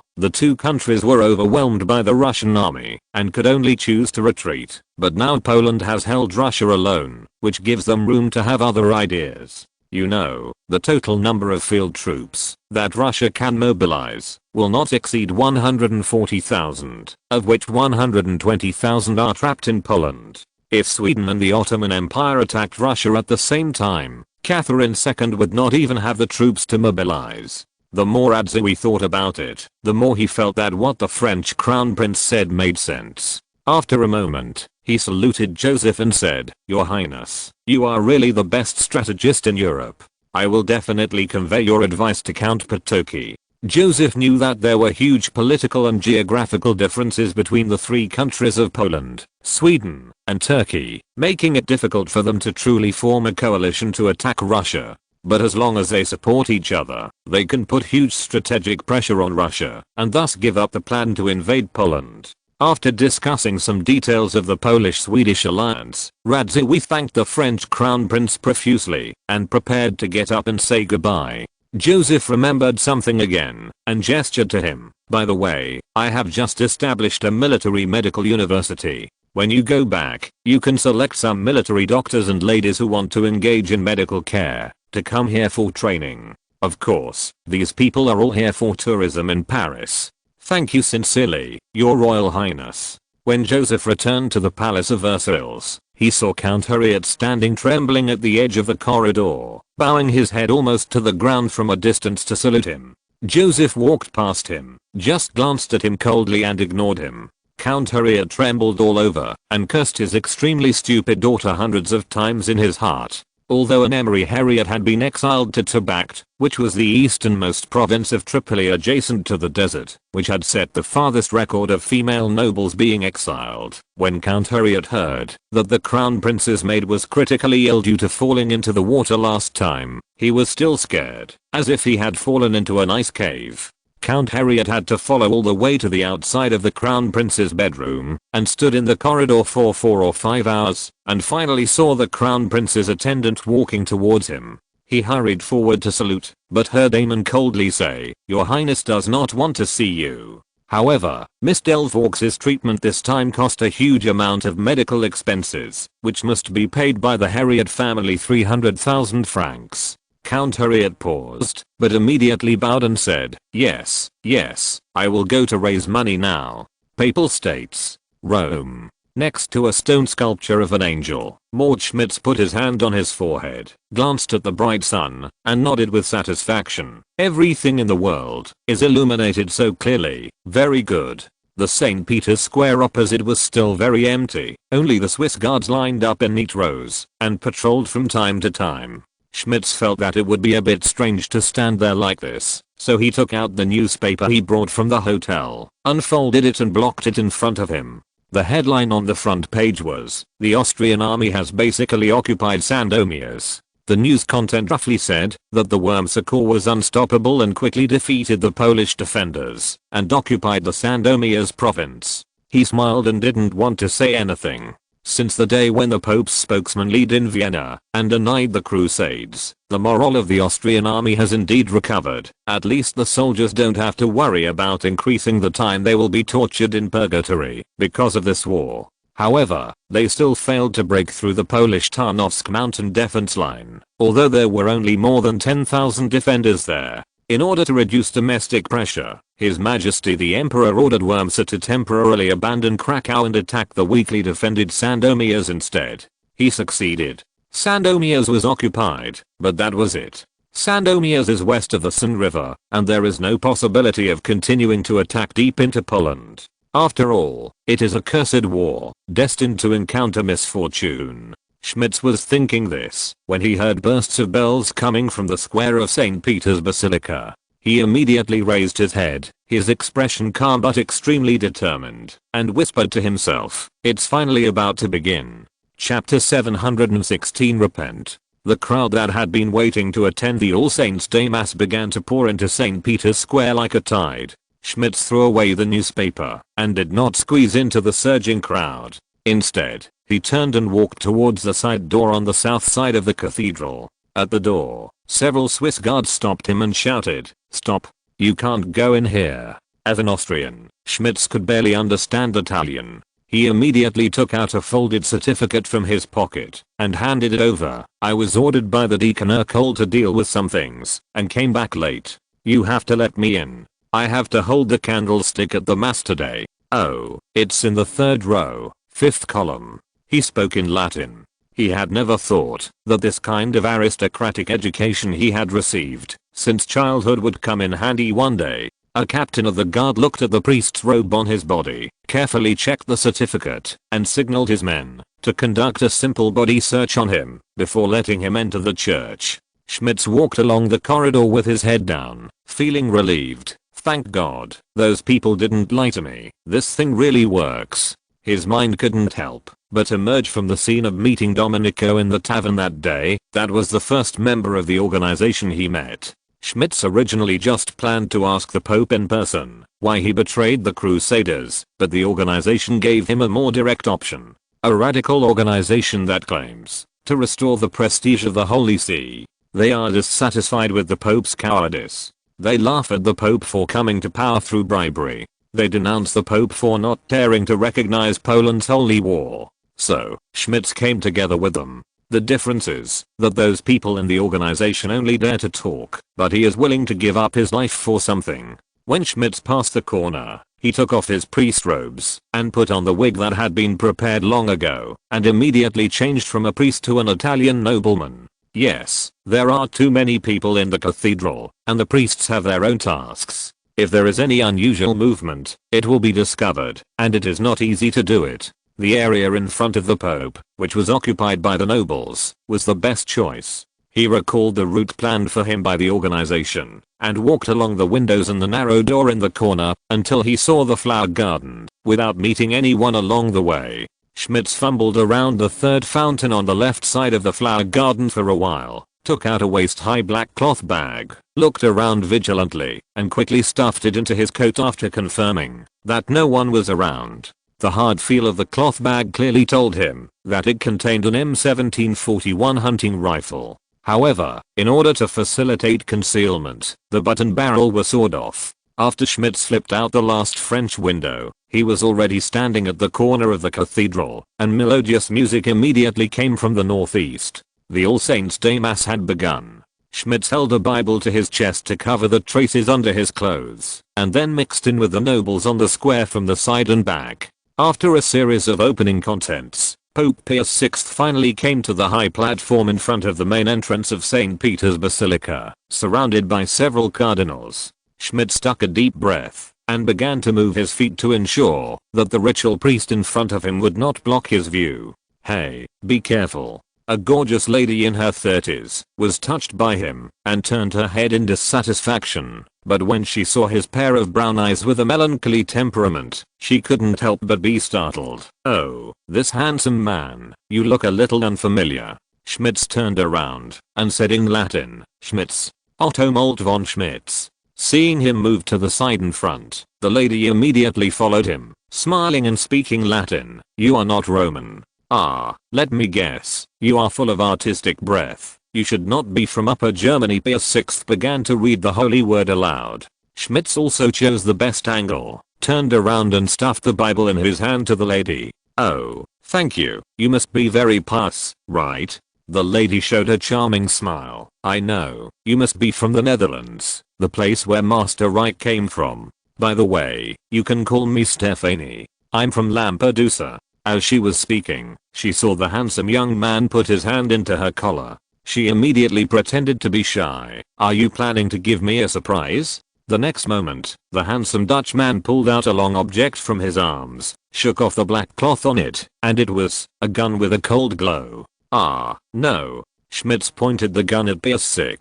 the two countries were overwhelmed by the Russian army and could only choose to retreat, but now Poland has held Russia alone, which gives them room to have other ideas. You know, the total number of field troops that Russia can mobilize will not exceed 140,000, of which 120,000 are trapped in Poland. If Sweden and the Ottoman Empire attacked Russia at the same time, Catherine II would not even have the troops to mobilize. The more Radziwiłł thought about it, the more he felt that what the French crown prince said made sense. After a moment, he saluted Joseph and said, "Your Highness, you are really the best strategist in Europe. I will definitely convey your advice to Count Potocki." Joseph knew that there were huge political and geographical differences between the three countries of Poland, Sweden, and Turkey, making it difficult for them to truly form a coalition to attack Russia. But as long as they support each other, they can put huge strategic pressure on Russia and thus give up the plan to invade Poland. After discussing some details of the Polish-Swedish alliance, Radziwiłł thanked the French crown prince profusely and prepared to get up and say goodbye. Joseph remembered something again and gestured to him. "By the way, I have just established a military medical university. When you go back, you can select some military doctors and ladies who want to engage in medical care to come here for training. Of course, these people are all here for tourism in Paris. Thank you sincerely, Your Royal Highness." When Joseph returned to the Palace of Versailles, he saw Count Harriet standing trembling at the edge of the corridor, bowing his head almost to the ground from a distance to salute him. Joseph walked past him, just glanced at him coldly and ignored him. Count Harriet trembled all over and cursed his extremely stupid daughter hundreds of times in his heart. Although in Emery Harriet had been exiled to Tabact, which was the easternmost province of Tripoli adjacent to the desert, which had set the farthest record of female nobles being exiled. When Count Harriet heard that the crown prince's maid was critically ill due to falling into the water last time, he was still scared, as if he had fallen into an ice cave. Count Harriet had to follow all the way to the outside of the crown prince's bedroom and stood in the corridor for 4 or 5 hours and finally saw the crown prince's attendant walking towards him. He hurried forward to salute, but heard Damon coldly say, "Your Highness does not want to see you." However, Miss Delvaux's treatment this time cost a huge amount of medical expenses, which must be paid by the Harriet family 300,000 francs. Count Harriet paused, but immediately bowed and said, "Yes, yes, I will go to raise money now." Papal States, Rome. Next to a stone sculpture of an angel, Mort Schmitz put his hand on his forehead, glanced at the bright sun, and nodded with satisfaction. "Everything in the world is illuminated so clearly, very good." The St. Peter's Square opposite was still very empty, only the Swiss guards lined up in neat rows and patrolled from time to time. Schmitz felt that it would be a bit strange to stand there like this, so he took out the newspaper he brought from the hotel, unfolded it and blocked it in front of him. The headline on the front page was, "The Austrian army has basically occupied Sandomierz." The news content roughly said that the Wormser Corps was unstoppable and quickly defeated the Polish defenders and occupied the Sandomierz province. He smiled and didn't want to say anything. Since the day when the Pope's spokesman led in Vienna and denied the Crusades, the morale of the Austrian army has indeed recovered. At least the soldiers don't have to worry about increasing the time they will be tortured in purgatory because of this war. However, they still failed to break through the Polish Tarnowsk mountain defense line, although there were only more than 10,000 defenders there. In order to reduce domestic pressure, His Majesty the Emperor ordered Wurmser to temporarily abandon Krakow and attack the weakly defended Sandomierz instead. He succeeded. Sandomierz was occupied, but that was it. Sandomierz is west of the San River, and there is no possibility of continuing to attack deep into Poland. After all, it is a cursed war, destined to encounter misfortune. Schmitz was thinking this when he heard bursts of bells coming from the square of St. Peter's Basilica. He immediately raised his head, his expression calm but extremely determined, and whispered to himself, "It's finally about to begin." Chapter 716 Repent. The crowd that had been waiting to attend the All Saints' Day Mass began to pour into St. Peter's Square like a tide. Schmitz threw away the newspaper and did not squeeze into the surging crowd. Instead, he turned and walked towards the side door on the south side of the cathedral. At the door, several Swiss guards stopped him and shouted, "Stop! You can't go in here." As an Austrian, Schmitz could barely understand Italian. He immediately took out a folded certificate from his pocket and handed it over. "I was ordered by the Deacon Urkel to deal with some things and came back late. You have to let me in. I have to hold the candlestick at the mass today." "Oh, it's in the third row, fifth column." He spoke in Latin. He had never thought that this kind of aristocratic education he had received since childhood would come in handy one day. A captain of the guard looked at the priest's robe on his body, carefully checked the certificate, and signaled his men to conduct a simple body search on him before letting him enter the church. Schmitz walked along the corridor with his head down, feeling relieved. Thank God, those people didn't lie to me. This thing really works. His mind couldn't help but emerge from the scene of meeting Domenico in the tavern that day. That was the first member of the organization he met. Schmitz originally just planned to ask the Pope in person why he betrayed the Crusaders, but the organization gave him a more direct option. A radical organization that claims to restore the prestige of the Holy See. They are dissatisfied with the Pope's cowardice. They laugh at the Pope for coming to power through bribery. They denounce the Pope for not daring to recognize Poland's holy war. So, Schmitz came together with them. The difference is that those people in the organization only dare to talk, but he is willing to give up his life for something. When Schmitz passed the corner, he took off his priest robes and put on the wig that had been prepared long ago, and immediately changed from a priest to an Italian nobleman. Yes, there are too many people in the cathedral, and the priests have their own tasks. If there is any unusual movement, it will be discovered, and it is not easy to do it. The area in front of the Pope, which was occupied by the nobles, was the best choice. He recalled the route planned for him by the organization, and walked along the windows and the narrow door in the corner, until he saw the flower garden, without meeting anyone along the way. Schmitz fumbled around the third fountain on the left side of the flower garden for a while, took out a waist-high black cloth bag, looked around vigilantly, and quickly stuffed it into his coat after confirming that no one was around. The hard feel of the cloth bag clearly told him that it contained an M1741 hunting rifle. However, in order to facilitate concealment, the button barrel was sawed off. After Schmitz flipped out the last French window, he was already standing at the corner of the cathedral, and melodious music immediately came from the northeast. The All Saints' Day Mass had begun. Schmitz held a Bible to his chest to cover the traces under his clothes, and then mixed in with the nobles on the square from the side and back. After a series of opening contents, Pope Pius VI finally came to the high platform in front of the main entrance of St. Peter's Basilica, surrounded by several cardinals. Schmitz took a deep breath and began to move his feet to ensure that the ritual priest in front of him would not block his view. "Hey, be careful." A gorgeous lady in her 30s was touched by him and turned her head in dissatisfaction, but when she saw his pair of brown eyes with a melancholy temperament, she couldn't help but be startled. "Oh, this handsome man, you look a little unfamiliar." Schmitz turned around and said in Latin, "Schmitz. Otto Molt von Schmitz." Seeing him move to the side and front, the lady immediately followed him, smiling and speaking Latin. "You are not Roman. Ah, let me guess, you are full of artistic breath. You should not be from Upper Germany." Pius VI began to read the holy word aloud. Schmitz also chose the best angle, turned around and stuffed the Bible in his hand to the lady. Oh, thank you. You must be very pious, right? The lady showed a charming smile. I know. You must be from the Netherlands, the place where Master Reich came from. By the way, you can call me Stephanie. I'm from Lampedusa. As she was speaking, she saw the handsome young man put his hand into her collar. She immediately pretended to be shy. Are you planning to give me a surprise? The next moment, the handsome Dutch man pulled out a long object from his arms, shook off the black cloth on it, and it was a gun with a cold glow. Ah, no. Schmitz pointed the gun at Pius VI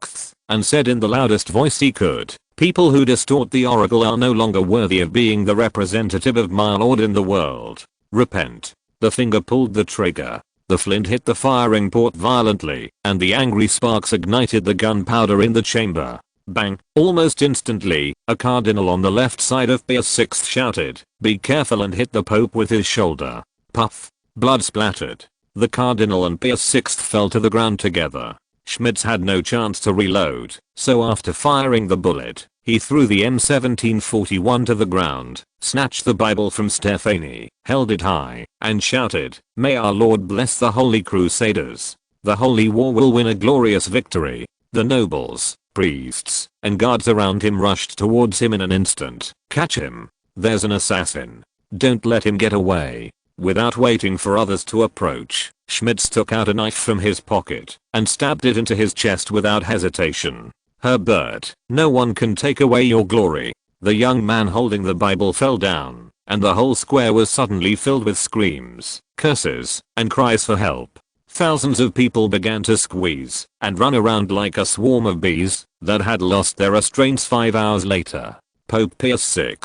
and said in the loudest voice he could, people who distort the oracle are no longer worthy of being the representative of my lord in the world. Repent. The finger pulled the trigger. The flint hit the firing port violently, and the angry sparks ignited the gunpowder in the chamber. Bang! Almost instantly, a cardinal on the left side of Pius VI shouted, "Be careful," and hit the Pope with his shoulder. Puff! Blood splattered. The cardinal and Pius VI fell to the ground together. Schmitz had no chance to reload, so after firing the bullet, he threw the M1741 to the ground, snatched the Bible from Stephanie, held it high, and shouted, "May our Lord bless the Holy Crusaders. The Holy War will win a glorious victory." The nobles, priests, and guards around him rushed towards him in an instant. "Catch him. There's an assassin. Don't let him get away." Without waiting for others to approach, Schmitz took out a knife from his pocket and stabbed it into his chest without hesitation. "Herbert, no one can take away your glory." The young man holding the Bible fell down, and the whole square was suddenly filled with screams, curses, and cries for help. Thousands of people began to squeeze and run around like a swarm of bees that had lost their restraints 5 hours later. Pope Pius VI,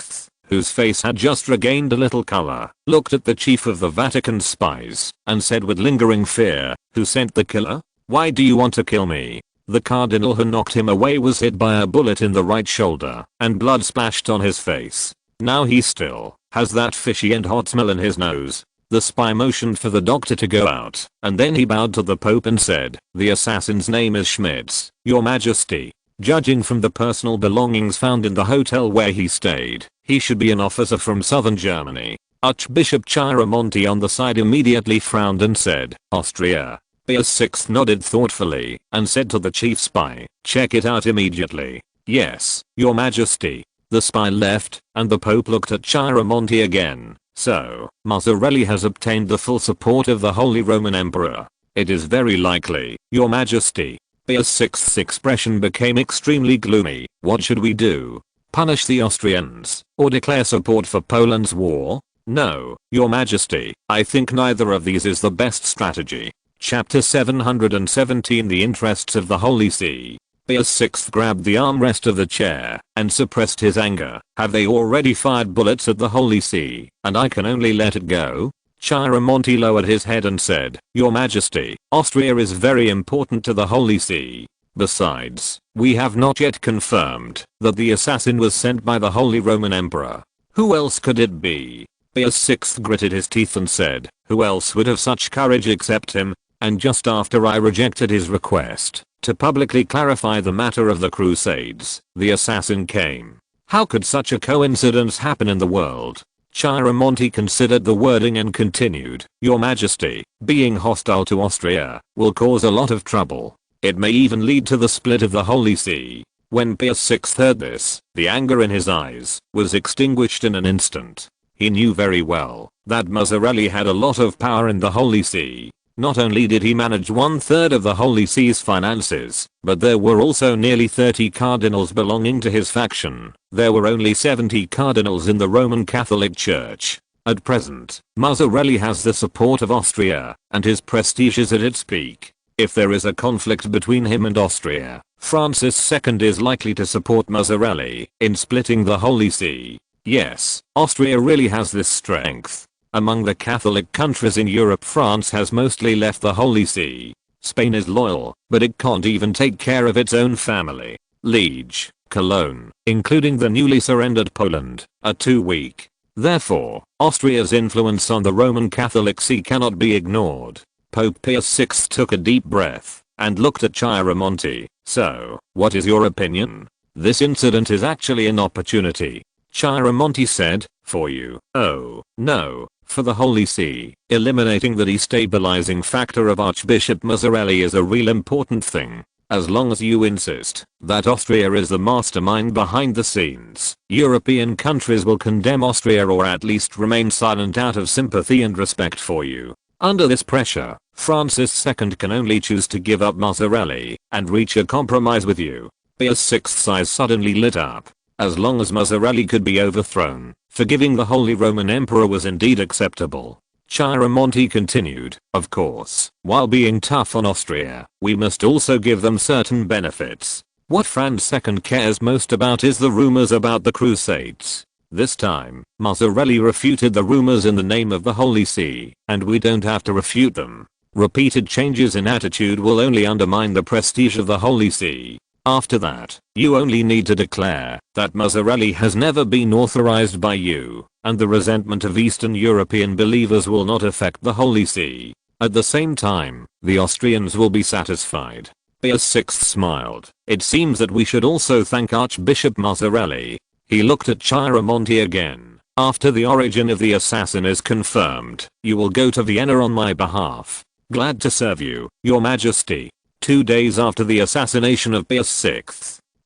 whose face had just regained a little color, looked at the chief of the Vatican spies and said with lingering fear, "Who sent the killer? Why do you want to kill me?" The cardinal who knocked him away was hit by a bullet in the right shoulder, and blood splashed on his face. Now he still has that fishy and hot smell in his nose. The spy motioned for the doctor to go out, and then he bowed to the Pope and said, "The assassin's name is Schmitz, Your Majesty. Judging from the personal belongings found in the hotel where he stayed, he should be an officer from southern Germany." Archbishop Chiaramonti on the side immediately frowned and said, "Austria." Pius VI nodded thoughtfully and said to the chief spy, "Check it out immediately." "Yes, Your Majesty." The spy left, and the Pope looked at Chiaramonti again. "So, Mazzarelli has obtained the full support of the Holy Roman Emperor." "It is very likely, Your Majesty." Pius VI's expression became extremely gloomy. "What should we do? Punish the Austrians, or declare support for Poland's war?" "No, Your Majesty, I think neither of these is the best strategy." Chapter 717 The Interests of the Holy See. Pius VI grabbed the armrest of the chair and suppressed his anger. "Have they already fired bullets at the Holy See, and I can only let it go?" Chiaramonti lowered his head and said, "Your Majesty, Austria is very important to the Holy See. Besides, we have not yet confirmed that the assassin was sent by the Holy Roman Emperor. Who else could it be?" Pius VI gritted his teeth and said, "Who else would have such courage except him? And just after I rejected his request to publicly clarify the matter of the Crusades, the assassin came. How could such a coincidence happen in the world?" Chiaramonti considered the wording and continued, "Your Majesty, being hostile to Austria will cause a lot of trouble. It may even lead to the split of the Holy See." When Pius VI heard this, the anger in his eyes was extinguished in an instant. He knew very well that Mazzarelli had a lot of power in the Holy See. Not only did he manage 1/3 of the Holy See's finances, but there were also nearly 30 cardinals belonging to his faction. There were only 70 cardinals in the Roman Catholic Church. At present, Mazzarelli has the support of Austria, and his prestige is at its peak. If there is a conflict between him and Austria, Francis II is likely to support Mazzarelli in splitting the Holy See. Yes, Austria really has this strength. Among the Catholic countries in Europe, France has mostly left the Holy See. Spain is loyal, but it can't even take care of its own family. Liege, Cologne, including the newly surrendered Poland, are too weak. Therefore, Austria's influence on the Roman Catholic See cannot be ignored. Pope Pius VI took a deep breath and looked at Chiaramonti. "So, what is your opinion? This incident is actually an opportunity." Chiaramonti said, "For you." "Oh, no. for the Holy See. Eliminating the destabilizing factor of Archbishop Mazzarelli is a real important thing. As long as you insist that Austria is the mastermind behind the scenes, European countries will condemn Austria or at least remain silent out of sympathy and respect for you. Under this pressure, Francis II can only choose to give up Mazzarelli and reach a compromise with you. Pius VI's eyes suddenly lit up. As long as Mazzarelli could be overthrown, forgiving the Holy Roman Emperor was indeed acceptable. Chiaramonti continued, of course, while being tough on Austria, we must also give them certain benefits. What Franz II cares most about is the rumors about the Crusades. This time, Mazzarelli refuted the rumors in the name of the Holy See, and we don't have to refute them. Repeated changes in attitude will only undermine the prestige of the Holy See. After that, you only need to declare that Mazzarelli has never been authorized by you, and the resentment of Eastern European believers will not affect the Holy See. At the same time, the Austrians will be satisfied. Pius VI smiled. It seems that we should also thank Archbishop Mazzarelli. He looked at Chiaramonti again. After the origin of the assassin is confirmed, you will go to Vienna on my behalf. Glad to serve you, Your Majesty. 2 days after the assassination of Pius VI.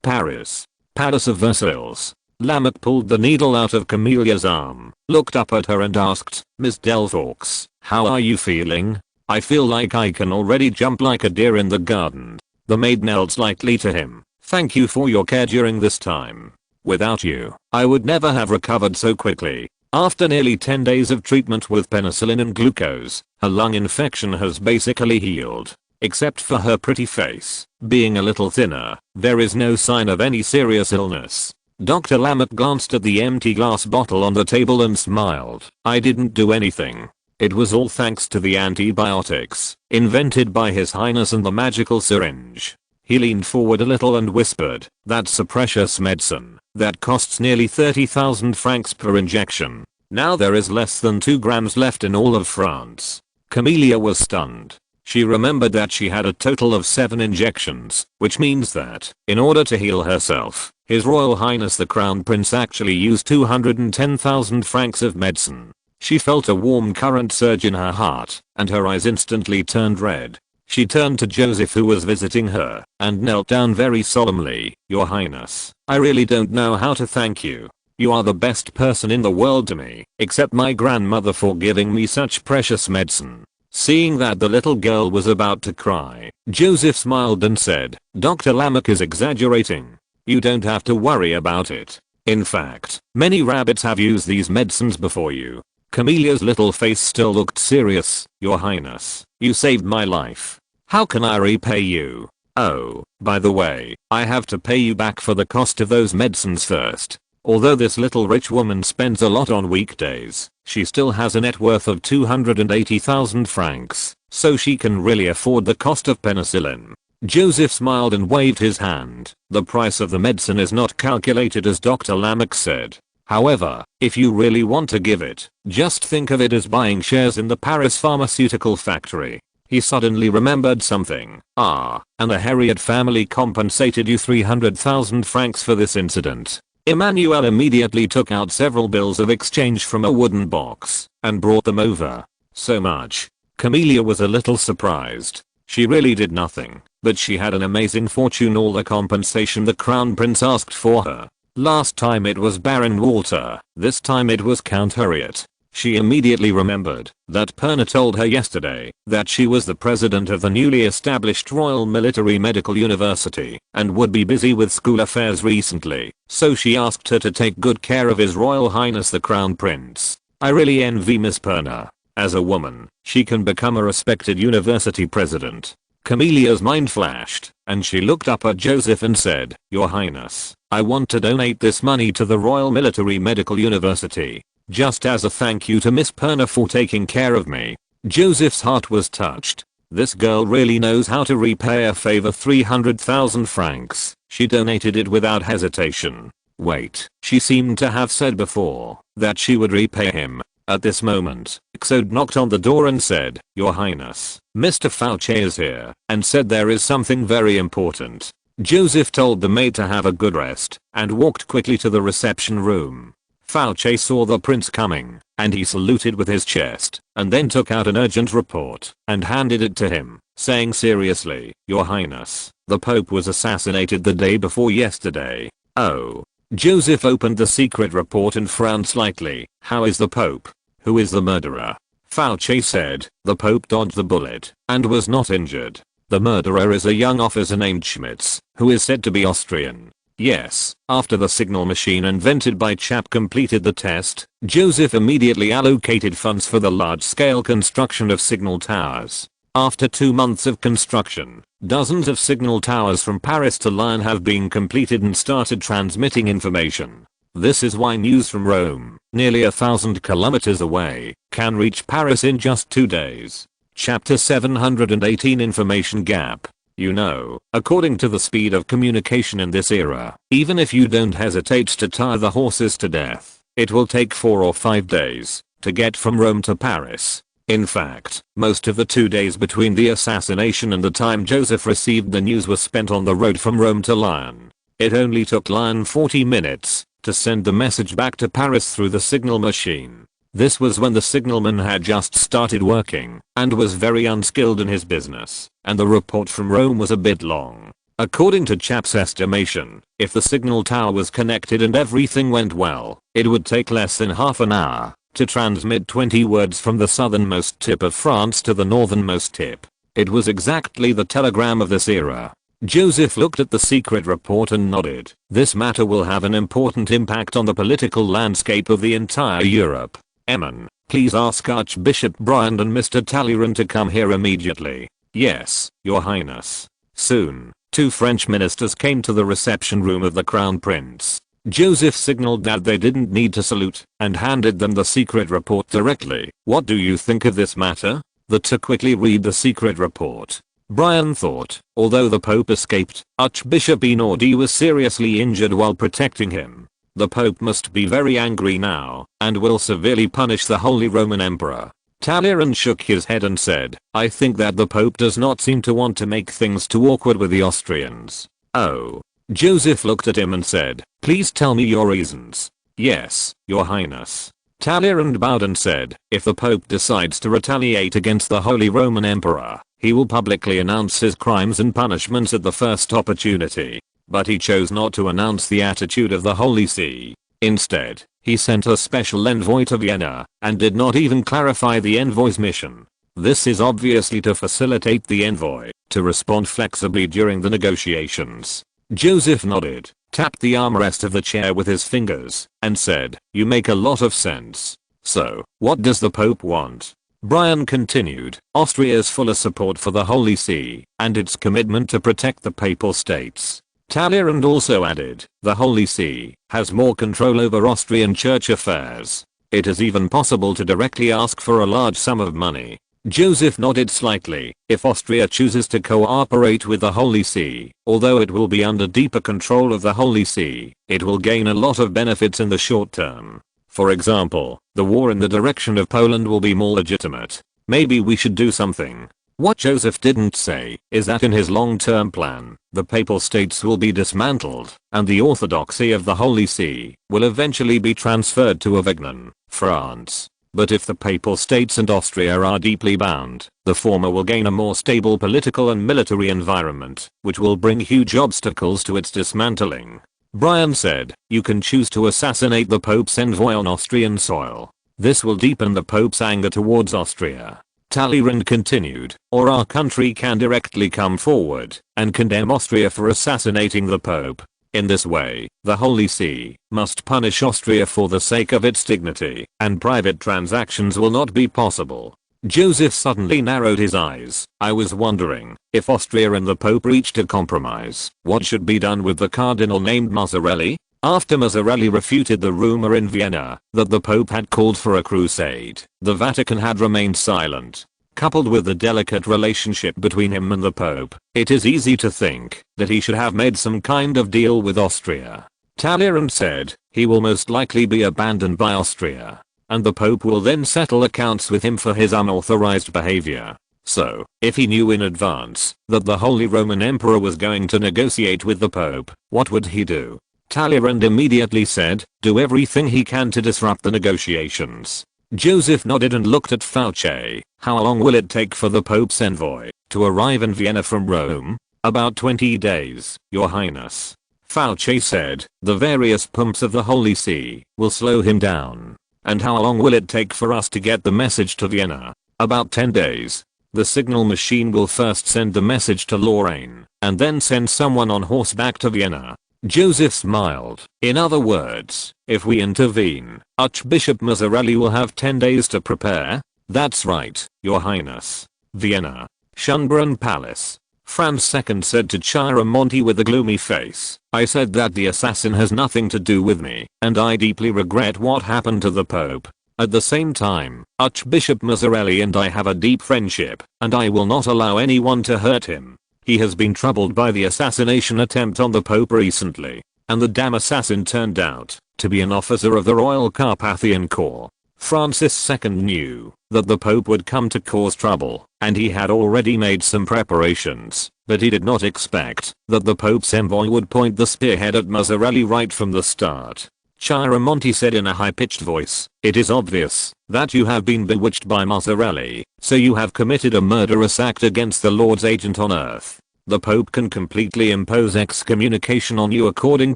Paris. Palace of Versailles. Lamech pulled the needle out of Camelia's arm, looked up at her and asked, Miss Delphaux, how are you feeling? I feel like I can already jump like a deer in the garden. The maid knelt slightly to him. Thank you for your care during this time. Without you, I would never have recovered so quickly. After nearly 10 days of treatment with penicillin and glucose, her lung infection has basically healed. Except for her pretty face being a little thinner, there is no sign of any serious illness. Dr. Lamech glanced at the empty glass bottle on the table and smiled. I didn't do anything. It was all thanks to the antibiotics invented by His Highness and the magical syringe. He leaned forward a little and whispered, that's a precious medicine that costs nearly 30,000 francs per injection. Now there is less than 2 grams left in all of France. Camelia was stunned. She remembered that she had a total of 7 injections, which means that, in order to heal herself, His Royal Highness the Crown Prince actually used 210,000 francs of medicine. She felt a warm current surge in her heart, and her eyes instantly turned red. She turned to Joseph, who was visiting her, and knelt down very solemnly. Your Highness, I really don't know how to thank you. You are the best person in the world to me, except my grandmother, for giving me such precious medicine. Seeing that the little girl was about to cry, Joseph smiled and said, Dr. Lamech is exaggerating. You don't have to worry about it. In fact, many rabbits have used these medicines before you. Camelia's little face still looked serious. Your Highness, you saved my life. How can I repay you? Oh, by the way, I have to pay you back for the cost of those medicines first. Although this little rich woman spends a lot on weekdays, she still has a net worth of 280,000 francs, so she can really afford the cost of penicillin. Joseph smiled and waved his hand. The price of the medicine is not calculated, as Dr. Lamech said. However, if you really want to give it, just think of it as buying shares in the Paris pharmaceutical factory. He suddenly remembered something. And the Harriet family compensated you 300,000 francs for this incident. Emmanuel immediately took out several bills of exchange from a wooden box and brought them over. So much. Camelia was a little surprised. She really did nothing, but she had an amazing fortune, all the compensation the Crown Prince asked for her. Last time it was Baron Walter, this time it was Count Harriet. She immediately remembered that Perna told her yesterday that she was the president of the newly established Royal Military Medical University and would be busy with school affairs recently, so she asked her to take good care of His Royal Highness the Crown Prince. I really envy Miss Perna. As a woman, she can become a respected university president. Camelia's mind flashed, and she looked up at Joseph and said, Your Highness, I want to donate this money to the Royal Military Medical University, just as a thank you to Miss Perna for taking care of me. Joseph's heart was touched. This girl really knows how to repay a favor. 300,000 francs. She donated it without hesitation. Wait, she seemed to have said before that she would repay him. At this moment, Xode knocked on the door and said, Your Highness, Mr. Fauci is here, and said there is something very important. Joseph told the maid to have a good rest, and walked quickly to the reception room. Fouché saw the prince coming, and he saluted with his chest, and then took out an urgent report, and handed it to him, saying seriously, "Your Highness, the Pope was assassinated the day before yesterday." Oh. Joseph opened the secret report and frowned slightly. "How is the Pope? Who is the murderer?" Fouché said, "The Pope dodged the bullet, and was not injured. The murderer is a young officer named Schmitz, who is said to be Austrian." Yes, after the signal machine invented by Chap completed the test, Joseph immediately allocated funds for the large-scale construction of signal towers. After 2 months of construction, dozens of signal towers from Paris to Lyon have been completed and started transmitting information. This is why news from Rome, nearly 1,000 kilometers away, can reach Paris in just 2 days. Chapter 718 Information Gap. You know, according to the speed of communication in this era, even if you don't hesitate to tie the horses to death, it will take 4 or 5 days to get from Rome to Paris. In fact, most of the 2 days between the assassination and the time Joseph received the news were spent on the road from Rome to Lyon. It only took Lyon 40 minutes to send the message back to Paris through the signal machine. This was when the signalman had just started working and was very unskilled in his business, and the report from Rome was a bit long. According to Chap's estimation, if the signal tower was connected and everything went well, it would take less than half an hour to transmit 20 words from the southernmost tip of France to the northernmost tip. It was exactly the telegram of this era. Joseph looked at the secret report and nodded. This matter will have an important impact on the political landscape of the entire Europe. Emin, please ask Archbishop Brian and Mr. Talleyrand to come here immediately. Yes, Your Highness. Soon, 2 French ministers came to the reception room of the Crown Prince. Joseph signaled that they didn't need to salute, and handed them the secret report directly. "What do you think of this matter?" The 2 quickly read the secret report. Brian thought, although the Pope escaped, Archbishop Einaudi was seriously injured while protecting him. The Pope must be very angry now, and will severely punish the Holy Roman Emperor. Talleyrand shook his head and said, "I think that the Pope does not seem to want to make things too awkward with the Austrians." Oh. Joseph looked at him and said, "Please tell me your reasons." "Yes, Your Highness." Talleyrand bowed and said, "If the Pope decides to retaliate against the Holy Roman Emperor, he will publicly announce his crimes and punishments at the first opportunity. But he chose not to announce the attitude of the Holy See. Instead, he sent a special envoy to Vienna, and did not even clarify the envoy's mission. This is obviously to facilitate the envoy to respond flexibly during the negotiations." Joseph nodded, tapped the armrest of the chair with his fingers, and said, "You make a lot of sense. So, what does the Pope want?" Brian continued, "Austria's full support for the Holy See, and its commitment to protect the Papal States." Talleyrand also added, "The Holy See has more control over Austrian church affairs. It is even possible to directly ask for a large sum of money." Joseph nodded slightly. "If Austria chooses to cooperate with the Holy See, although it will be under deeper control of the Holy See, it will gain a lot of benefits in the short term. For example, the war in the direction of Poland will be more legitimate. Maybe we should do something." What Joseph didn't say is that in his long-term plan, the Papal States will be dismantled, and the orthodoxy of the Holy See will eventually be transferred to Avignon, France. But if the Papal States and Austria are deeply bound, the former will gain a more stable political and military environment, which will bring huge obstacles to its dismantling. Brian said, "You can choose to assassinate the Pope's envoy on Austrian soil. This will deepen the Pope's anger towards Austria." Talleyrand continued, "Or our country can directly come forward and condemn Austria for assassinating the Pope. In this way, the Holy See must punish Austria for the sake of its dignity, and private transactions will not be possible." Joseph suddenly narrowed his eyes. "I was wondering, if Austria and the Pope reached a compromise, what should be done with the cardinal named Mazzarelli?" After Mazzarelli refuted the rumor in Vienna that the Pope had called for a crusade, the Vatican had remained silent. Coupled with the delicate relationship between him and the Pope, it is easy to think that he should have made some kind of deal with Austria. Talleyrand said, "He will most likely be abandoned by Austria, and the Pope will then settle accounts with him for his unauthorized behavior. So, if he knew in advance that the Holy Roman Emperor was going to negotiate with the Pope, what would he do?" Talleyrand immediately said, "Do everything he can to disrupt the negotiations." Joseph nodded and looked at Fauci. "How long will it take for the Pope's envoy to arrive in Vienna from Rome?" "About 20 days, Your Highness." Fauci said, "The various pumps of the Holy See will slow him down." "And how long will it take for us to get the message to Vienna?" "About 10 days. The signal machine will first send the message to Lorraine, and then send someone on horseback to Vienna." Joseph smiled. "In other words, if we intervene, Archbishop Mazzarelli will have 10 days to prepare?" "That's right, Your Highness." Vienna. Schönbrunn Palace. Franz II said to Chiaramonti with a gloomy face, "I said that the assassin has nothing to do with me, and I deeply regret what happened to the Pope. At the same time, Archbishop Mazzarelli and I have a deep friendship, and I will not allow anyone to hurt him. He has been troubled by the assassination attempt on the Pope recently, and the damn assassin turned out to be an officer of the Royal Carpathian Corps." Francis II knew that the Pope would come to cause trouble, and he had already made some preparations, but he did not expect that the Pope's envoy would point the spearhead at Mazzarelli right from the start. Chiaramonti said in a high-pitched voice, "It is obvious that you have been bewitched by Mazzarelli, so you have committed a murderous act against the Lord's agent on earth. The Pope can completely impose excommunication on you according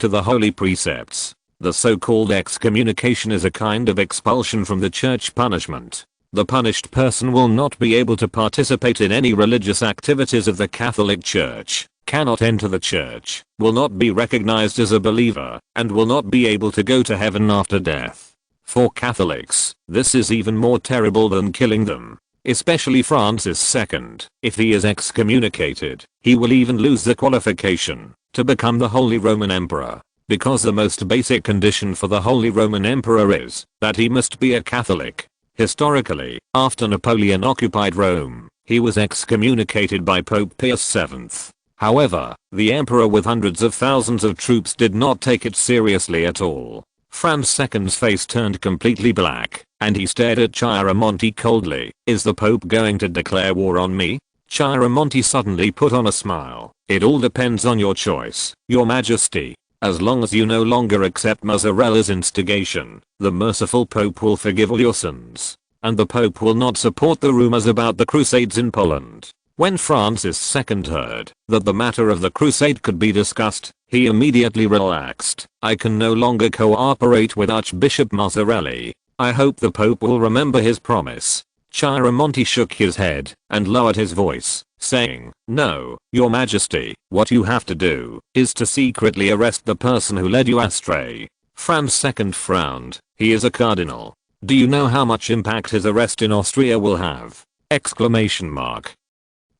to the holy precepts. The so-called excommunication is a kind of expulsion from the church punishment. The punished person will not be able to participate in any religious activities of the Catholic Church, cannot enter the church, will not be recognized as a believer, and will not be able to go to heaven after death. For Catholics, this is even more terrible than killing them. Especially Francis II, if he is excommunicated, he will even lose the qualification to become the Holy Roman Emperor. Because the most basic condition for the Holy Roman Emperor is that he must be a Catholic. Historically, after Napoleon occupied Rome, he was excommunicated by Pope Pius VII. However, the emperor with hundreds of thousands of troops did not take it seriously at all. Franz II's face turned completely black, and he stared at Chiaramonti coldly. "Is the Pope going to declare war on me?" Chiaramonti suddenly put on a smile. "It all depends on your choice, Your Majesty. As long as you no longer accept Mazzarella's instigation, the merciful Pope will forgive all your sins, and the Pope will not support the rumors about the Crusades in Poland." When Francis II heard that the matter of the crusade could be discussed, he immediately relaxed. "I can no longer cooperate with Archbishop Mazzarelli. I hope the Pope will remember his promise." Chiaramonti shook his head and lowered his voice, saying, "No, Your Majesty, what you have to do is to secretly arrest the person who led you astray." Franz II frowned. "He is a cardinal. Do you know how much impact his arrest in Austria will have?" Exclamation mark.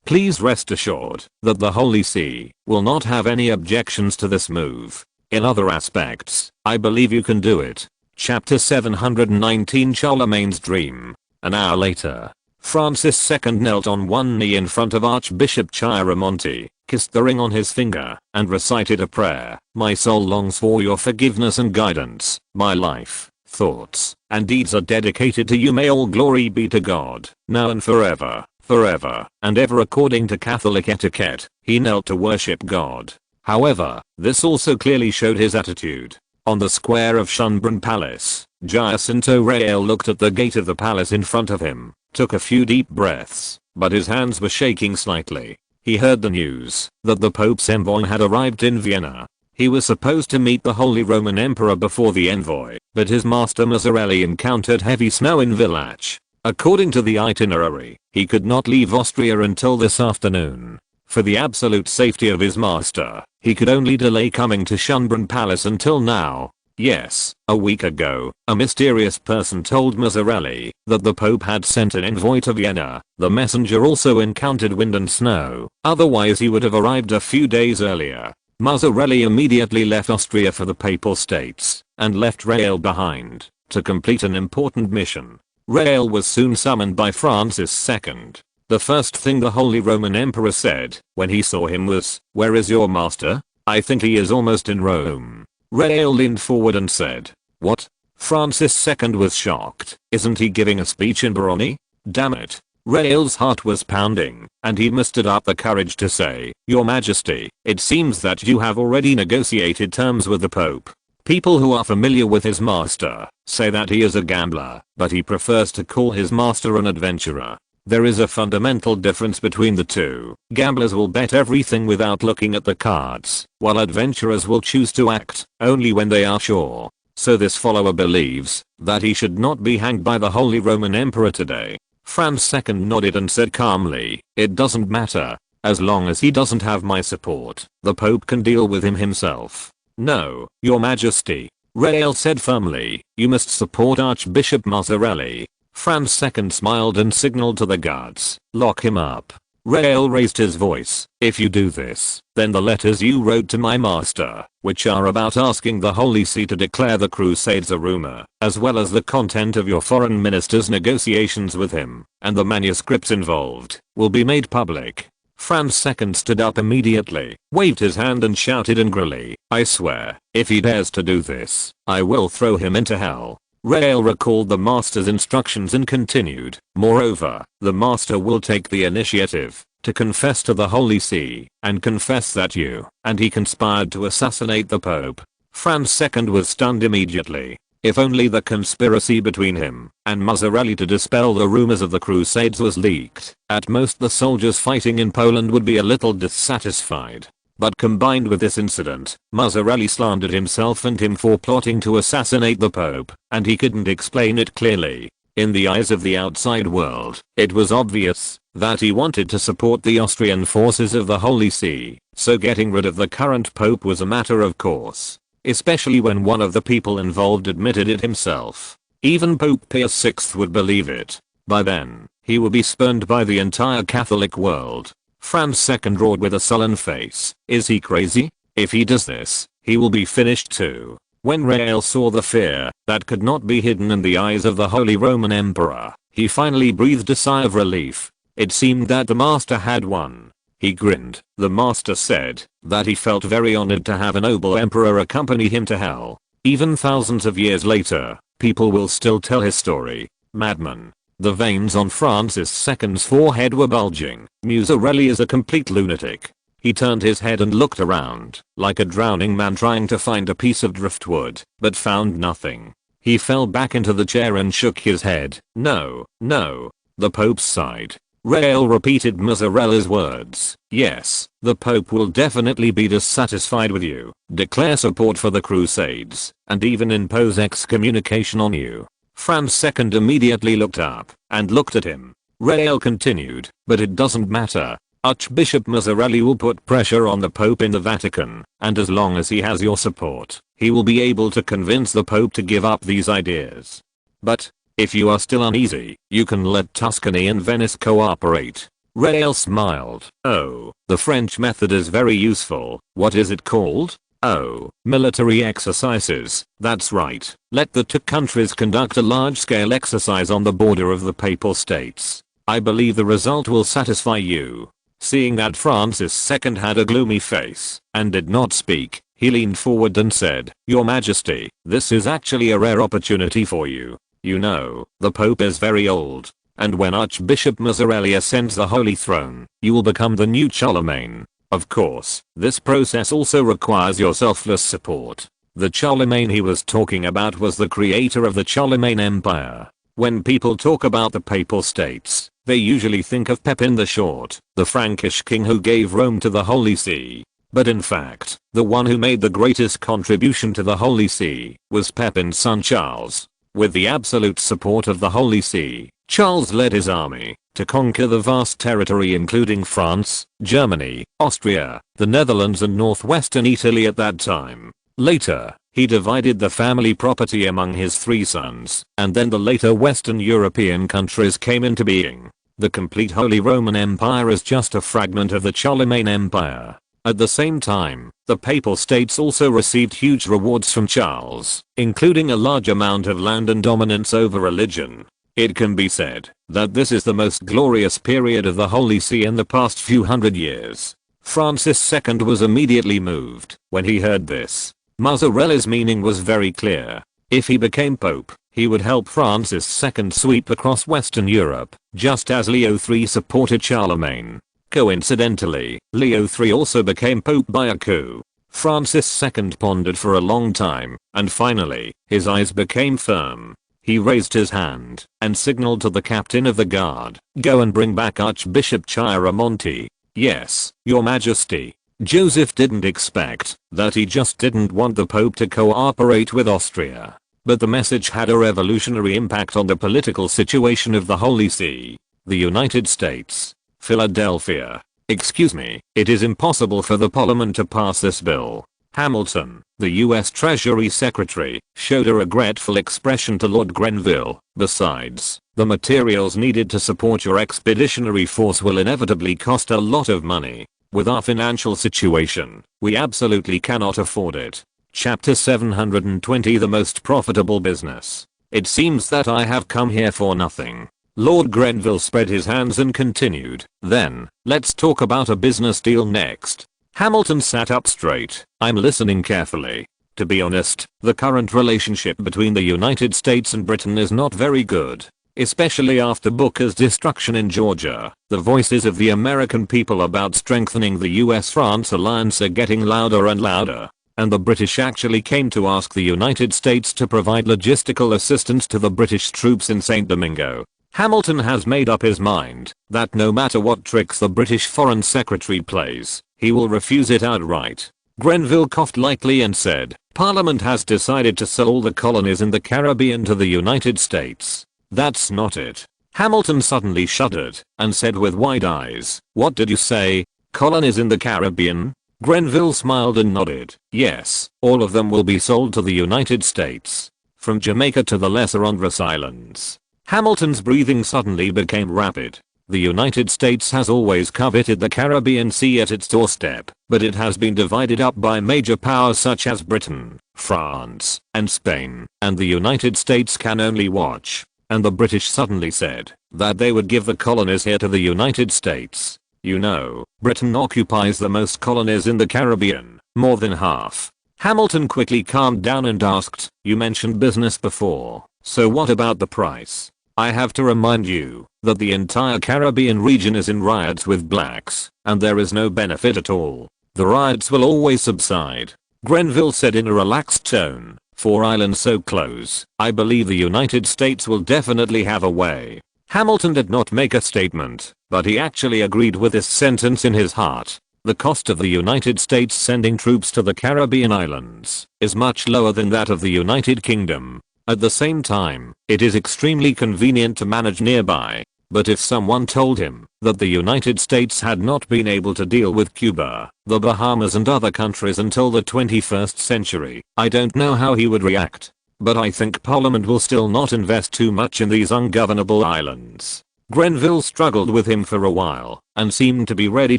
Please rest assured that the Holy See will not have any objections to this move. In other aspects, I believe you can do it. Chapter 719 Charlemagne's Dream. An hour later, Francis II knelt on one knee in front of Archbishop Chiaramonti, kissed the ring on his finger, and recited a prayer. "My soul longs for your forgiveness and guidance. My life, thoughts, and deeds are dedicated to you. May all glory be to God, now and forever, forever and ever." According to Catholic etiquette, he knelt to worship God. However, this also clearly showed his attitude. On the square of Schönbrunn Palace, Giacinto Reale looked at the gate of the palace in front of him, took a few deep breaths, but his hands were shaking slightly. He heard the news that the Pope's envoy had arrived in Vienna. He was supposed to meet the Holy Roman Emperor before the envoy, but his master Mazzarelli encountered heavy snow in Villach. According to the itinerary, he could not leave Austria until this afternoon. For the absolute safety of his master, he could only delay coming to Schönbrunn Palace until now. Yes, a week ago, a mysterious person told Mazzarelli that the Pope had sent an envoy to Vienna. The messenger also encountered wind and snow, otherwise he would have arrived a few days earlier. Mazzarelli immediately left Austria for the Papal States, and left Reale behind, to complete an important mission. Reale was soon summoned by Francis II. The first thing the Holy Roman Emperor said when he saw him was, "Where is your master? I think he is almost in Rome." Reale leaned forward and said, "What?" Francis II was shocked. "Isn't he giving a speech in Baroni? Damn it." Rael's heart was pounding, and he mustered up the courage to say, "Your Majesty, it seems that you have already negotiated terms with the Pope. People who are familiar with his master say that he is a gambler, but he prefers to call his master an adventurer. There is a fundamental difference between the two. Gamblers will bet everything without looking at the cards, while adventurers will choose to act only when they are sure. So this follower believes that he should not be hanged by the Holy Roman Emperor today." Franz II nodded and said calmly, "It doesn't matter. As long as he doesn't have my support, the Pope can deal with him himself." "No, Your Majesty," Rael said firmly, "you must support Archbishop Mazzarelli." Franz II smiled and signaled to the guards, "Lock him up." Rael raised his voice, "If you do this, then the letters you wrote to my master, which are about asking the Holy See to declare the Crusades a rumor, as well as the content of your foreign minister's negotiations with him, and the manuscripts involved, will be made public." Franz II stood up immediately, waved his hand and shouted angrily, "I swear, if he dares to do this, I will throw him into hell." Rael recalled the master's instructions and continued, "Moreover, the master will take the initiative to confess to the Holy See, and confess that you and he conspired to assassinate the Pope." Franz II was stunned immediately. If only the conspiracy between him and Mazzarelli to dispel the rumors of the Crusades was leaked, at most the soldiers fighting in Poland would be a little dissatisfied. But combined with this incident, Mazzarelli slandered himself and him for plotting to assassinate the Pope, and he couldn't explain it clearly. In the eyes of the outside world, it was obvious that he wanted to support the Austrian forces of the Holy See, so getting rid of the current Pope was a matter of course. Especially when one of the people involved admitted it himself. Even Pope Pius VI would believe it. By then, he would be spurned by the entire Catholic world. Franz II roared with a sullen face, "Is he crazy? If he does this, he will be finished too." When Rael saw the fear that could not be hidden in the eyes of the Holy Roman Emperor, he finally breathed a sigh of relief. It seemed that the master had won. He grinned. The master said that he felt very honored to have a noble emperor accompany him to hell. Even thousands of years later, people will still tell his story. Madman. The veins on Francis II's forehead were bulging. Mazzarelli is a complete lunatic. He turned his head and looked around, like a drowning man trying to find a piece of driftwood, but found nothing. He fell back into the chair and shook his head. "No, no." The Pope's side. Rael repeated Mazzarella's words. "Yes, the Pope will definitely be dissatisfied with you, declare support for the Crusades, and even impose excommunication on you." Franz II immediately looked up and looked at him. Rael continued, "But it doesn't matter. Archbishop Mazzarelli will put pressure on the Pope in the Vatican, and as long as he has your support, he will be able to convince the Pope to give up these ideas. But if you are still uneasy, you can let Tuscany and Venice cooperate." Rael smiled. "Oh, the French method is very useful. What is it called?" "Oh, military exercises. That's right. Let the two countries conduct a large-scale exercise on the border of the Papal States. I believe the result will satisfy you." Seeing that Francis II had a gloomy face and did not speak, he leaned forward and said, "Your Majesty, this is actually a rare opportunity for you. You know, the Pope is very old, and when Archbishop Mazzarelli ascends the Holy Throne, you will become the new Charlemagne. Of course, this process also requires your selfless support." The Charlemagne he was talking about was the creator of the Charlemagne Empire. When people talk about the Papal States, they usually think of Pepin the Short, the Frankish king who gave Rome to the Holy See. But in fact, the one who made the greatest contribution to the Holy See was Pepin's son Charles. With the absolute support of the Holy See, Charles led his army to conquer the vast territory including France, Germany, Austria, the Netherlands and northwestern Italy at that time. Later, he divided the family property among his 3 sons, and then the later Western European countries came into being. The complete Holy Roman Empire is just a fragment of the Charlemagne Empire. At the same time, the Papal States also received huge rewards from Charles, including a large amount of land and dominance over religion. It can be said that this is the most glorious period of the Holy See in the past few hundred years. Francis II was immediately moved when he heard this. Mazzarella's meaning was very clear. If he became Pope, he would help Francis II sweep across Western Europe, just as Leo III supported Charlemagne. Coincidentally, Leo III also became Pope by a coup. Francis II pondered for a long time, and finally, his eyes became firm. He raised his hand and signaled to the captain of the guard, "Go and bring back Archbishop Chiaramonti." "Yes, Your Majesty." Joseph didn't expect that. He just didn't want the Pope to cooperate with Austria. But the message had a revolutionary impact on the political situation of the Holy See. The United States. Philadelphia. "Excuse me, it is impossible for the Parliament to pass this bill." Hamilton, the US Treasury Secretary, showed a regretful expression to Lord Grenville. "Besides, the materials needed to support your expeditionary force will inevitably cost a lot of money. With our financial situation, we absolutely cannot afford it." Chapter 720, The Most Profitable Business. "It seems that I have come here for nothing." Lord Grenville spread his hands and continued, "Then, let's talk about a business deal next." Hamilton sat up straight. "I'm listening carefully. To be honest, the current relationship between the United States and Britain is not very good. Especially after Booker's destruction in Georgia, the voices of the American people about strengthening the US-France alliance are getting louder and louder. And the British actually came to ask the United States to provide logistical assistance to the British troops in St. Domingo. Hamilton has made up his mind that no matter what tricks the British Foreign Secretary plays, he will refuse it outright." Grenville coughed lightly and said, "Parliament has decided to sell all the colonies in the Caribbean to the United States." "That's not it." Hamilton suddenly shuddered and said with wide eyes, "What did you say? Colonies in the Caribbean?" Grenville smiled and nodded. "Yes, all of them will be sold to the United States. From Jamaica to the Lesser Andros Islands." Hamilton's breathing suddenly became rapid. The United States has always coveted the Caribbean Sea at its doorstep, but it has been divided up by major powers such as Britain, France, and Spain, and the United States can only watch. And the British suddenly said that they would give the colonies here to the United States. You know, Britain occupies the most colonies in the Caribbean, more than half. Hamilton quickly calmed down and asked, "You mentioned business before, so what about the price?" "I have to remind you that the entire Caribbean region is in riots with blacks, and there is no benefit at all. The riots will always subside," Grenville said in a relaxed tone. "For islands so close, I believe the United States will definitely have a way." Hamilton did not make a statement, but he actually agreed with this sentence in his heart. The cost of the United States sending troops to the Caribbean islands is much lower than that of the United Kingdom. At the same time, it is extremely convenient to manage nearby. But if someone told him that the United States had not been able to deal with Cuba, the Bahamas and other countries until the 21st century, I don't know how he would react. But I think Parliament will still not invest too much in these ungovernable islands. Grenville struggled with him for a while, and seemed to be ready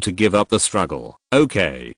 to give up the struggle. Okay,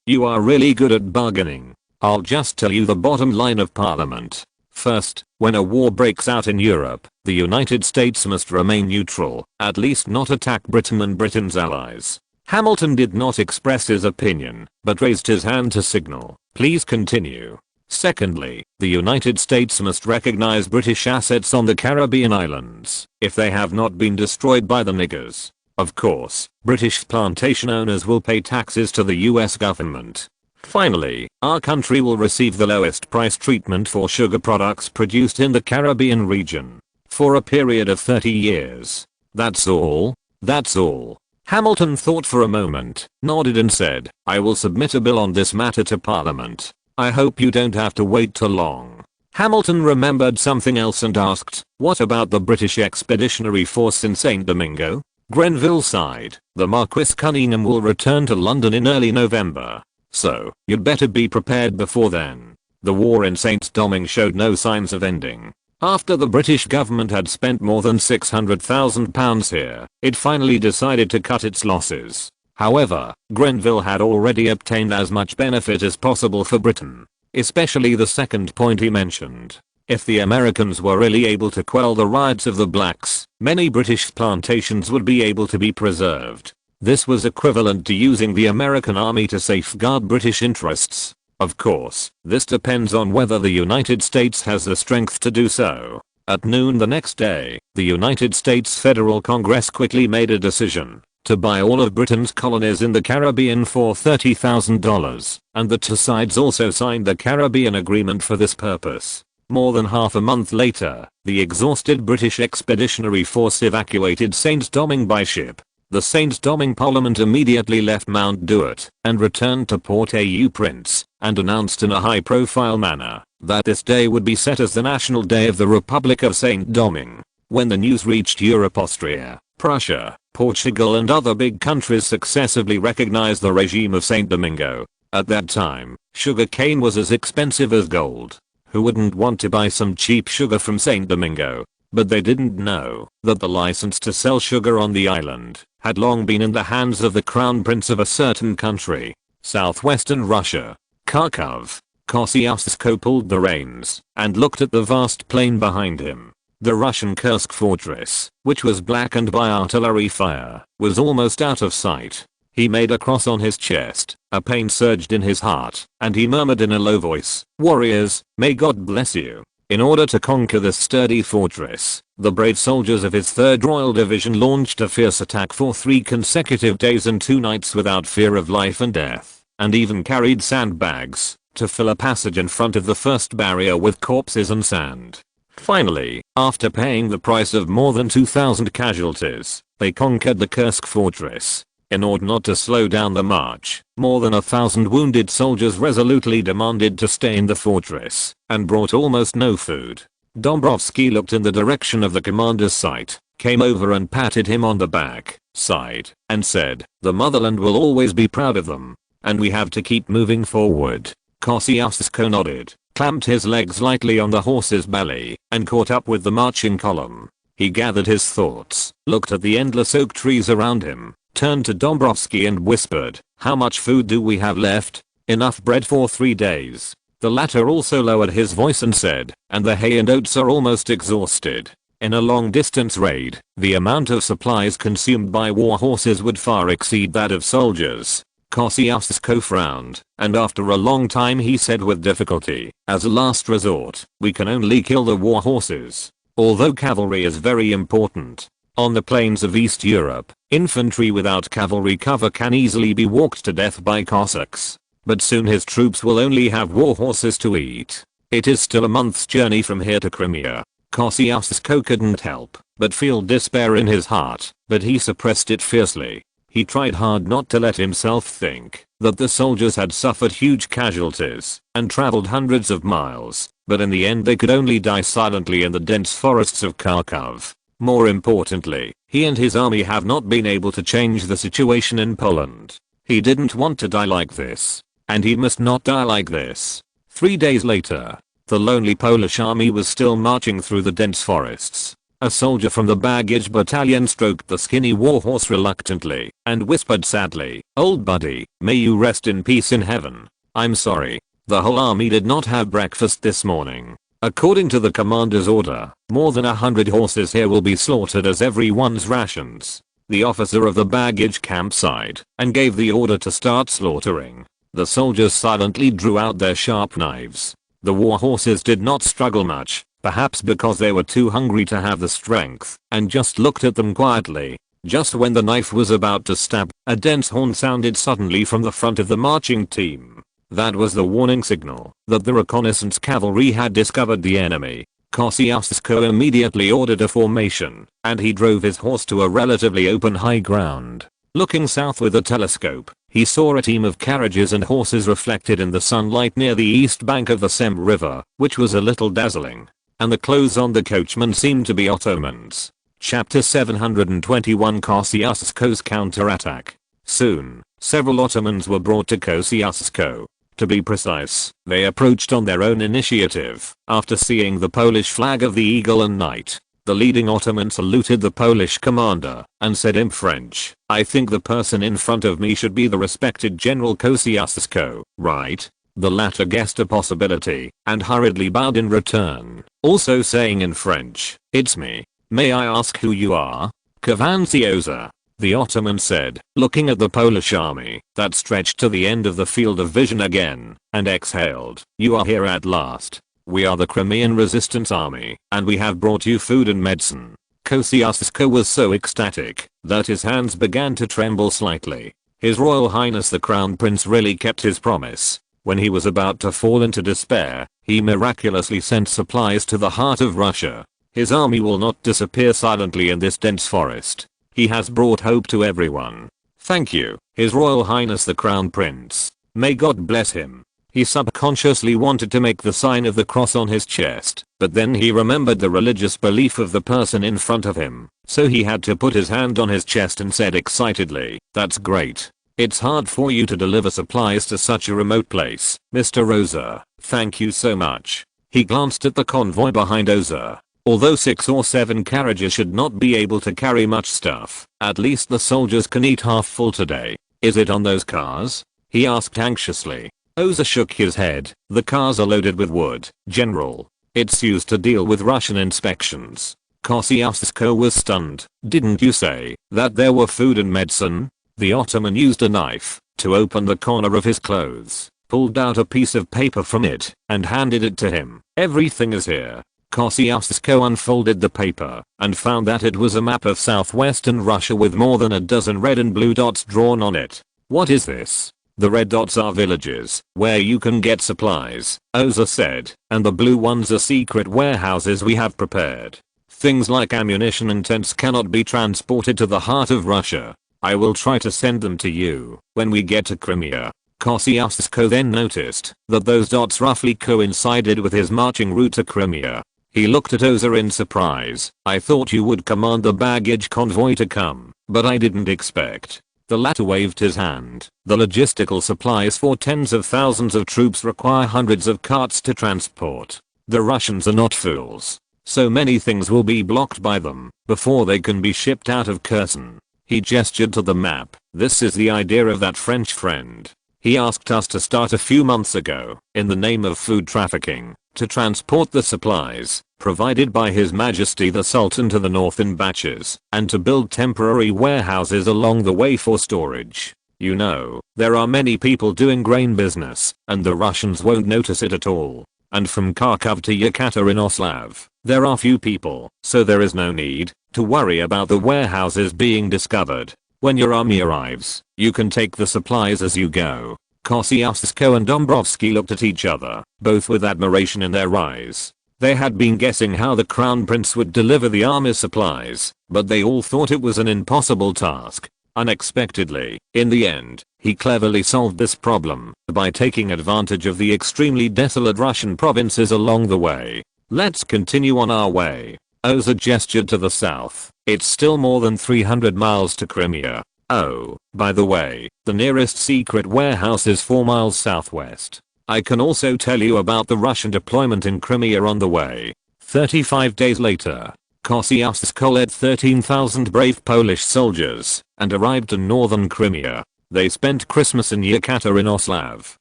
you are really good at bargaining. I'll just tell you the bottom line of Parliament. First, when a war breaks out in Europe, the United States must remain neutral, at least not attack Britain and Britain's allies. Hamilton did not express his opinion, but raised his hand to signal, "Please continue." Secondly, the United States must recognize British assets on the Caribbean islands, if they have not been destroyed by the niggers. Of course, British plantation owners will pay taxes to the US government. Finally, our country will receive the lowest price treatment for sugar products produced in the Caribbean region, for a period of 30 years. That's all? That's all. Hamilton thought for a moment, nodded and said, "I will submit a bill on this matter to Parliament. I hope you don't have to wait too long." Hamilton remembered something else and asked, "What about the British Expeditionary Force in St. Domingo?" Grenville sighed. "The Marquis Cunningham will return to London in early November. So, you'd better be prepared before then." The war in St. Domingue showed no signs of ending. After the British government had spent more than £600,000 here, it finally decided to cut its losses. However, Grenville had already obtained as much benefit as possible for Britain, especially the second point he mentioned. If the Americans were really able to quell the riots of the blacks, many British plantations would be able to be preserved. This was equivalent to using the American army to safeguard British interests. Of course, this depends on whether the United States has the strength to do so. At noon the next day, the United States Federal Congress quickly made a decision to buy all of Britain's colonies in the Caribbean for $30,000, and the two sides also signed the Caribbean Agreement for this purpose. More than half a month later, the exhausted British Expeditionary Force evacuated Saint-Domingue by ship. The Saint-Domingue Parliament immediately left Mount Duet and returned to Port-au-Prince, and announced in a high-profile manner that this day would be set as the National Day of the Republic of Saint-Domingue. When the news reached Europe, Austria, Prussia, Portugal and other big countries successively recognized the regime of Saint Domingo. At that time, sugar cane was as expensive as gold. Who wouldn't want to buy some cheap sugar from Saint Domingo? But they didn't know that the license to sell sugar on the island had long been in the hands of the crown prince of a certain country, southwestern Russia. Kharkov. Kosciuszko pulled the reins and looked at the vast plain behind him. The Russian Kursk fortress, which was blackened by artillery fire, was almost out of sight. He made a cross on his chest, a pain surged in his heart, and he murmured in a low voice, "Warriors, may God bless you." In order to conquer this sturdy fortress, the brave soldiers of his 3rd Royal Division launched a fierce attack for 3 consecutive days and 2 nights without fear of life and death, and even carried sandbags to fill a passage in front of the first barrier with corpses and sand. Finally, after paying the price of more than 2,000 casualties, they conquered the Kursk fortress. In order not to slow down the march, more than 1,000 wounded soldiers resolutely demanded to stay in the fortress, and brought almost no food. Dombrowski looked in the direction of the commander's sight, came over and patted him on the back, sighed, and said, "The motherland will always be proud of them, and we have to keep moving forward." Kosciuszko nodded, clamped his legs lightly on the horse's belly, and caught up with the marching column. He gathered his thoughts, looked at the endless oak trees around him, turned to Dombrowski and whispered, "How much food do we have left?" "Enough bread for 3 days. The latter also lowered his voice and said, "And the hay and oats are almost exhausted." In a long distance raid, the amount of supplies consumed by war horses would far exceed that of soldiers. Kosciuszko frowned, and after a long time he said with difficulty, "As a last resort, we can only kill the war horses. Although cavalry is very important. On the plains of East Europe, infantry without cavalry cover can easily be walked to death by Cossacks. But soon his troops will only have war horses to eat. It is still a month's journey from here to Crimea." Kosciuszko couldn't help but feel despair in his heart, but he suppressed it fiercely. He tried hard not to let himself think that the soldiers had suffered huge casualties and traveled hundreds of miles, but in the end they could only die silently in the dense forests of Kharkov. More importantly, he and his army have not been able to change the situation in Poland. He didn't want to die like this, and he must not die like this. 3 days later, the lonely Polish army was still marching through the dense forests. A soldier from the baggage battalion stroked the skinny warhorse reluctantly and whispered sadly, "Old buddy, may you rest in peace in heaven. I'm sorry. The whole army did not have breakfast this morning. According to the commander's order, more than 100 horses here will be slaughtered as everyone's rations." The officer of the baggage camp sighed and gave the order to start slaughtering. The soldiers silently drew out their sharp knives. The war horses did not struggle much, perhaps because they were too hungry to have the strength, and just looked at them quietly. Just when the knife was about to stab, a dense horn sounded suddenly from the front of the marching team. That was the warning signal that the reconnaissance cavalry had discovered the enemy. Kosciuszko immediately ordered a formation, and he drove his horse to a relatively open high ground. Looking south with a telescope, he saw a team of carriages and horses reflected in the sunlight near the east bank of the Sem River, which was a little dazzling. And the clothes on the coachman seemed to be Ottomans. Chapter 721 Kosciuszko's counterattack. Soon, several Ottomans were brought to Kosciuszko. To be precise, they approached on their own initiative. After seeing the Polish flag of the eagle and knight, the leading Ottoman saluted the Polish commander and said in French, "I think the person in front of me should be the respected General Kosciuszko, right?" The latter guessed a possibility and hurriedly bowed in return, also saying in French, "It's me. May I ask who you are?" "Kavanciosa." the Ottoman said, looking at the Polish army that stretched to the end of the field of vision again, and exhaled. "You are here at last. We are the Crimean Resistance Army, and we have brought you food and medicine." Kosciuszko was so ecstatic that his hands began to tremble slightly. His Royal Highness the Crown Prince really kept his promise. When he was about to fall into despair, he miraculously sent supplies to the heart of Russia. His army will not disappear silently in this dense forest. He has brought hope to everyone. Thank you, His Royal Highness the Crown Prince. May God bless him. He subconsciously wanted to make the sign of the cross on his chest, but then he remembered the religious belief of the person in front of him, so he had to put his hand on his chest and said excitedly, "That's great. It's hard for you to deliver supplies to such a remote place, Mr. Oza. Thank you so much." He glanced at the convoy behind Oza. Although 6 or 7 carriages should not be able to carry much stuff, at least the soldiers can eat half full today. "Is it on those cars?" he asked anxiously. Oza shook his head. "The cars are loaded with wood, General. It's used to deal with Russian inspections." Kosciuszko was stunned. "Didn't you say that there were food and medicine?" The Ottoman used a knife to open the corner of his clothes, pulled out a piece of paper from it, and handed it to him. "Everything is here." Kosciuszko unfolded the paper and found that it was a map of southwestern Russia with more than a dozen red and blue dots drawn on it. "What is this?" "The red dots are villages where you can get supplies," Oza said, "and the blue ones are secret warehouses we have prepared. Things like ammunition and tents cannot be transported to the heart of Russia. I will try to send them to you when we get to Crimea." Kosciuszko then noticed that those dots roughly coincided with his marching route to Crimea. He looked at Oza in surprise. "I thought you would command the baggage convoy to come, but I didn't expect." The latter waved his hand. "The logistical supplies for tens of thousands of troops require hundreds of carts to transport. The Russians are not fools. So many things will be blocked by them before they can be shipped out of Kherson." He gestured to the map. "This is the idea of that French friend. He asked us to start a few months ago, in the name of food trafficking, to transport the supplies provided by His Majesty the Sultan to the north in batches, and to build temporary warehouses along the way for storage. You know, there are many people doing grain business, and the Russians won't notice it at all. And from Kharkov to Yekaterinoslav, there are few people, so there is no need to worry about the warehouses being discovered. When your army arrives, you can take the supplies as you go." Kosciuszko and Dombrovsky looked at each other, both with admiration in their eyes. They had been guessing how the Crown Prince would deliver the army's supplies, but they all thought it was an impossible task. Unexpectedly, in the end, he cleverly solved this problem by taking advantage of the extremely desolate Russian provinces along the way. "Let's continue on our way." Oza gestured to the south. "It's still more than 300 miles to Crimea. Oh, by the way, the nearest secret warehouse is 4 miles southwest. I can also tell you about the Russian deployment in Crimea on the way." 35 days later, Kosciuszko led 13,000 brave Polish soldiers and arrived in northern Crimea. They spent Christmas in Yekaterinoslav,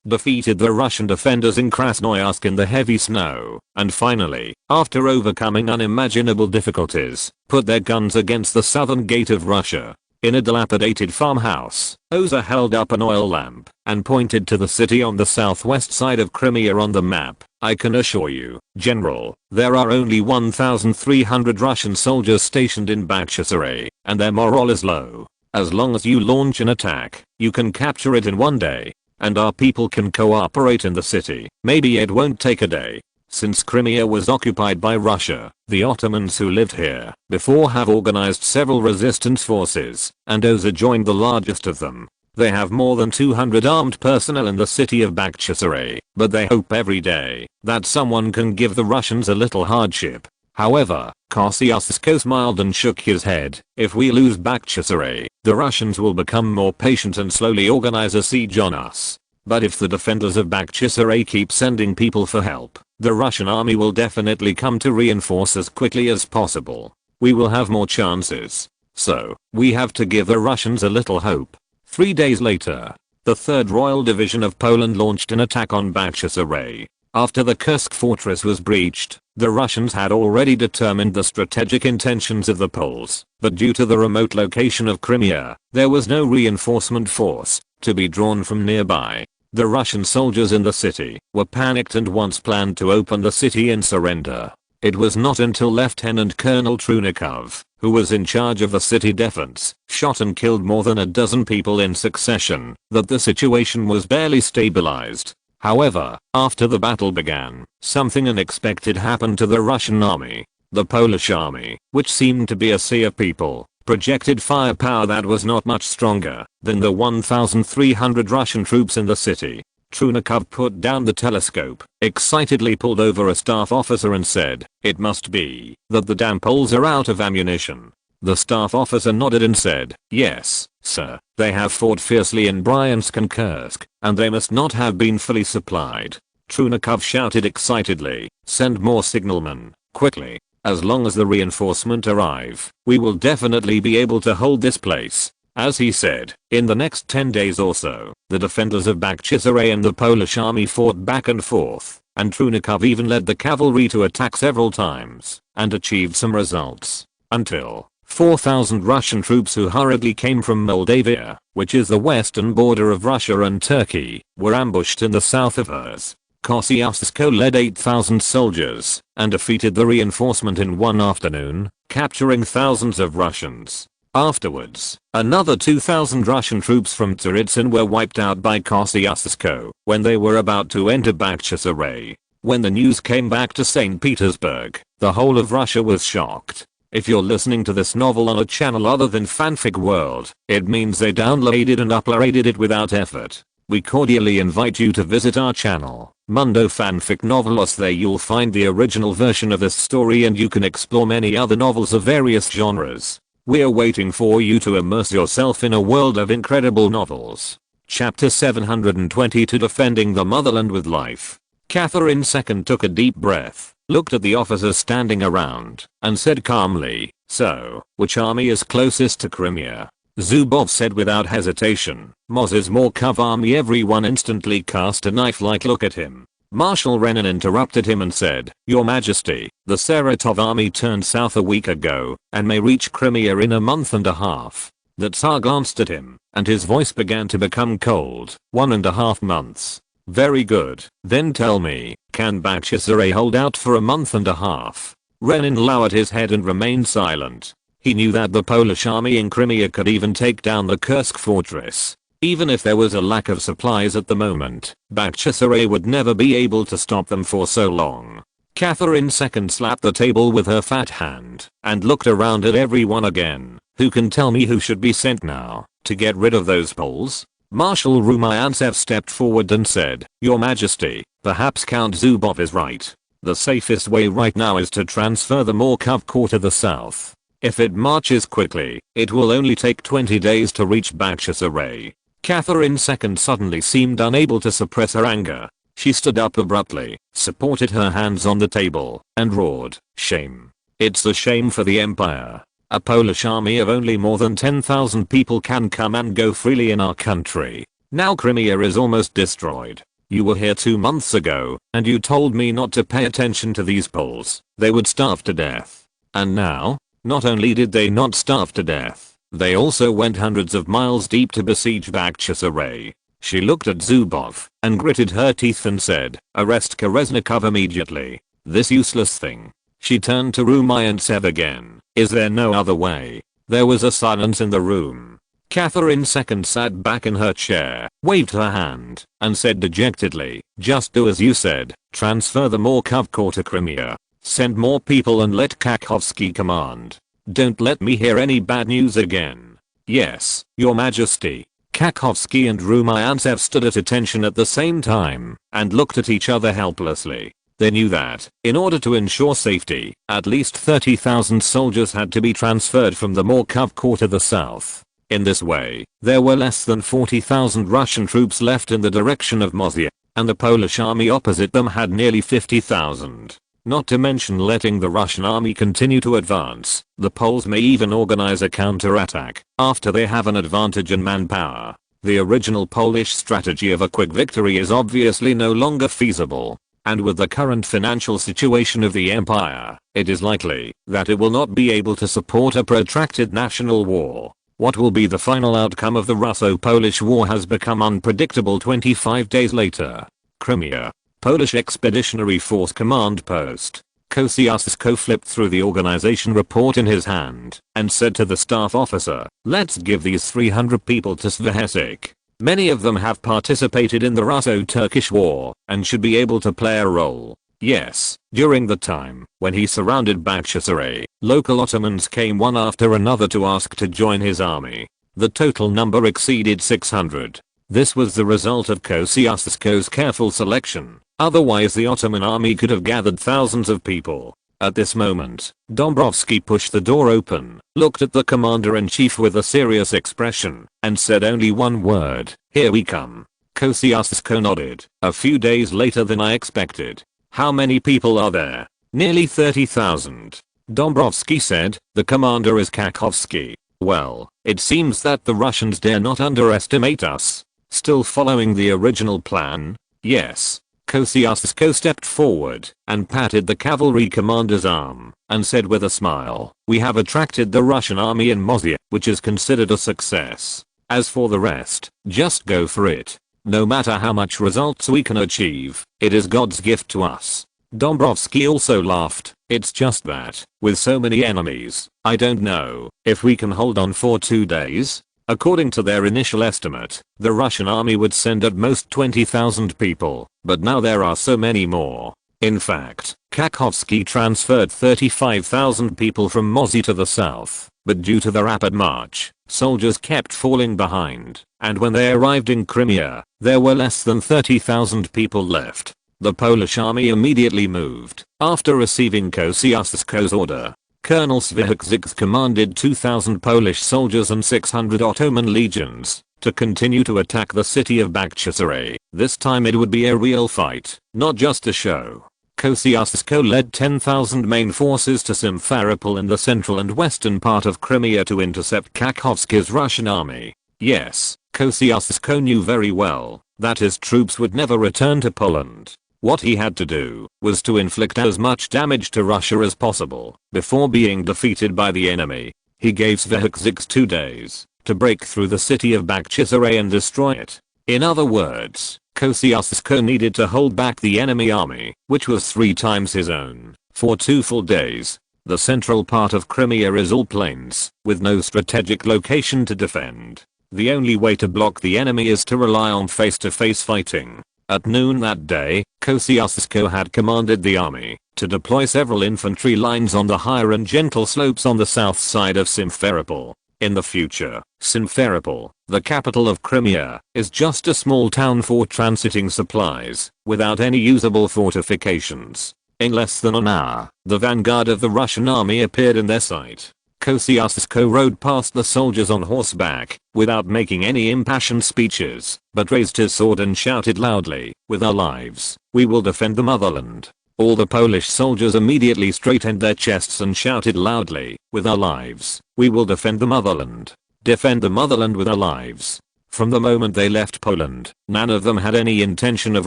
defeated the Russian defenders in Krasnoyarsk in the heavy snow, and finally, after overcoming unimaginable difficulties, put their guns against the southern gate of Russia. In a dilapidated farmhouse, Oza held up an oil lamp and pointed to the city on the southwest side of Crimea on the map. "I can assure you, General, there are only 1,300 Russian soldiers stationed in Bakhchisaray, and their morale is low. As long as you launch an attack, you can capture it in 1 day, and our people can cooperate in the city. Maybe it won't take a day." Since Crimea was occupied by Russia, the Ottomans who lived here before have organized several resistance forces, and Oza joined the largest of them. They have more than 200 armed personnel in the city of Bakhchisaray, but they hope every day that someone can give the Russians a little hardship. However, Kosciuszko smiled and shook his head. "If we lose Bakhchisaray, the Russians will become more patient and slowly organize a siege on us. But if the defenders of Bakhchisaray keep sending people for help, the Russian army will definitely come to reinforce as quickly as possible. We will have more chances. So, we have to give the Russians a little hope." 3 days later, the 3rd Royal Division of Poland launched an attack on Bakhchisaray. After the Kursk fortress was breached, The Russians had already determined the strategic intentions of the Poles, but due to the remote location of Crimea, there was no reinforcement force to be drawn from nearby. The Russian soldiers in the city were panicked and once planned to open the city and surrender. It was not until Lieutenant Colonel Trunikov, who was in charge of the city defense, shot and killed more than a dozen people in succession, that the situation was barely stabilized. However, after the battle began, something unexpected happened to the Russian army. The Polish army, which seemed to be a sea of people, projected firepower that was not much stronger than the 1,300 Russian troops in the city. Trunikov put down the telescope, excitedly pulled over a staff officer and said, "It must be that the damn Poles are out of ammunition." The staff officer nodded and said, "Yes, sir, they have fought fiercely in Bryansk and Kursk, and they must not have been fully supplied." Trunikov shouted excitedly, "Send more signalmen, quickly. As long as the reinforcement arrive, we will definitely be able to hold this place." As he said, in the next 10 days or so, the defenders of Bakhchisaray and the Polish army fought back and forth, and Trunikov even led the cavalry to attack several times, and achieved some results, until 4,000 Russian troops who hurriedly came from Moldavia, which is the western border of Russia and Turkey, were ambushed in the south of hers. Kosciuszko led 8,000 soldiers, and defeated the reinforcement in one afternoon, capturing thousands of Russians. Afterwards, another 2,000 Russian troops from Tsaritsyn were wiped out by Kosciuszko when they were about to enter Bakhchisaray. When the news came back to St. Petersburg, the whole of Russia was shocked. If you're listening to this novel on a channel other than Fanfic World, it means they downloaded and uploaded it without effort. We cordially invite you to visit our channel, Mundo Fanfic Novelos. There you'll find the original version of this story and you can explore many other novels of various genres. We're waiting for you to immerse yourself in a world of incredible novels. Chapter 722, Defending the Motherland with Life. Catherine II took a deep breath, looked at the officers standing around, and said calmly, "So, which army is closest to Crimea?" Zubov said without hesitation, "Moz's Morkov army." Everyone instantly cast a knife-like look at him. Marshal Renan interrupted him and said, "Your Majesty, the Saratov army turned south a week ago, and may reach Crimea in a month and a half." The Tsar glanced at him, and his voice began to become cold. 1.5 months. Very good. Then tell me, can Bakhchisaray hold out for a month and a half? Renan lowered his head and remained silent. He knew that the Polish army in Crimea could even take down the Kursk fortress. Even if there was a lack of supplies at the moment, Bakhchisaray would never be able to stop them for so long. Catherine II slapped the table with her fat hand and looked around at everyone again. "Who can tell me who should be sent now to get rid of those Poles?" Marshal Rumyantsev stepped forward and said, "Your Majesty, perhaps Count Zubov is right. The safest way right now is to transfer the Morkov Corps to the south. If it marches quickly, it will only take 20 days to reach Bakhchisaray." Catherine II suddenly seemed unable to suppress her anger. She stood up abruptly, supported her hands on the table, and roared, "Shame. It's a shame for the Empire. A Polish army of only more than 10,000 people can come and go freely in our country. Now Crimea is almost destroyed. You were here 2 months ago, and you told me not to pay attention to these Poles. They would starve to death. And now? Not only did they not starve to death, they also went hundreds of miles deep to besiege Bakhchisaray." She looked at Zubov and gritted her teeth and said, "Arrest Kolesnikov immediately. This useless thing." She turned to Rumyantsev again. "Is there no other way?" There was a silence in the room. Catherine II sat back in her chair, waved her hand, and said dejectedly, "Just do as you said. Transfer the Morkov Corps to Crimea. Send more people and let Kakhovsky command. Don't let me hear any bad news again." "Yes, Your Majesty." Kakhovsky and Rumyantsev stood at attention at the same time and looked at each other helplessly. They knew that, in order to ensure safety, at least 30,000 soldiers had to be transferred from the Morkov Corps to the south. In this way, there were less than 40,000 Russian troops left in the direction of Moscow, and the Polish army opposite them had nearly 50,000. Not to mention letting the Russian army continue to advance, the Poles may even organize a counterattack after they have an advantage in manpower. The original Polish strategy of a quick victory is obviously no longer feasible. and with the current financial situation of the empire, it is likely that it will not be able to support a protracted national war. What will be the final outcome of the Russo-Polish War has become unpredictable. 25 days later. Crimea. Polish Expeditionary Force Command Post. Kosciuszko flipped through the organization report in his hand and said to the staff officer, "Let's give these 300 people to Svyhesik. Many of them have participated in the Russo-Turkish War and should be able to play a role." Yes, during the time when he surrounded Bakhchisaray, local Ottomans came one after another to ask to join his army. The total number exceeded 600. This was the result of Kosciuszko's careful selection. Otherwise the Ottoman army could have gathered thousands of people. At this moment, Dąbrowski pushed the door open, looked at the commander-in-chief with a serious expression, and said only one word, "Here we come." Kosciuszko nodded. "A few days later than I expected. How many people are there?" "Nearly 30,000. Dąbrowski said. "The commander is Kakhovsky. Well, it seems that the Russians dare not underestimate us. Still following the original plan?" "Yes." Kosciuszko stepped forward and patted the cavalry commander's arm and said with a smile, "We have attracted the Russian army in Moscow, which is considered a success. As for the rest, just go for it. No matter how much results we can achieve, it is God's gift to us." Dąbrowski also laughed. "It's just that, with so many enemies, I don't know if we can hold on for 2 days." According to their initial estimate, the Russian army would send at most 20,000 people, but now there are so many more. In fact, Kakhovsky transferred 35,000 people from Moscow to the south, but due to the rapid march, soldiers kept falling behind, and when they arrived in Crimea, there were less than 30,000 people left. The Polish army immediately moved, after receiving Kosciuszko's order. Colonel Svyhesik commanded 2,000 Polish soldiers and 600 Ottoman legions to continue to attack the city of Bakhchisaray. This time it would be a real fight, not just a show. Kosciuszko led 10,000 main forces to Simferopol in the central and western part of Crimea to intercept Kakhovsky's Russian army. Yes, Kosciuszko knew very well that his troops would never return to Poland. What he had to do was to inflict as much damage to Russia as possible before being defeated by the enemy. He gave Svyhesik 2 days to break through the city of Bakhchisaray and destroy it. In other words, Kosciuszko needed to hold back the enemy army, which was 3 times his own, for 2 full days. The central part of Crimea is all plains, with no strategic location to defend. The only way to block the enemy is to rely on face-to-face fighting. At noon that day, Kosciuszko had commanded the army to deploy several infantry lines on the higher and gentle slopes on the south side of Simferopol. In the future, Simferopol, the capital of Crimea, is just a small town for transiting supplies, without any usable fortifications. In less than an hour, the vanguard of the Russian army appeared in their sight. Kosciuszko rode past the soldiers on horseback, without making any impassioned speeches, but raised his sword and shouted loudly, "With our lives, we will defend the motherland." All the Polish soldiers immediately straightened their chests and shouted loudly, "With our lives, we will defend the motherland. Defend the motherland with our lives." From the moment they left Poland, none of them had any intention of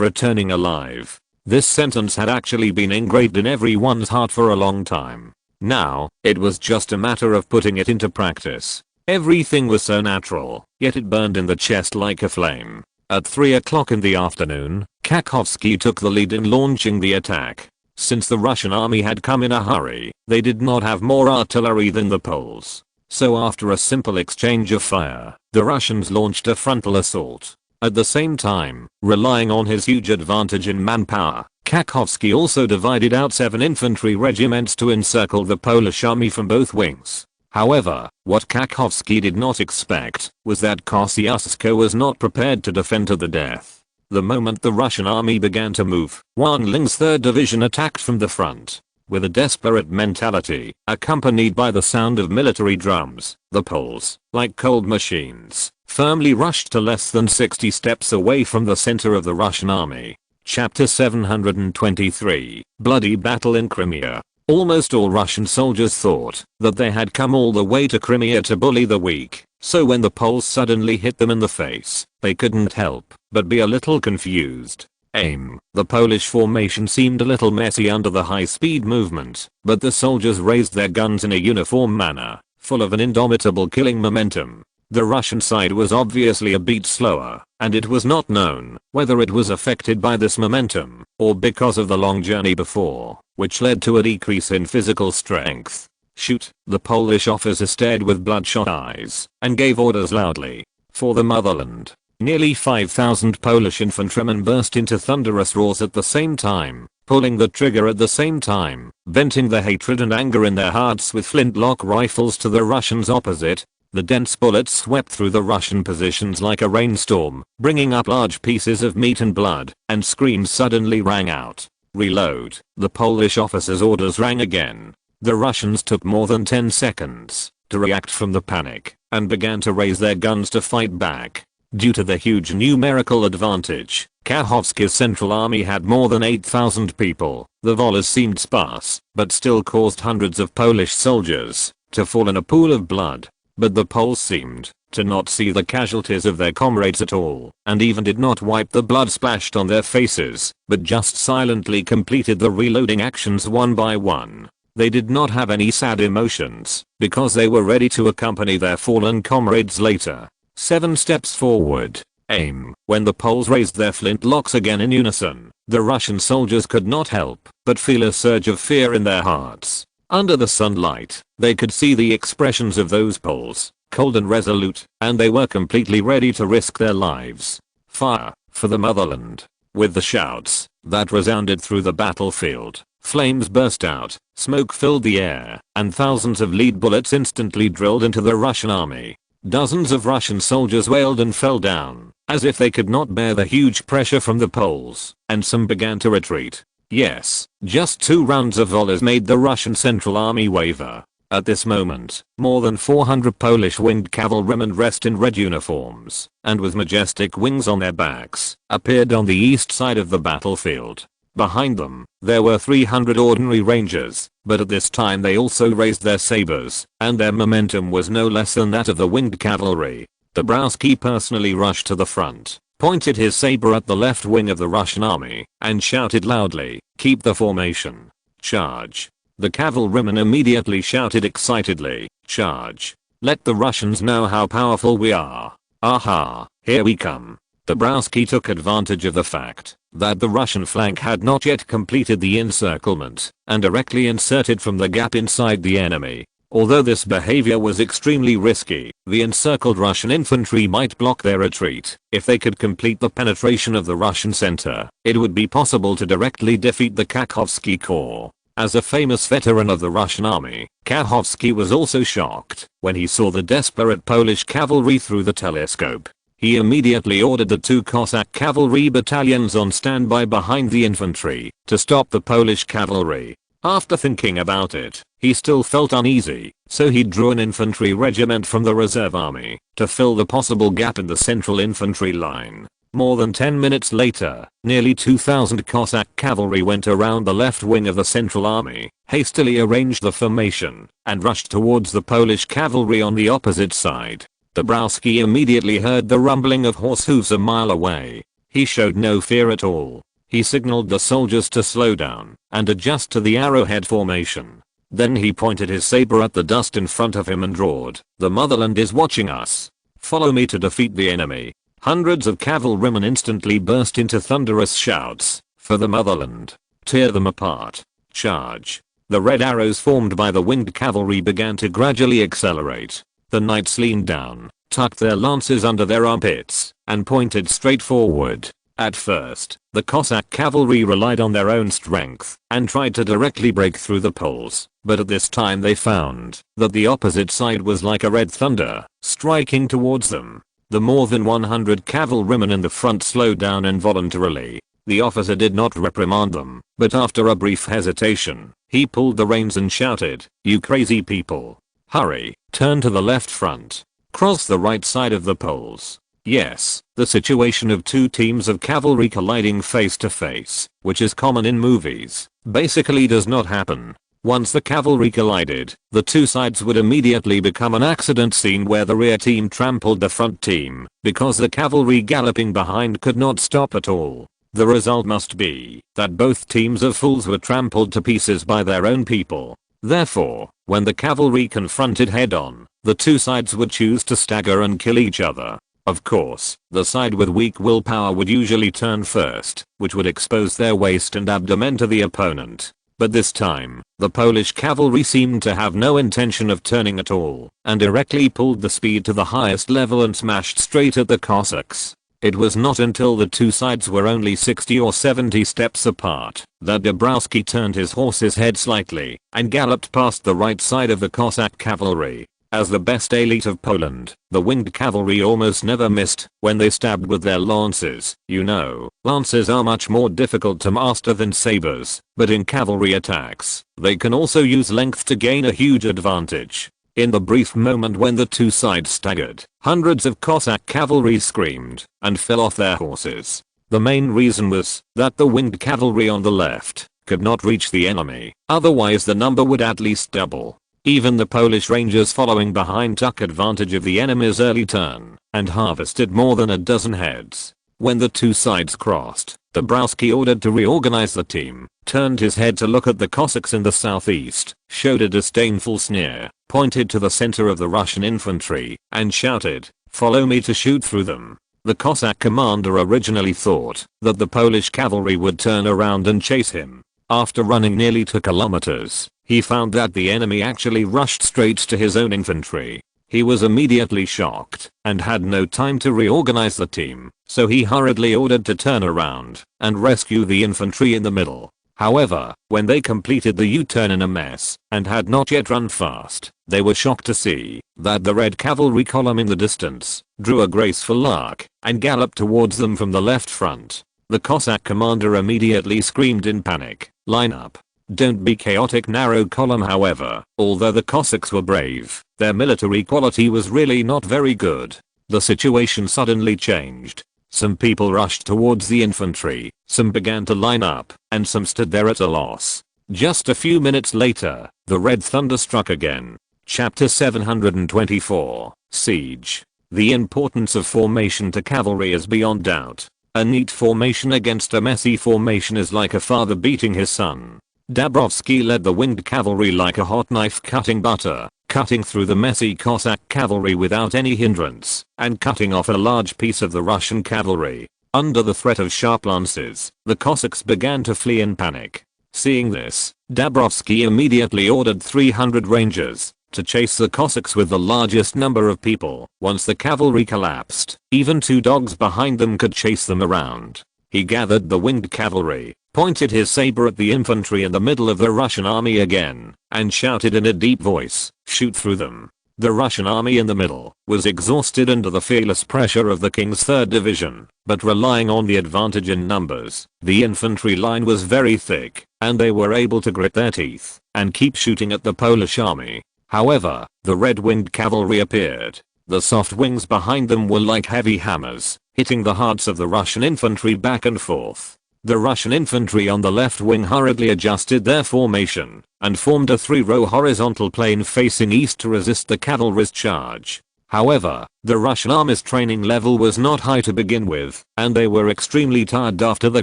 returning alive. This sentence had actually been engraved in everyone's heart for a long time. Now, it was just a matter of putting it into practice. Everything was so natural, yet it burned in the chest like a flame. At 3 o'clock in the afternoon, Kakhovsky took the lead in launching the attack. Since the Russian army had come in a hurry, they did not have more artillery than the Poles. So after a simple exchange of fire, the Russians launched a frontal assault. At the same time, relying on his huge advantage in manpower, Kakhovsky also divided out 7 infantry regiments to encircle the Polish army from both wings. However, what Kakhovsky did not expect was that Kosciuszko was not prepared to defend to the death. The moment the Russian army began to move, Wanling's 3rd Division attacked from the front. With a desperate mentality, accompanied by the sound of military drums, the Poles, like cold machines, firmly rushed to less than 60 steps away from the center of the Russian army. Chapter 723, Bloody Battle in Crimea. Almost all Russian soldiers thought that they had come all the way to Crimea to bully the weak, so when the Poles suddenly hit them in the face, they couldn't help but be a little confused. Aim. The Polish formation seemed a little messy under the high-speed movement, but the soldiers raised their guns in a uniform manner, full of an indomitable killing momentum. The Russian side was obviously a beat slower, and it was not known whether it was affected by this momentum or because of the long journey before, which led to a decrease in physical strength. Shoot, the Polish officer stared with bloodshot eyes and gave orders loudly. For the motherland. Nearly 5,000 Polish infantrymen burst into thunderous roars at the same time, pulling the trigger at the same time, venting the hatred and anger in their hearts with flintlock rifles to the Russians opposite. The dense bullets swept through the Russian positions like a rainstorm, bringing up large pieces of meat and blood, and screams suddenly rang out. Reload. The Polish officer's orders rang again. The Russians took more than 10 seconds to react from the panic, and began to raise their guns to fight back. Due to the huge numerical advantage, Kachowski's central army had more than 8,000 people. The volleys seemed sparse, but still caused hundreds of Polish soldiers to fall in a pool of blood. But the Poles seemed to not see the casualties of their comrades at all, and even did not wipe the blood splashed on their faces, but just silently completed the reloading actions one by one. They did not have any sad emotions, because they were ready to accompany their fallen comrades later. 7 steps forward. Aim. When the Poles raised their flintlocks again in unison, the Russian soldiers could not help but feel a surge of fear in their hearts. Under the sunlight, they could see the expressions of those Poles, cold and resolute, and they were completely ready to risk their lives. Fire for the motherland. With the shouts that resounded through the battlefield, flames burst out, smoke filled the air, and thousands of lead bullets instantly drilled into the Russian army. Dozens of Russian soldiers wailed and fell down, as if they could not bear the huge pressure from the Poles, and some began to retreat. Yes, just 2 rounds of volleys made the Russian Central Army waver. At this moment, more than 400 Polish winged cavalrymen dressed in red uniforms, and with majestic wings on their backs, appeared on the east side of the battlefield. Behind them, there were 300 ordinary rangers, but at this time they also raised their sabers, and their momentum was no less than that of the winged cavalry. Dabrowski personally rushed to the front, pointed his saber at the left wing of the Russian army, and shouted loudly, "Keep the formation. Charge." The cavalrymen immediately shouted excitedly, "Charge. Let the Russians know how powerful we are. Aha, here we come." Dabrowski took advantage of the fact that the Russian flank had not yet completed the encirclement, and directly inserted from the gap inside the enemy. Although this behavior was extremely risky, the encircled Russian infantry might block their retreat. If they could complete the penetration of the Russian center, it would be possible to directly defeat the Kachowski corps. As a famous veteran of the Russian army, Kachowski was also shocked when he saw the desperate Polish cavalry through the telescope. He immediately ordered the 2 Cossack cavalry battalions on standby behind the infantry to stop the Polish cavalry. After thinking about it, he still felt uneasy, so he drew an infantry regiment from the reserve army to fill the possible gap in the central infantry line. More than 10 minutes later, nearly 2,000 Cossack cavalry went around the left wing of the central army, hastily arranged the formation, and rushed towards the Polish cavalry on the opposite side. Dabrowski immediately heard the rumbling of horse hooves a mile away. He showed no fear at all. He signaled the soldiers to slow down and adjust to the arrowhead formation. Then he pointed his saber at the dust in front of him and roared, "The motherland is watching us. Follow me to defeat the enemy." Hundreds of cavalrymen instantly burst into thunderous shouts, "For the motherland. Tear them apart. Charge." The red arrows formed by the winged cavalry began to gradually accelerate. The knights leaned down, tucked their lances under their armpits, and pointed straight forward. At first, the Cossack cavalry relied on their own strength and tried to directly break through the Poles, but at this time they found that the opposite side was like a red thunder, striking towards them. The more than 100 cavalrymen in the front slowed down involuntarily. The officer did not reprimand them, but after a brief hesitation, he pulled the reins and shouted, "You crazy people. Hurry, turn to the left front. Cross the right side of the Poles." Yes, the situation of 2 teams of cavalry colliding face to face, which is common in movies, basically does not happen. Once the cavalry collided, the 2 sides would immediately become an accident scene where the rear team trampled the front team, because the cavalry galloping behind could not stop at all. The result must be that both teams of fools were trampled to pieces by their own people. Therefore, when the cavalry confronted head-on, the two sides would choose to stagger and kill each other. Of course, the side with weak willpower would usually turn first, which would expose their waist and abdomen to the opponent. But this time, the Polish cavalry seemed to have no intention of turning at all, and directly pulled the speed to the highest level and smashed straight at the Cossacks. It was not until the two sides were only 60 or 70 steps apart that Dabrowski turned his horse's head slightly and galloped past the right side of the Cossack cavalry. As the best elite of Poland, the winged cavalry almost never missed when they stabbed with their lances. You know, lances are much more difficult to master than sabers, but in cavalry attacks, they can also use length to gain a huge advantage. In the brief moment when the two sides staggered, hundreds of Cossack cavalry screamed and fell off their horses. The main reason was that the winged cavalry on the left could not reach the enemy, otherwise the number would at least double. Even the Polish rangers following behind took advantage of the enemy's early turn and harvested more than a dozen heads. When the two sides crossed, Dabrowski ordered to reorganize the team, turned his head to look at the Cossacks in the southeast, showed a disdainful sneer, pointed to the center of the Russian infantry, and shouted, "Follow me to shoot through them." The Cossack commander originally thought that the Polish cavalry would turn around and chase him. After running nearly 2 kilometers, he found that the enemy actually rushed straight to his own infantry. He was immediately shocked and had no time to reorganize the team, so he hurriedly ordered to turn around and rescue the infantry in the middle. However, when they completed the U-turn in a mess and had not yet run fast, they were shocked to see that the red cavalry column in the distance drew a graceful arc and galloped towards them from the left front. The Cossack commander immediately screamed in panic, "Line up. Don't be chaotic." Narrow column. However, although the Cossacks were brave, their military quality was really not very good. The situation suddenly changed. Some people rushed towards the infantry, some began to line up, and some stood there at a loss. Just a few minutes later, the red thunder struck again. Chapter 724, Siege. The importance of formation to cavalry is beyond doubt. A neat formation against a messy formation is like a father beating his son. Dabrowski led the winged cavalry like a hot knife cutting butter, cutting through the messy Cossack cavalry without any hindrance, and cutting off a large piece of the Russian cavalry. Under the threat of sharp lances, the Cossacks began to flee in panic. Seeing this, Dabrowski immediately ordered 300 rangers to chase the Cossacks with the largest number of people. Once the cavalry collapsed, even 2 dogs behind them could chase them around. He gathered the winged cavalry, pointed his saber at the infantry in the middle of the Russian army again, and shouted in a deep voice, "Shoot through them." The Russian army in the middle was exhausted under the fearless pressure of the King's 3rd Division, but relying on the advantage in numbers, the infantry line was very thick, and they were able to grit their teeth and keep shooting at the Polish army. However, the red-winged cavalry appeared. The soft wings behind them were like heavy hammers, hitting the hearts of the Russian infantry back and forth. The Russian infantry on the left wing hurriedly adjusted their formation and formed a 3-row horizontal plane facing east to resist the cavalry's charge. However, the Russian army's training level was not high to begin with, and they were extremely tired after the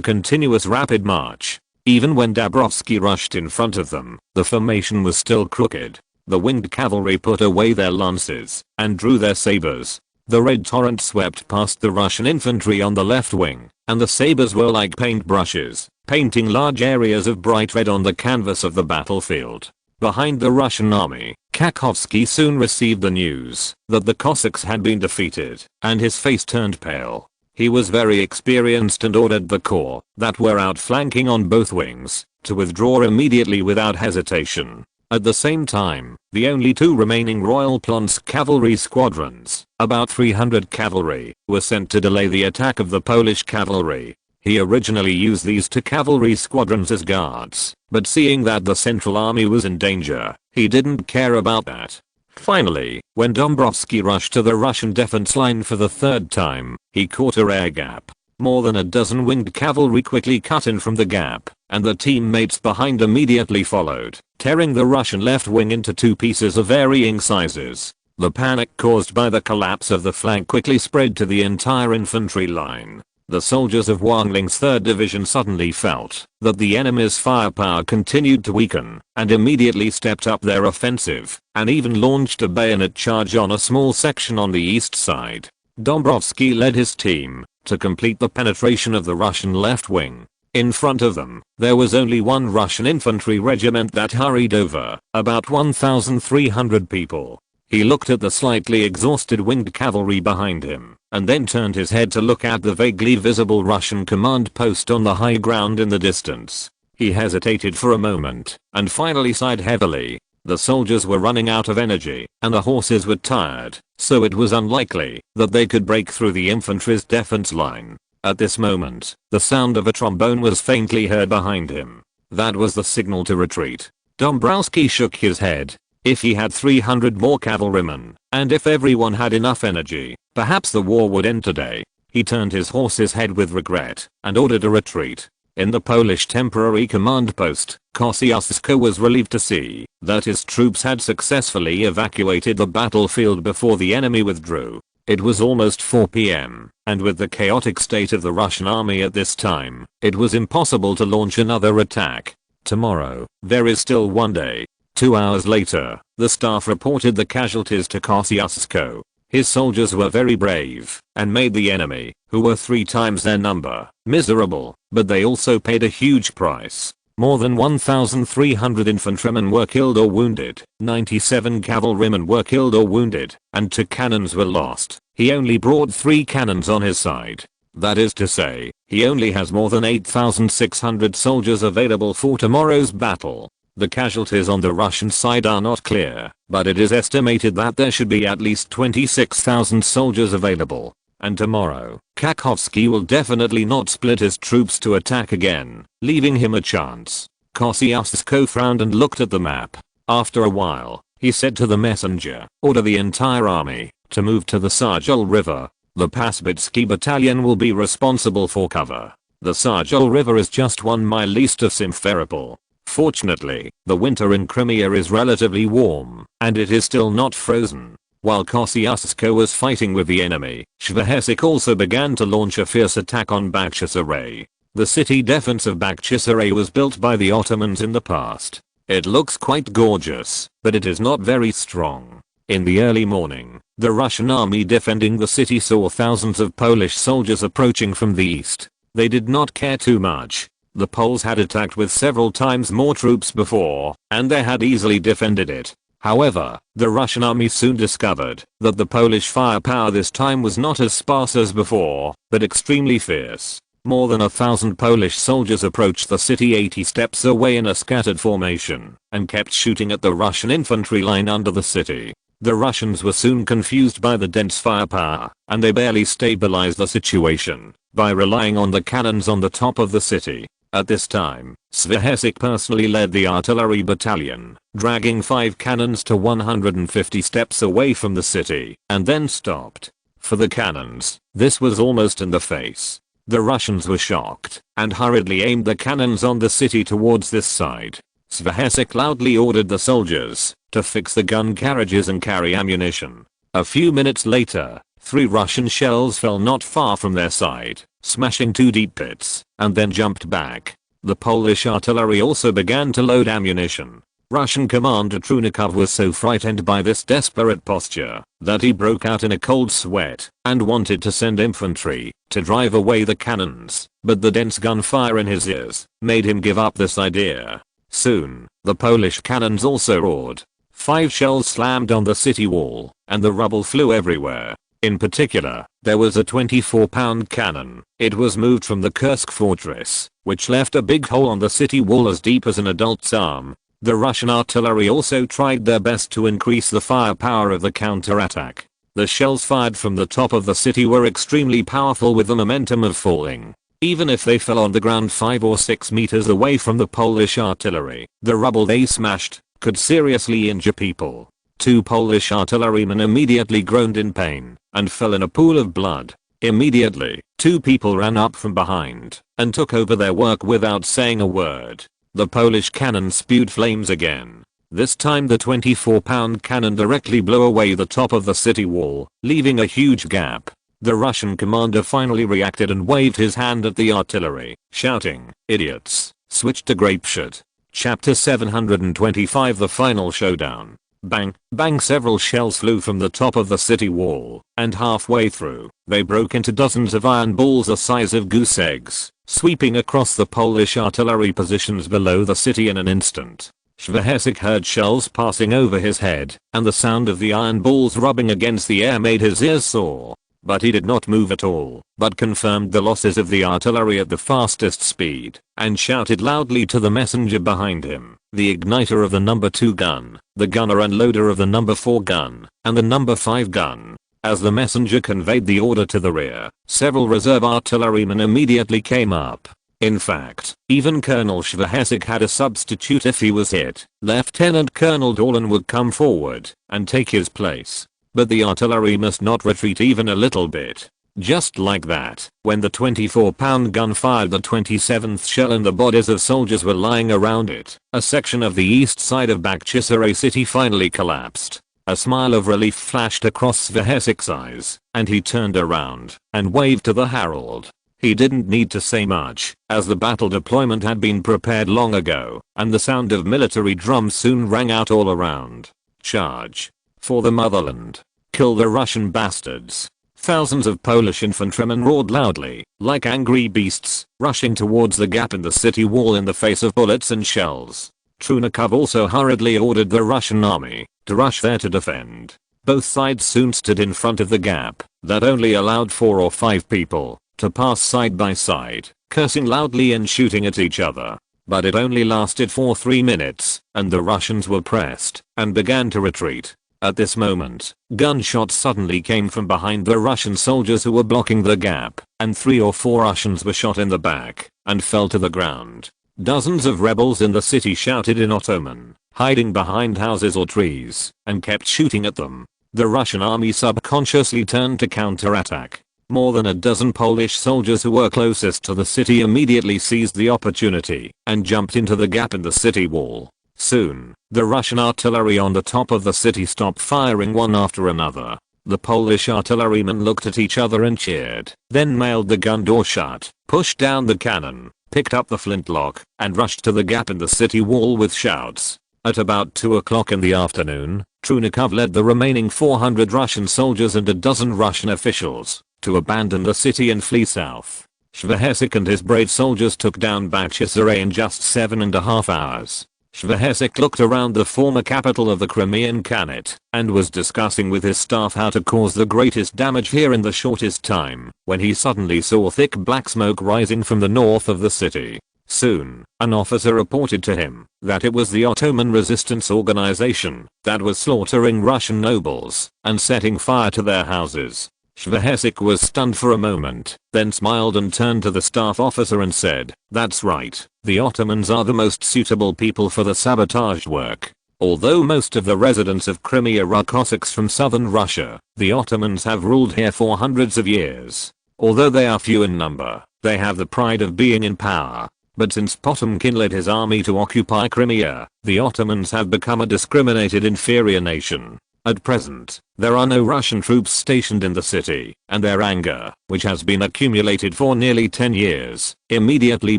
continuous rapid march. Even when Dabrowski rushed in front of them, the formation was still crooked. The winged cavalry put away their lances and drew their sabers. The red torrent swept past the Russian infantry on the left wing, and the sabers were like paintbrushes, painting large areas of bright red on the canvas of the battlefield. Behind the Russian army, Kakhovsky soon received the news that the Cossacks had been defeated, and his face turned pale. He was very experienced and ordered the corps that were outflanking on both wings to withdraw immediately without hesitation. At the same time, the only 2 remaining Royal Plonsk cavalry squadrons, about 300 cavalry, were sent to delay the attack of the Polish cavalry. He originally used these 2 cavalry squadrons as guards, but seeing that the Central Army was in danger, he didn't care about that. Finally, when Dombrowski rushed to the Russian defense line for the 3rd time, he caught a rare gap. More than a dozen winged cavalry quickly cut in from the gap, and the teammates behind immediately followed, tearing the Russian left wing into 2 pieces of varying sizes. The panic caused by the collapse of the flank quickly spread to the entire infantry line. The soldiers of Wang Ling's 3rd Division suddenly felt that the enemy's firepower continued to weaken and immediately stepped up their offensive and even launched a bayonet charge on a small section on the east side. Dombrowski led his team to complete the penetration of the Russian left wing. In front of them, there was only one Russian infantry regiment that hurried over, about 1,300 people. He looked at the slightly exhausted winged cavalry behind him, and then turned his head to look at the vaguely visible Russian command post on the high ground in the distance. He hesitated for a moment, and finally sighed heavily. The soldiers were running out of energy, and the horses were tired, so it was unlikely that they could break through the infantry's defense line. At this moment, the sound of a trombone was faintly heard behind him. That was the signal to retreat. Dombrowski shook his head. If he had 300 more cavalrymen, and if everyone had enough energy, perhaps the war would end today. He turned his horse's head with regret and ordered a retreat. In the Polish temporary command post, Kosciuszko was relieved to see that his troops had successfully evacuated the battlefield before the enemy withdrew. It was almost 4 p.m., and with the chaotic state of the Russian army at this time, it was impossible to launch another attack. Tomorrow, there is still one day. 2 hours later, the staff reported the casualties to Kosciuszko. His soldiers were very brave and made the enemy, who were 3 times their number, miserable, but they also paid a huge price. More than 1,300 infantrymen were killed or wounded, 97 cavalrymen were killed or wounded, and 2 cannons were lost. He only brought 3 cannons on his side. That is to say, he only has more than 8,600 soldiers available for tomorrow's battle. The casualties on the Russian side are not clear, but it is estimated that there should be at least 26,000 soldiers available. And tomorrow, Kakhovsky will definitely not split his troops to attack again, leaving him a chance. Kosciuszko frowned and looked at the map. After a while, he said to the messenger, "Order the entire army to move to the Sarjul River. The Pasbitsky battalion will be responsible for cover. The Sarjul River is just 1 mile east of Simferopol. Fortunately, the winter in Crimea is relatively warm, and it is still not frozen." While Kosciuszko was fighting with the enemy, Shverhesik also began to launch a fierce attack on Bakhchisaray. The city defense of Bakhchisaray was built by the Ottomans in the past. It looks quite gorgeous, but it is not very strong. In the early morning, the Russian army defending the city saw thousands of Polish soldiers approaching from the east. They did not care too much. The Poles had attacked with several times more troops before, and they had easily defended it. However, the Russian army soon discovered that the Polish firepower this time was not as sparse as before, but extremely fierce. More than 1,000 Polish soldiers approached the city 80 steps away in a scattered formation, and kept shooting at the Russian infantry line under the city. The Russians were soon confused by the dense firepower, and they barely stabilized the situation by relying on the cannons on the top of the city. At this time, Shverhesik personally led the artillery battalion, dragging 5 cannons to 150 steps away from the city, and then stopped. For the cannons, this was almost in the face. The Russians were shocked, and hurriedly aimed the cannons on the city towards this side. Shverhesik loudly ordered the soldiers to fix the gun carriages and carry ammunition. A few minutes later, 3 Russian shells fell not far from their side, smashing 2 deep pits, and then jumped back. The Polish artillery also began to load ammunition. Russian Commander Trunikov was so frightened by this desperate posture that he broke out in a cold sweat and wanted to send infantry to drive away the cannons, but the dense gunfire in his ears made him give up this idea. Soon, the Polish cannons also roared. 5 shells slammed on the city wall, and the rubble flew everywhere. In particular, there was a 24-pound cannon. It was moved from the Kursk fortress, which left a big hole on the city wall as deep as an adult's arm. The Russian artillery also tried their best to increase the firepower of the counterattack. The shells fired from the top of the city were extremely powerful with the momentum of falling. Even if they fell on the ground 5 or 6 meters away from the Polish artillery, the rubble they smashed could seriously injure people. 2 Polish artillerymen immediately groaned in pain and fell in a pool of blood. Immediately, 2 people ran up from behind and took over their work without saying a word. The Polish cannon spewed flames again. This time the 24-pound cannon directly blew away the top of the city wall, leaving a huge gap. The Russian commander finally reacted and waved his hand at the artillery, shouting, "Idiots, switch to grapeshot." Chapter 725 The Final Showdown. Bang, bang, several shells flew from the top of the city wall, and halfway through, they broke into dozens of iron balls the size of goose eggs, sweeping across the Polish artillery positions below the city in an instant. Świehezik heard shells passing over his head, and the sound of the iron balls rubbing against the air made his ears sore. But he did not move at all, but confirmed the losses of the artillery at the fastest speed, and shouted loudly to the messenger behind him, the igniter of the number 2 gun, the gunner and loader of the number 4 gun, and the number 5 gun. As the messenger conveyed the order to the rear, several reserve artillerymen immediately came up. In fact, even Colonel Świehezik had a substitute if he was hit. Lieutenant Colonel Dolphin would come forward and take his place. But the artillery must not retreat even a little bit. Just like that, when the 24-pound gun fired the 27th shell and the bodies of soldiers were lying around it, a section of the east side of Bakhchisaray city finally collapsed. A smile of relief flashed across Świehezik's eyes, and he turned around and waved to the herald. He didn't need to say much, as the battle deployment had been prepared long ago, and the sound of military drums soon rang out all around. Charge! For the motherland! Kill the Russian bastards! Thousands of Polish infantrymen roared loudly, like angry beasts, rushing towards the gap in the city wall in the face of bullets and shells. Trunakov also hurriedly ordered the Russian army to rush there to defend. Both sides soon stood in front of the gap, that only allowed 4 or 5 people to pass side by side, cursing loudly and shooting at each other. But it only lasted for 3 minutes, and the Russians were pressed and began to retreat. At this moment, gunshots suddenly came from behind the Russian soldiers who were blocking the gap, and 3 or 4 Russians were shot in the back and fell to the ground. Dozens of rebels in the city shouted in Ottoman, hiding behind houses or trees, and kept shooting at them. The Russian army subconsciously turned to counterattack. More than a dozen Polish soldiers who were closest to the city immediately seized the opportunity and jumped into the gap in the city wall. Soon, the Russian artillery on the top of the city stopped firing one after another. The Polish artillerymen looked at each other and cheered, then nailed the gun door shut, pushed down the cannon, picked up the flintlock, and rushed to the gap in the city wall with shouts. At about 2 o'clock in the afternoon, Trunakov led the remaining 400 Russian soldiers and a dozen Russian officials to abandon the city and flee south. Świehezik and his brave soldiers took down Bakhchisaray in just 7.5 hours. Świehezik looked around the former capital of the Crimean Khanate and was discussing with his staff how to cause the greatest damage here in the shortest time when he suddenly saw thick black smoke rising from the north of the city. Soon, an officer reported to him that it was the Ottoman resistance organization that was slaughtering Russian nobles and setting fire to their houses. Świehezik was stunned for a moment, then smiled and turned to the staff officer and said, "That's right, the Ottomans are the most suitable people for the sabotage work. Although most of the residents of Crimea are Cossacks from southern Russia, the Ottomans have ruled here for hundreds of years. Although they are few in number, they have the pride of being in power. But since Potemkin led his army to occupy Crimea, the Ottomans have become a discriminated inferior nation. At present, there are no Russian troops stationed in the city, and their anger, which has been accumulated for nearly 10 years, immediately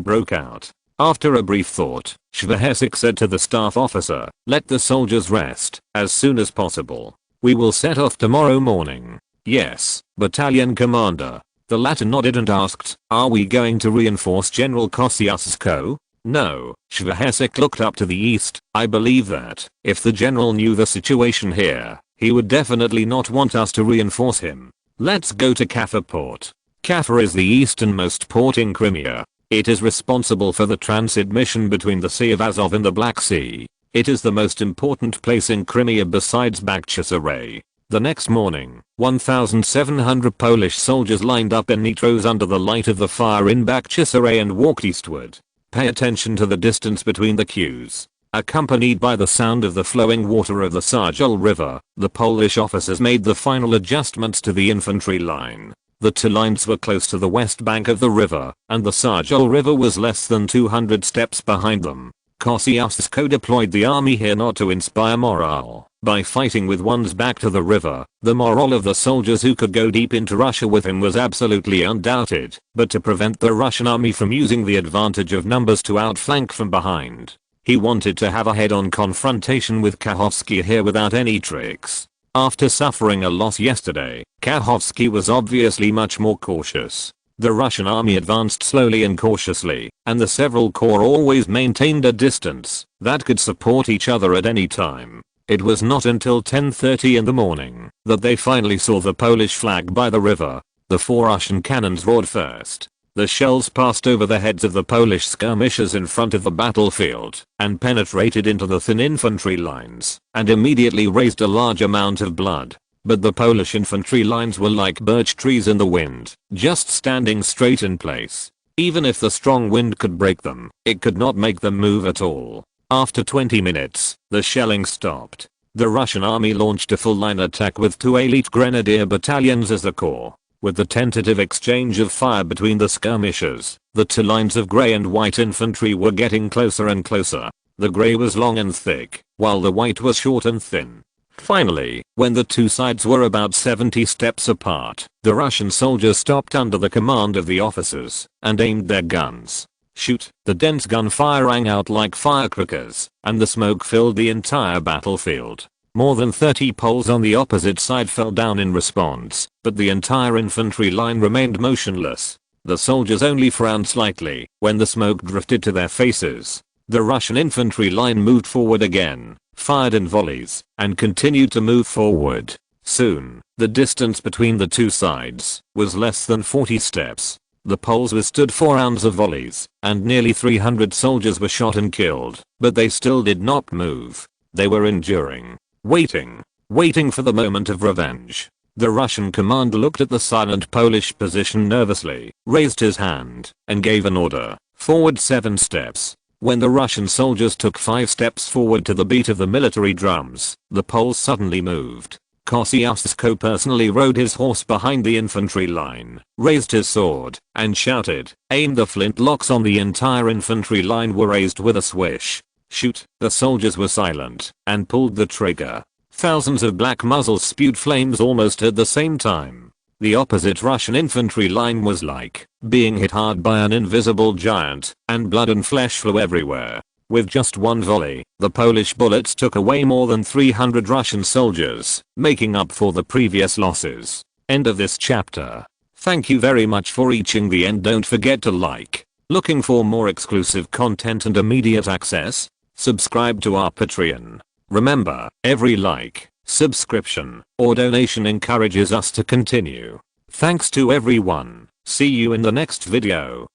broke out." After a brief thought, Świehezik said to the staff officer, "Let the soldiers rest as soon as possible. We will set off tomorrow morning." "Yes, battalion commander." The latter nodded and asked, "Are we going to reinforce General Kosciuszko?" "No." Świehezik looked up to the east. "I believe that, if the general knew the situation here, he would definitely not want us to reinforce him. Let's go to Kaffa port. Kaffa is the easternmost port in Crimea. It is responsible for the transit mission between the Sea of Azov and the Black Sea. It is the most important place in Crimea besides Bakhchisaray." The next morning, 1,700 Polish soldiers lined up in neat rows under the light of the fire in Bakhchisaray and walked eastward. Pay attention to the distance between the queues. Accompanied by the sound of the flowing water of the Sarjul River, the Polish officers made the final adjustments to the infantry line. The 2 lines were close to the west bank of the river, and the Sarjul River was less than 200 steps behind them. Kosciuszko deployed the army here not to inspire morale. By fighting with one's back to the river, the morale of the soldiers who could go deep into Russia with him was absolutely undoubted, but to prevent the Russian army from using the advantage of numbers to outflank from behind. He wanted to have a head-on confrontation with Kachowski here without any tricks. After suffering a loss yesterday, Kachowski was obviously much more cautious. The Russian army advanced slowly and cautiously, and the several corps always maintained a distance that could support each other at any time. It was not until 10:30 in the morning that they finally saw the Polish flag by the river. The 4 Russian cannons roared first. The shells passed over the heads of the Polish skirmishers in front of the battlefield and penetrated into the thin infantry lines and immediately raised a large amount of blood. But the Polish infantry lines were like birch trees in the wind, just standing straight in place. Even if the strong wind could break them, it could not make them move at all. After 20 minutes, the shelling stopped. The Russian army launched a full-line attack with 2 elite grenadier battalions as the core. With the tentative exchange of fire between the skirmishers, the 2 lines of grey and white infantry were getting closer and closer. The grey was long and thick, while the white was short and thin. Finally, when the 2 sides were about 70 steps apart, the Russian soldiers stopped under the command of the officers and aimed their guns. Shoot! The dense gunfire rang out like firecrackers, and the smoke filled the entire battlefield. More than 30 Poles on the opposite side fell down in response, but the entire infantry line remained motionless. The soldiers only frowned slightly when the smoke drifted to their faces. The Russian infantry line moved forward again, fired in volleys, and continued to move forward. Soon, the distance between the 2 sides was less than 40 steps. The Poles withstood 4 rounds of volleys, and nearly 300 soldiers were shot and killed, but they still did not move. They were enduring, waiting for the moment of revenge. The Russian commander looked at the silent Polish position nervously, raised his hand, and gave an order, forward 7 steps. When the Russian soldiers took 5 steps forward to the beat of the military drums, the Poles suddenly moved. Kosciuszko personally rode his horse behind the infantry line, raised his sword, and shouted, "Aim!" The flintlocks on the entire infantry line were raised with a swish. Shoot! The soldiers were silent and pulled the trigger. Thousands of black muzzles spewed flames almost at the same time. The opposite Russian infantry line was like being hit hard by an invisible giant, and blood and flesh flew everywhere. With just 1 volley, the Polish bullets took away more than 300 Russian soldiers, making up for the previous losses. End of this chapter. Thank you very much for reaching the end. Don't forget to like. Looking for more exclusive content and immediate access? Subscribe to our Patreon. Remember, every like, subscription, or donation encourages us to continue. Thanks to everyone. See you in the next video.